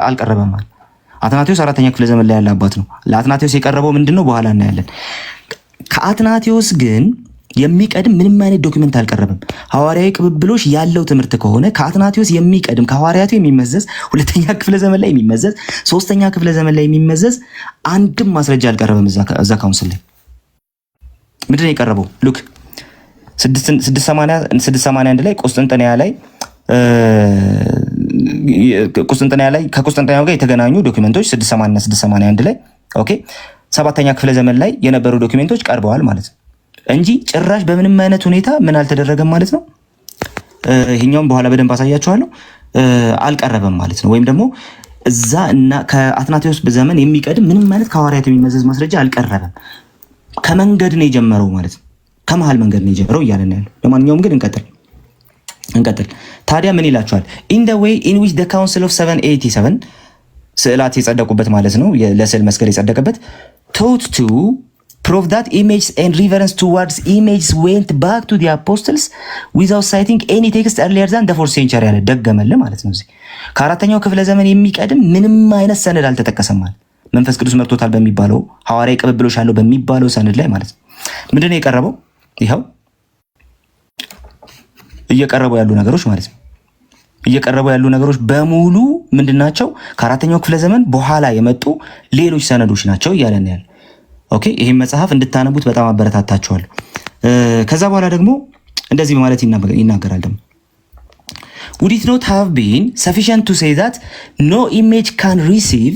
አልቀረበም ማለት አትናቴዎስ 4ኛ ክፍለ ዘመን ላይ ያለ አባት ነው። ለአትናቴዎስ የቀረበው ምንድነው በኋላ እናያለን። ከአትናቴዎስ ግን የሚቀድም ምንም አይነት ዶክመንት አልቀረበም። ሐዋርያዊ ቅብብሎሽ ያለው ትምህርት ከሆነ ከአትናቴዎስ የሚቀድም ከሐዋርያቱ የሚመዘዝ 2ኛ ክፍለ ዘመን ላይ የሚመዘዝ 3ኛ ክፍለ ዘመን ላይ የሚመዘዝ አንድም ማስረጃ አልቀረበም። እዛ ካውንስል ላይ ምንድነው የቀረበው? ሉክ 681 ላይ ቁስጥንጥንያ ላይ ከቁስጥንጥንያው ጋር የተገናኙ ዶክመንቶች 680 እና 681 ላይ ኦኬ 7ኛ ክፍለ ዘመን ላይ የነበሩ ዶክመንቶች ቀርበዋል ማለት ነው እንጂ ጭራሽ በምንም አይነት ሁኔታ ምን አልተደረገም ማለት ነው። ይሄኛውን በኋላ በደንብ አሳያችኋለሁ። አልቀረበም ማለት ነው። ወይም ደግሞ እዛ እና ከአትናቴዎስ በዘመን የሚቀድም ምንም አይነት ከሐዋርያት የሚመዘዝ ማስረጃ አልቀረበም። ከመንገድ ነው የጀመረው ማለት ነው። ከመሃል መንገድ ነው የጀመረው እያለን ያለው። ለማንኛውም ግን እንቀጥል። ታዲያ ምን ይላችኋል? in the way in which the council of 787 ስዕላት የጸደቁበት ማለት ነው ለስዕል መስገድ የጸደቀበት taught to prove that images and reverence towards images went back to the apostles without citing any text earlier than the 4th century ያለ ደገመልህ ማለት ነው። እዚህ ከአራተኛው ክፍለ ዘመን የሚቀድም ምንም አይነት ሰነድ አልተጠቀሰም ማለት መንፈስ ቅዱስ መርቶታል በሚባለው ሐዋርያዊ ቅብብሎሽ አለው በሚባለው ሰነድ ላይ ማለት ነው። ምንድነው የቀረበው? ይኸው እየቀረቡ ያሉ ነገሮች ማለት ነው። እየቀረቡ ያሉ ነገሮች በሙሉ ምንድናቸው? ከአራተኛው ክፍለ ዘመን በኋላ የመጡ ሌሎች ሰነዶች ናቸው እያለን ያለ። ኦኬ ይሄን መጽሐፍ እንድታነቡት በጣም አበረታታችኋለሁ። ከዛ በኋላ ደግሞ እንደዚህ በማለት ይናገራል ደግሞ would it not have been sufficient to say that no image can receive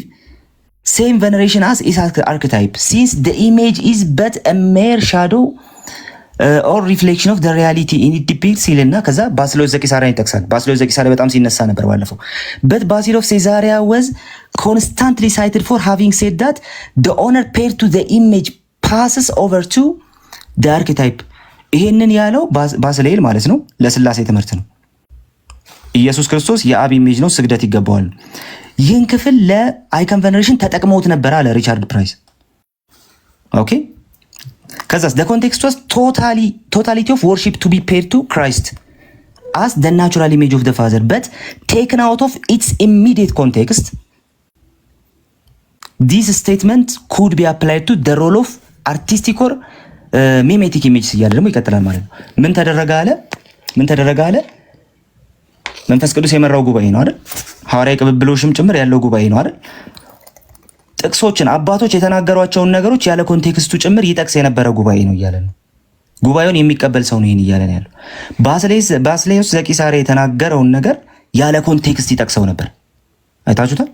same veneration as its archetype since the image is but a mere shadow or reflection of the reality in it depicts ይልና ከዛ ባሲሎስ ዘቂሳርያን ይጠቅሳል። ባሲሎስ ዘቂሳርያ በጣም ሲነሳ ነበር ባለፈው። but Basil of Caesarea was constantly cited for having said that the honor paid to the image passes over to the archetype ይሄንን ያለው ባስሌል ማለት ነው ለስላሴ ትምህርት ነው። ኢየሱስ ክርስቶስ የአብ ኢሜጅ ነው፣ ስግደት ይገባዋል። ይህን ክፍል ለአይከን ቬነሬሽን ተጠቅመውት ነበር አለ ሪቻርድ ፕራይስ። ኦኬ ከዛስ the context was totality of worship to be paid to Christ as the natural image of the Father but taken out of its immediate context this statement could be applied to the role of artistic or mimetic images እያለ ደግሞ ይቀጥላል ማለት ነው። ምን ተደረገ አለ መንፈስ ቅዱስ የመራው ጉባኤ ነው አይደል? ሐዋርያዊ ቅብብሎሽም ጭምር ያለው ጉባኤ ነው አይደል? ጥቅሶችን አባቶች የተናገሯቸውን ነገሮች ያለ ኮንቴክስቱ ጭምር ይጠቅስ የነበረ ጉባኤ ነው እያለ ነው። ጉባኤውን የሚቀበል ሰው ነው ይሄን እያለን ያለው። ባስሌዮስ ዘቂሳርያ የተናገረውን ነገር ያለ ኮንቴክስት ይጠቅሰው ነበር። አይታችሁታል?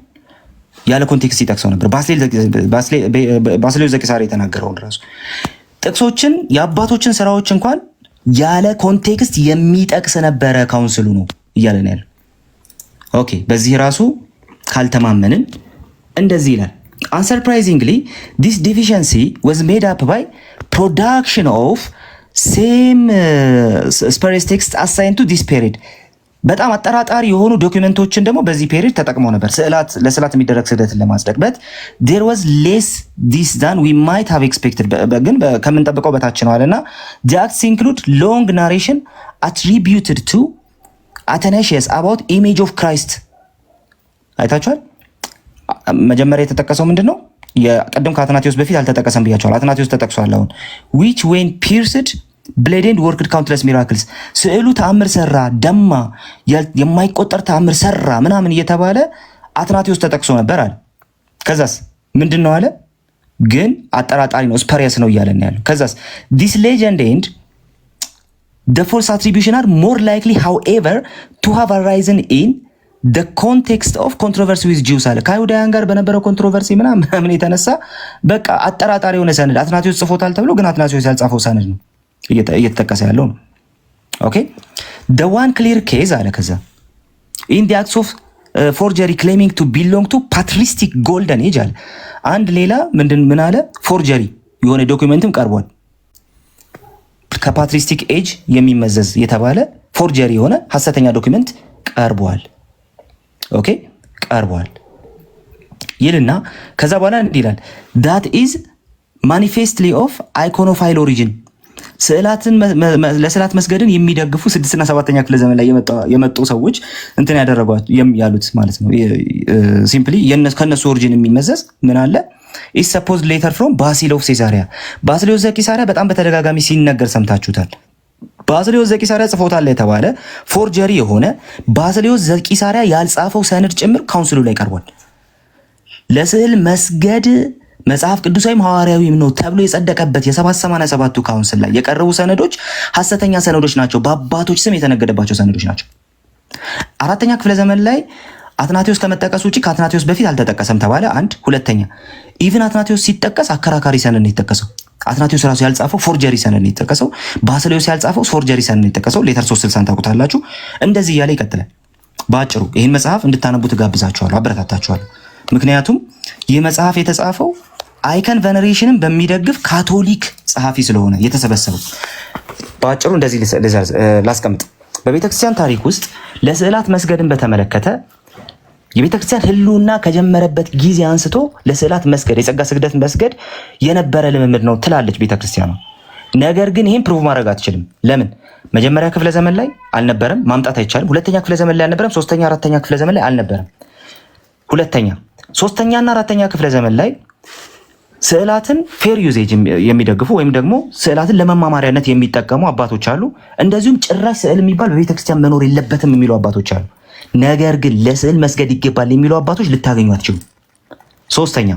ያለ ኮንቴክስት ይጠቅሰው ነበር። ባስሌዮስ ዘቂሳርያ የተናገረውን ራሱ ጥቅሶችን የአባቶችን ስራዎች እንኳን ያለ ኮንቴክስት የሚጠቅስ ነበረ ካውንስሉ ነው እያለን ያለው። ኦኬ በዚህ ራሱ ካልተማመንን እንደዚህ ይላል። Unsurprisingly, this deficiency was made up by production of same spurious text assigned to this period. በጣም አጠራጣሪ የሆኑ ዶክመንቶችን ደግሞ በዚህ ፔሪድ ተጠቅመው ነበር ለስዕላት የሚደረግ ስዕለትን ለማጽደቅ but there was less this than we might have expected ግን ከምንጠብቀው በታች ነው አለና the acts include long narration attributed to Athanasius about image of Christ አይታችኋል። መጀመሪያ የተጠቀሰው ምንድነው? የቀደም ከአትናቴዎስ በፊት አልተጠቀሰም ብያቸዋል። አትናቴዎስ ተጠቅሷል። አሁን which when pierced blade and worked countless miracles ስዕሉ ተአምር ሰራ፣ ደማ፣ የማይቆጠር ተአምር ሰራ ምናምን እየተባለ አትናቴዎስ ተጠቅሶ ነበር አለ። ከዛስ ምንድነው አለ? ግን አጠራጣሪ ነው፣ ስፐሪየስ ነው እያለን ያለው። ከዛስ this legend and the false attribution are more likely however to have arisen in the context of controversy with Jews አለ። ከአይሁዳውያን ጋር በነበረው ኮንትሮቨርሲ ምናምን የተነሳ በቃ አጠራጣሪ የሆነ ሰነድ አትናቴዎስ ጽፎታል ተብሎ ግን አትናቴዎስ ያልጻፈው ሰነድ ነው እየተጠቀሰ ያለው ነው። ኦኬ the one clear case አለ። ከዛ in the acts of forgery claiming to belong to patristic golden age አለ። አንድ ሌላ ምን አለ? ፎርጀሪ የሆነ ዶክመንትም ቀርቧል ከፓትሪስቲክ ኤጅ የሚመዘዝ የተባለ ፎርጀሪ የሆነ ሐሰተኛ ዶክመንት ቀርቧል። ኦኬ ቀርቧል ይልና ከዛ በኋላ እንዲህ ይላል that is manifestly of iconophile origin ለስዕላት መስገድን የሚደግፉ 6 እና 7ኛ ክፍለ ዘመን ላይ የመጡ ሰዎች እንትን ያደረጓት ያሉት ማለት ነው። ሲምፕሊ ከነሱ ኦሪጂን የሚመዘዝ ምን አለ? is supposed later from ባሲሎስ ቄሳሪያ። ባሲሎስ ዘቂሳሪያ በጣም በተደጋጋሚ ሲነገር ሰምታችሁታል። ባሲሎስ ዘቂሳሪያ ጽፎታል የተባለ ፎርጀሪ የሆነ ባሲሎስ ዘቂሳሪያ ያልጻፈው ሰነድ ጭምር ካውንስሉ ላይ ቀርቧል። ለስዕል መስገድ መጽሐፍ ቅዱሳዊም ሐዋርያዊም ነው ተብሎ የጸደቀበት የ787ቱ ካውንስል ላይ የቀረቡ ሰነዶች ሐሰተኛ ሰነዶች ናቸው። በአባቶች ስም የተነገደባቸው ሰነዶች ናቸው። 4ኛ ክፍለ ዘመን ላይ አትናቴዎስ ከመጠቀሱ ውጪ ከአትናቴዎስ በፊት አልተጠቀሰም ተባለ። አንድ ሁለተኛ ኢቭን አትናቴዎስ ሲጠቀስ አከራካሪ ሰነድ ነው የተጠቀሰው። አትናቴዎስ ራሱ ያልጻፈው ፎርጀሪ ሰነድ ነው የተጠቀሰው። ባሲሎስ ያልጻፈው ፎርጀሪ ሰነድ ነው የተጠቀሰው። ሌተር 360 ታውቁታላችሁ። እንደዚህ እያለ ይቀጥላል። በአጭሩ ይህን መጽሐፍ እንድታነቡት ጋብዛችኋለሁ፣ አበረታታችኋለሁ። ምክንያቱም ይህ መጽሐፍ የተጻፈው አይከን ቬነሬሽንን በሚደግፍ ካቶሊክ ጸሐፊ ስለሆነ የተሰበሰበው። በአጭሩ እንደዚህ ላስቀምጥ። በቤተክርስቲያን ታሪክ ውስጥ ለስዕላት መስገድን በተመለከተ የቤተክርስቲያን ህልውና ከጀመረበት ጊዜ አንስቶ ለስዕላት መስገድ፣ የጸጋ ስግደት መስገድ የነበረ ልምምድ ነው ትላለች ቤተክርስቲያኗ። ነገር ግን ይህን ፕሩቭ ማድረግ አትችልም። ለምን? መጀመሪያ ክፍለ ዘመን ላይ አልነበረም፣ ማምጣት አይቻልም። 2ኛ ክፍለ ዘመን ላይ አልነበረም፣ 3ኛ 4ኛ ክፍለ ዘመን ላይ አልነበረም። ሁለተኛ 3ኛና 4ኛ ክፍለ ዘመን ላይ ስዕላትን ፌር ዩዜጅ የሚደግፉ ወይም ደግሞ ስዕላትን ለመማማሪያነት የሚጠቀሙ አባቶች አሉ። እንደዚሁም ጭራሽ ስዕል የሚባል በቤተክርስቲያን መኖር የለበትም የሚሉ አባቶች አሉ። ነገር ግን ለስዕል መስገድ ይገባል የሚሉ አባቶች ልታገኙ አትችሉም። ሶስተኛ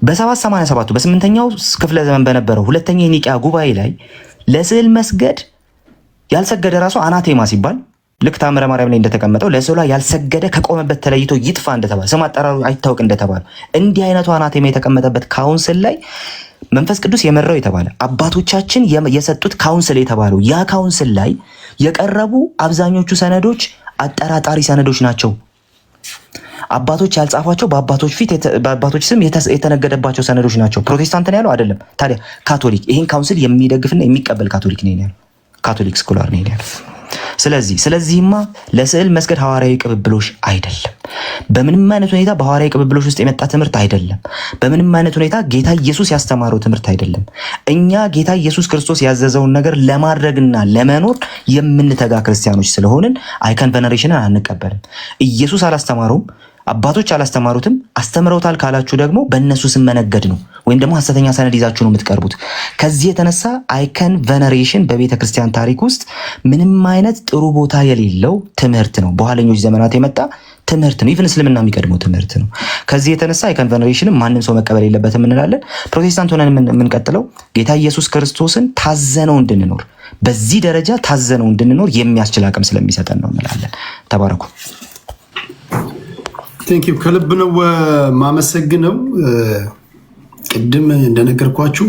በ787 በ8ኛው ክፍለ ዘመን በነበረው 2ኛ የኒቂያ ጉባኤ ላይ ለስዕል መስገድ ያልሰገደ ራሱ አናቴማ ሲባል ልክ ታምረ ማርያም ላይ እንደተቀመጠው ለስዕሏ ያልሰገደ ከቆመበት ተለይቶ ይጥፋ እንደተባለ ስም አጠራሩ አይታወቅ እንደተባለ እንዲህ አይነቱ አናቴማ የተቀመጠበት ካውንስል ላይ መንፈስ ቅዱስ የመራው የተባለ አባቶቻችን የሰጡት ካውንስል የተባለው ያ ካውንስል ላይ የቀረቡ አብዛኞቹ ሰነዶች አጠራጣሪ ሰነዶች ናቸው። አባቶች ያልጻፏቸው በአባቶች ስም የተነገደባቸው ሰነዶች ናቸው። ፕሮቴስታንት ነው ያለው አይደለም። ታዲያ ካቶሊክ ይሄን ካውንስል የሚደግፍና የሚቀበል ካቶሊክ ነው ያለው። ካቶሊክ ስኮላር ነው ያለው። ስለዚህማ ለስዕል መስገድ ሐዋርያዊ ቅብብሎሽ አይደለም። በምንም አይነት ሁኔታ በሐዋርያዊ ቅብብሎሽ ውስጥ የመጣ ትምህርት አይደለም። በምንም አይነት ሁኔታ ጌታ ኢየሱስ ያስተማረው ትምህርት አይደለም። እኛ ጌታ ኢየሱስ ክርስቶስ ያዘዘውን ነገር ለማድረግና ለመኖር የምንተጋ ክርስቲያኖች ስለሆንን አይከን ቬነሬሽንን አንቀበልም። ኢየሱስ አላስተማረውም፣ አባቶች አላስተማሩትም። አስተምረውታል ካላችሁ ደግሞ በእነሱ ስም መነገድ ነው፣ ወይም ደግሞ ሐሰተኛ ሰነድ ይዛችሁ ነው የምትቀርቡት። ከዚህ የተነሳ አይከን ቬነሬሽን በቤተ ክርስቲያን ታሪክ ውስጥ ምንም አይነት ጥሩ ቦታ የሌለው ትምህርት ነው። በኋለኞች ዘመናት የመጣ ትምህርት ነው። ኢቭን እስልምና የሚቀድመው ትምህርት ነው። ከዚህ የተነሳ አይከን ቬነሬሽንን ማንም ሰው መቀበል የለበትም እንላለን። ፕሮቴስታንት ሆነን የምንቀጥለው ጌታ ኢየሱስ ክርስቶስን ታዘነው እንድንኖር፣ በዚህ ደረጃ ታዘነው እንድንኖር የሚያስችል አቅም ስለሚሰጠን ነው እንላለን። ተባረኩ። ቴንኪው። ከልብ ነው ማመሰግነው። ቅድም እንደነገርኳችሁ